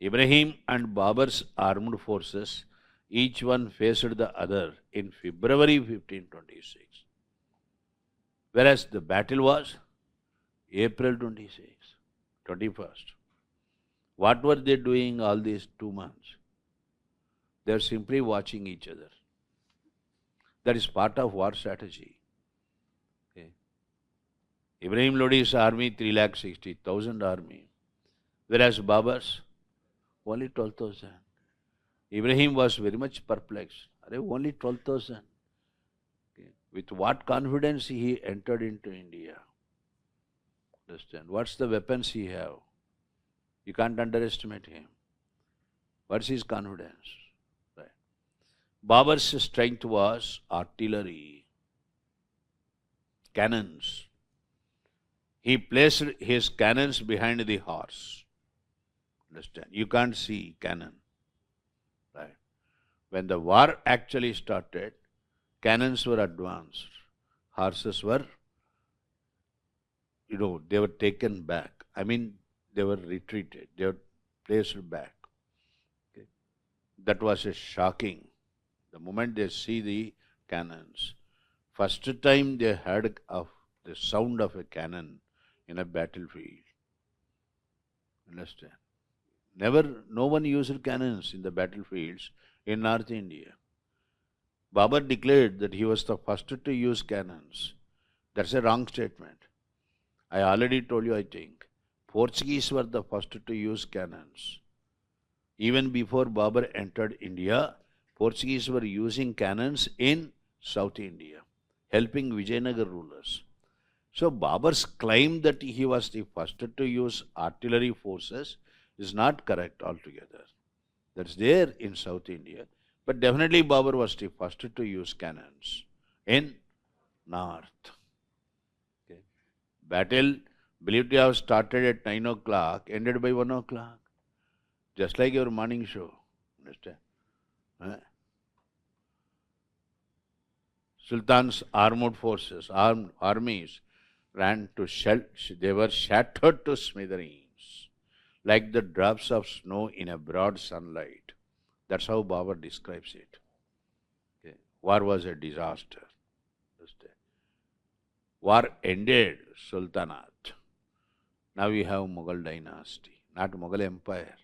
Ibrahim and Babur's armed forces, each one faced the other in February 1526. Whereas the battle was April 21st. What were they doing all these 2 months? They are simply watching each other. That is part of war strategy. Okay. Ibrahim Lodi's army, 360,000 army. Whereas Babur's, only 12,000. Ibrahim was very much perplexed. Only 12,000. Okay. With what confidence he entered into India? Understand? What's the weapons he have? You can't underestimate him. What's his confidence? Right. Babur's strength was artillery, cannons. He placed his cannons behind the horse. Understand? You can't see cannon. Right. When the war actually started, cannons were advanced. Horses were, they were taken back. They were retreated. They were placed back. Okay. That was a shocking. The moment they see the cannons, first time they heard of the sound of a cannon in a battlefield. Understand? No one used cannons in the battlefields in North India. Babur declared that he was the first to use cannons. That's a wrong statement. I already told you, I think. Portuguese were the first to use cannons. Even before Babur entered India, Portuguese were using cannons in South India, helping Vijayanagar rulers. So Babur's claim that he was the first to use artillery forces is not correct altogether. That's there in South India. But definitely Babur was the first to use cannons in North. Okay. Battle believed to have started at 9 o'clock, ended by 1 o'clock. Just like your morning show. Understand? Sultan's armed forces, armies ran to they were shattered to smithereens, like the drops of snow in a broad sunlight. That's how Babur describes it. Okay. War was a disaster. Understand? War ended Sultanate. Now we have Mughal dynasty, not Mughal empire.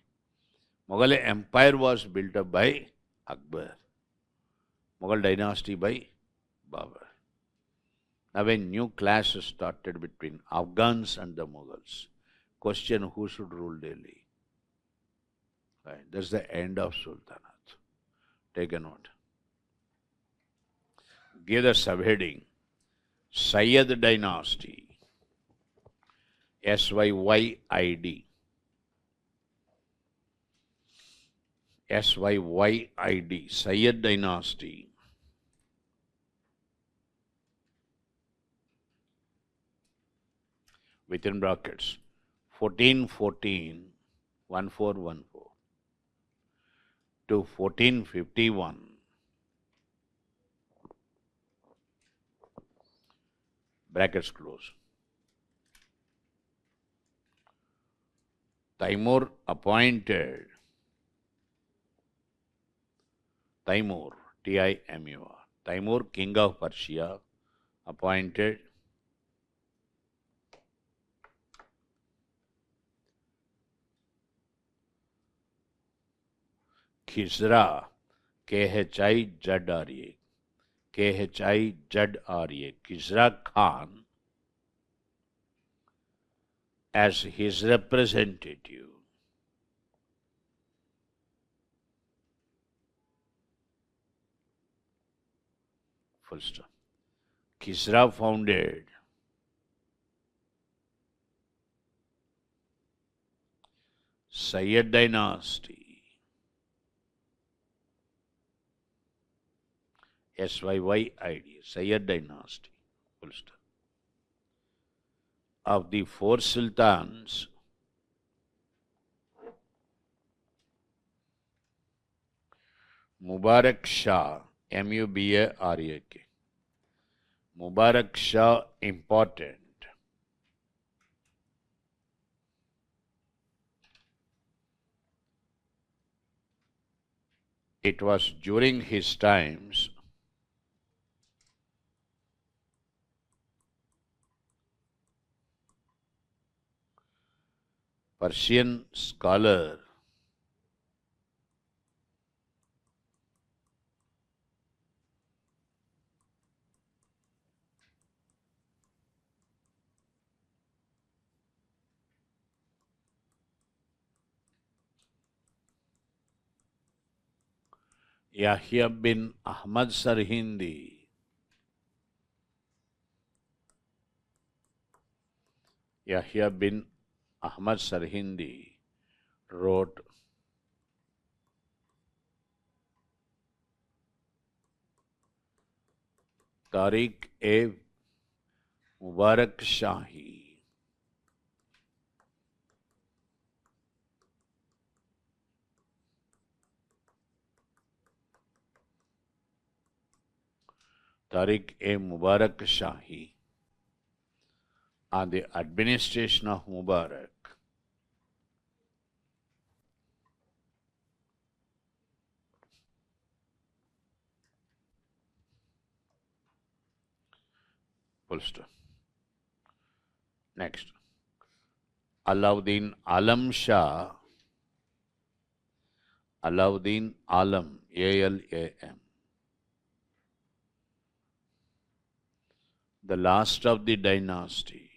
Mughal empire was built up by Akbar. Mughal dynasty by Babur. Now a new clash started between Afghans and the Mughals. Question, who should rule Delhi? Right. That's the end of Sultanate. Take a note. Give the subheading. Sayyid dynasty. Syyd. Syyd. Sayyid dynasty. Within brackets. 1414, 1414 to 1451. Brackets close. Timur appointed. Timur, Timur. Timur, king of Persia, appointed Khisra, Khizra, Khisra Khan as his representative. Full stop. Khisra founded Sayyid dynasty. Syyd, Sayyid dynasty. Full stop. Of the four sultans, Mubarak Shah, Mubarak, Mubarak Shah important. It was during his times Persian scholar Yahya bin Ahmad Sarhindi Yahya bin Ahmad Sarhindi wrote Tariq-e Mubarak Shahi. Tariq-e Mubarak Shahi on the administration of Mubarak. Full stop. Next. Alauddin Alam Shah, Alauddin Alam, A-L-A-M, the last of the dynasty.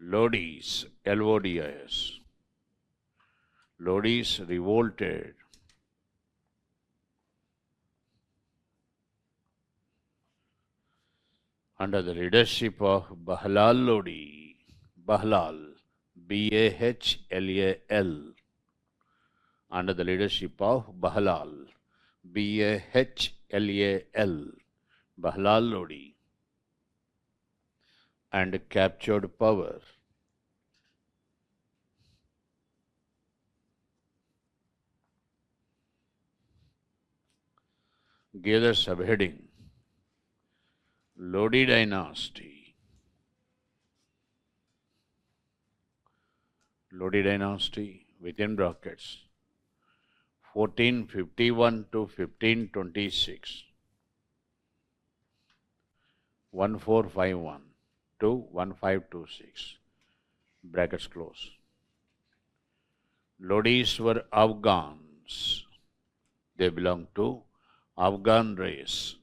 Lodis, L-O-D-I-S. Lodis revolted under the leadership of Bahlal Lodi, Bahlal, B-A-H-L-A-L, under the leadership of Bahlal, B-A-H-L-A-L, Bahlal Lodi, and captured power. Gave the subheading Lodi dynasty. Lodi dynasty within brackets 1451 to 1526. 1451 to 1526. Brackets close. Lodis were Afghans. They belong to Afghan race.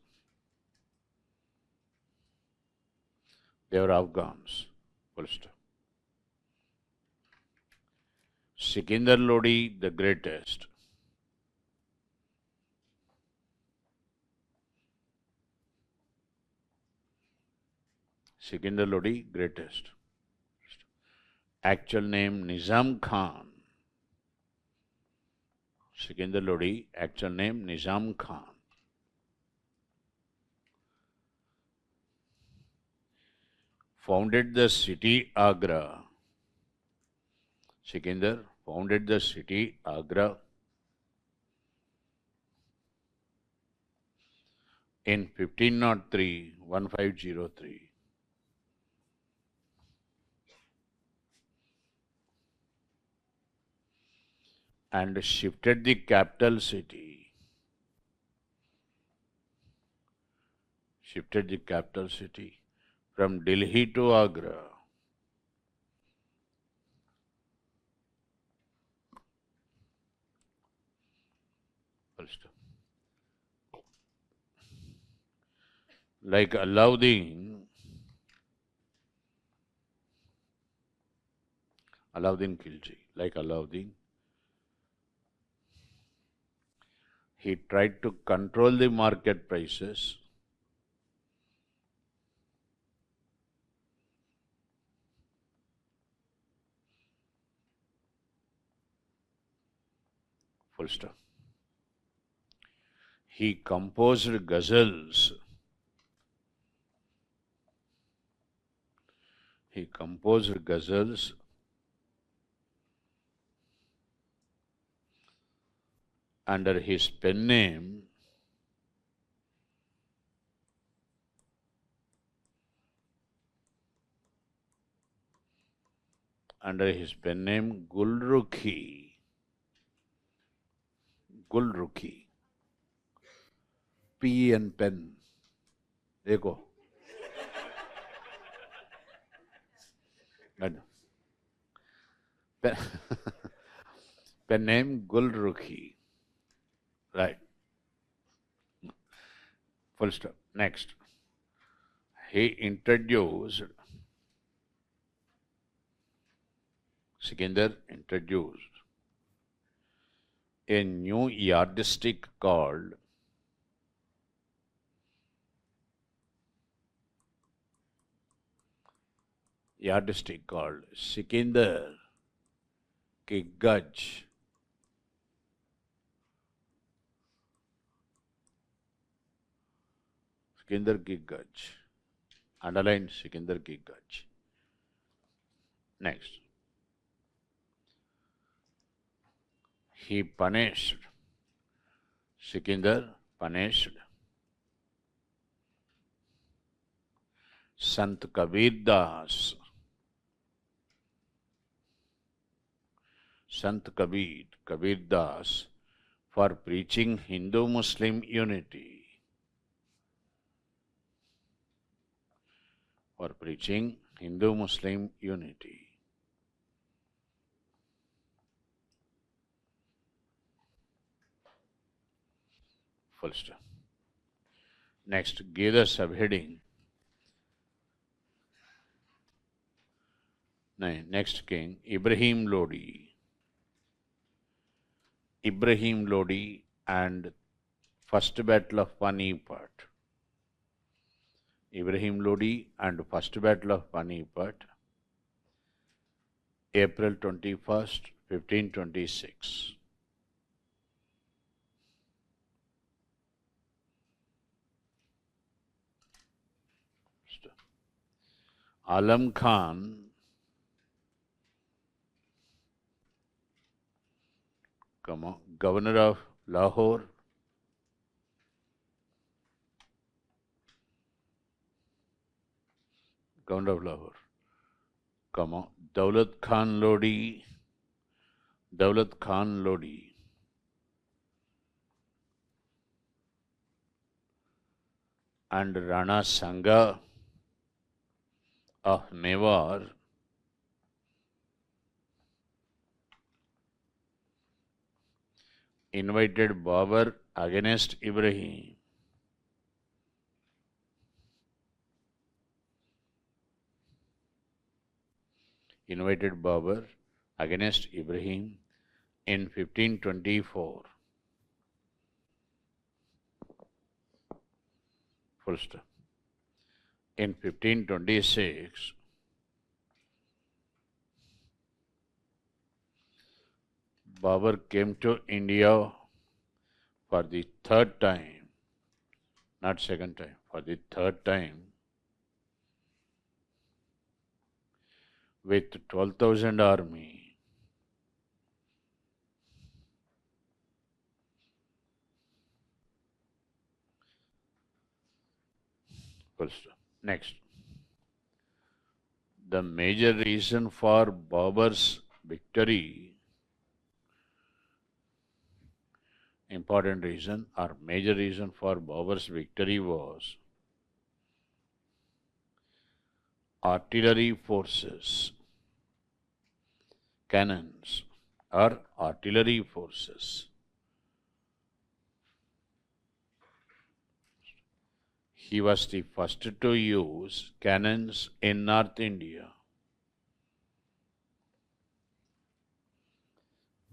They were Afghans. Full stop. Sikandar Lodi, the greatest. Sikandar Lodi, greatest. Actual name Nizam Khan. Sikandar Lodi, actual name Nizam Khan. Founded the city Agra. Sikandar founded the city Agra in 1503, 1503. And shifted the capital city. Shifted the capital city from Delhi to Agra. Like Alauddin Khilji, like Alauddin, he tried to control the market prices. Full stop. He composed ghazals. He composed ghazals under his pen name Gulrukhi. Gulrukhi. P and pen. देखो pen, pen name Gulrukhi. Right. Full stop. Next. He introduced, Sikandar introduced a new yardstick called Sikandar ki Gaj. Sikandar ki Gaj. Underline Sikandar ki Gaj. Next. He punished. Sikandar punished Sant Kabir Das. Sant Kabir Das, for preaching Hindu-Muslim unity. For preaching Hindu-Muslim unity. Full stop. Next, give the subheading. Next king, Ibrahim Lodi. Ibrahim Lodi and First Battle of Panipat. Ibrahim Lodi and First Battle of Panipat, April 21st, 1526. Alam Khan governor of Lahore, Daulat Khan Lodi, and Rana Sangha of Mewar, invited Babur against Ibrahim. Invited Babur against Ibrahim in 1524. Full stop. In 1526, Babur came to India for the third time, not second time, for the third time with 12,000 army. Full stop. Next. The major reason for Babur's victory, important reason or major reason for Babur's victory was artillery forces, cannons or artillery forces. He was the first to use cannons in North India.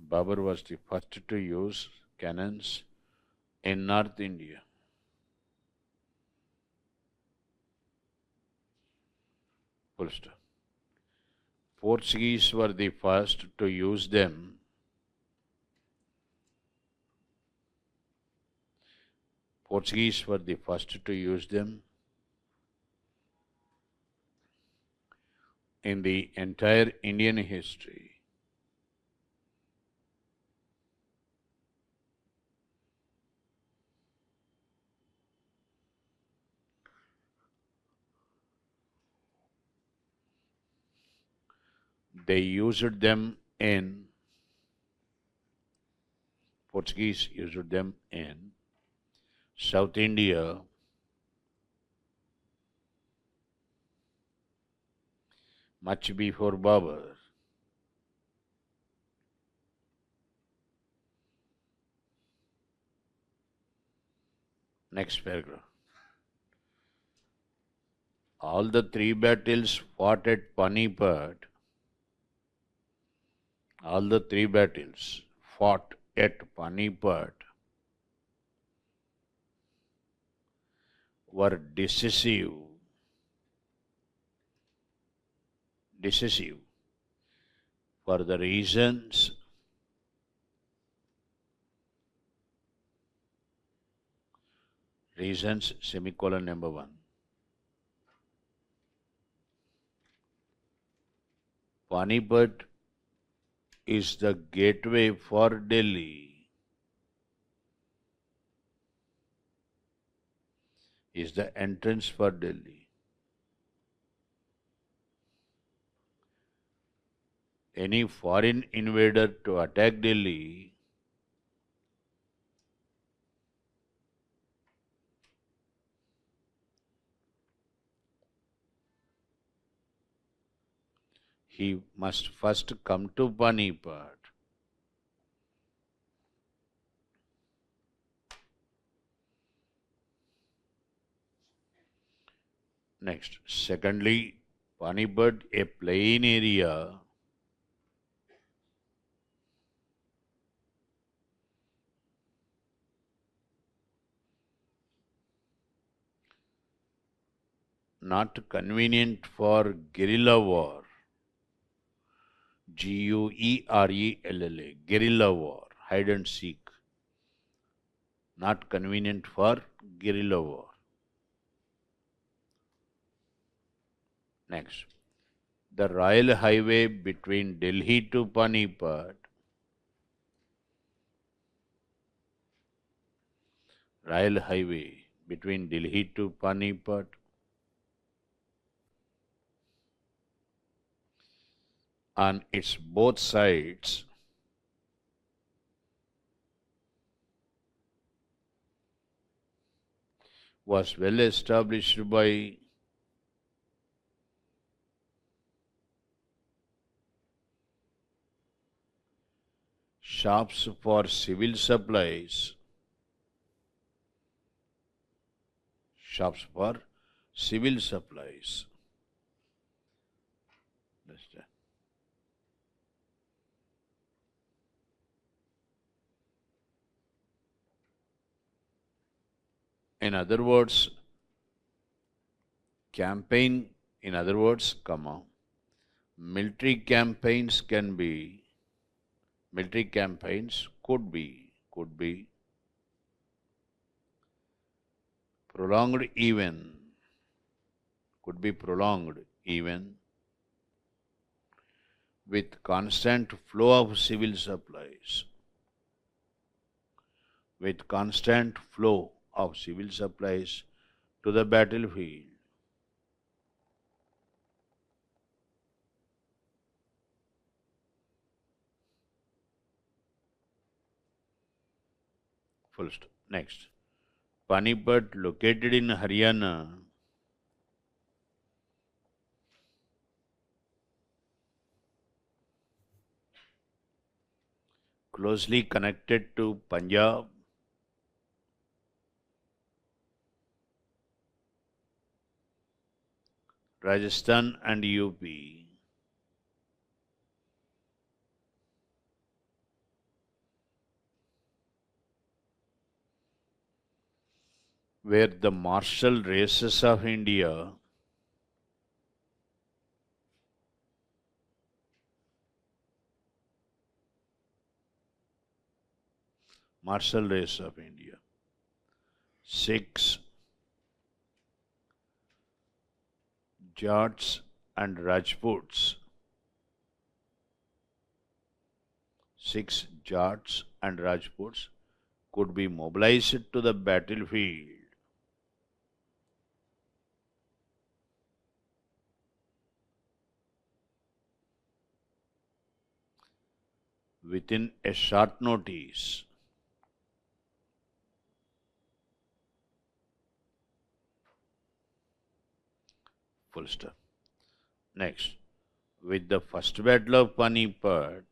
Babur was the first to use cannons in North India. Full stop. Portuguese were the first to use them. Portuguese were the first to use them in the entire Indian history. They used them in, Portuguese used them in South India, much before Babur. Next paragraph. All the three battles fought at Panipat, all the three battles fought at Panipat were decisive for the reasons semicolon number 1. Panipat is the gateway for Delhi, is the entrance for Delhi. Any foreign invader to attack Delhi he must first come to Panipat. Next, secondly, Panipat, a plain area, not convenient for guerrilla war. Guerrilla, guerrilla war, hide and seek. Not convenient for guerrilla war. Next, the Royal Highway between Delhi to Panipat, Royal Highway between Delhi to Panipat, on its both sides was well established by shops for civil supplies, shops for civil supplies. In other words, campaign, in other words, comma, military campaigns could be prolonged even with constant flow of civil supplies. With constant flow of civil supplies to the battlefield. Full stop. Next. Panipat, located in Haryana, closely connected to Punjab, Rajasthan and UP. Where the martial races of India martial race of India. 6. Jats and Rajputs. 6 Jats and Rajputs could be mobilized to the battlefield. Within a short notice. Full stop. Next, with the first battle of Panipat,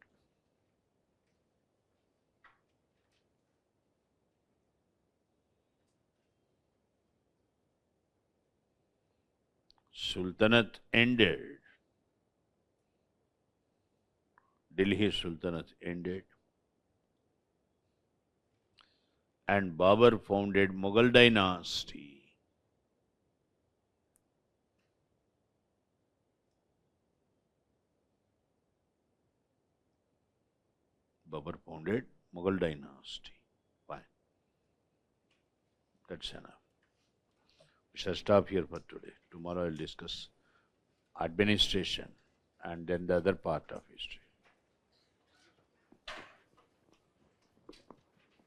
Sultanate ended. Delhi Sultanate ended. And Babur founded Mughal dynasty. Babur founded Mughal dynasty. Fine. That's enough. We shall stop here for today. Tomorrow I will discuss administration and then the other part of history.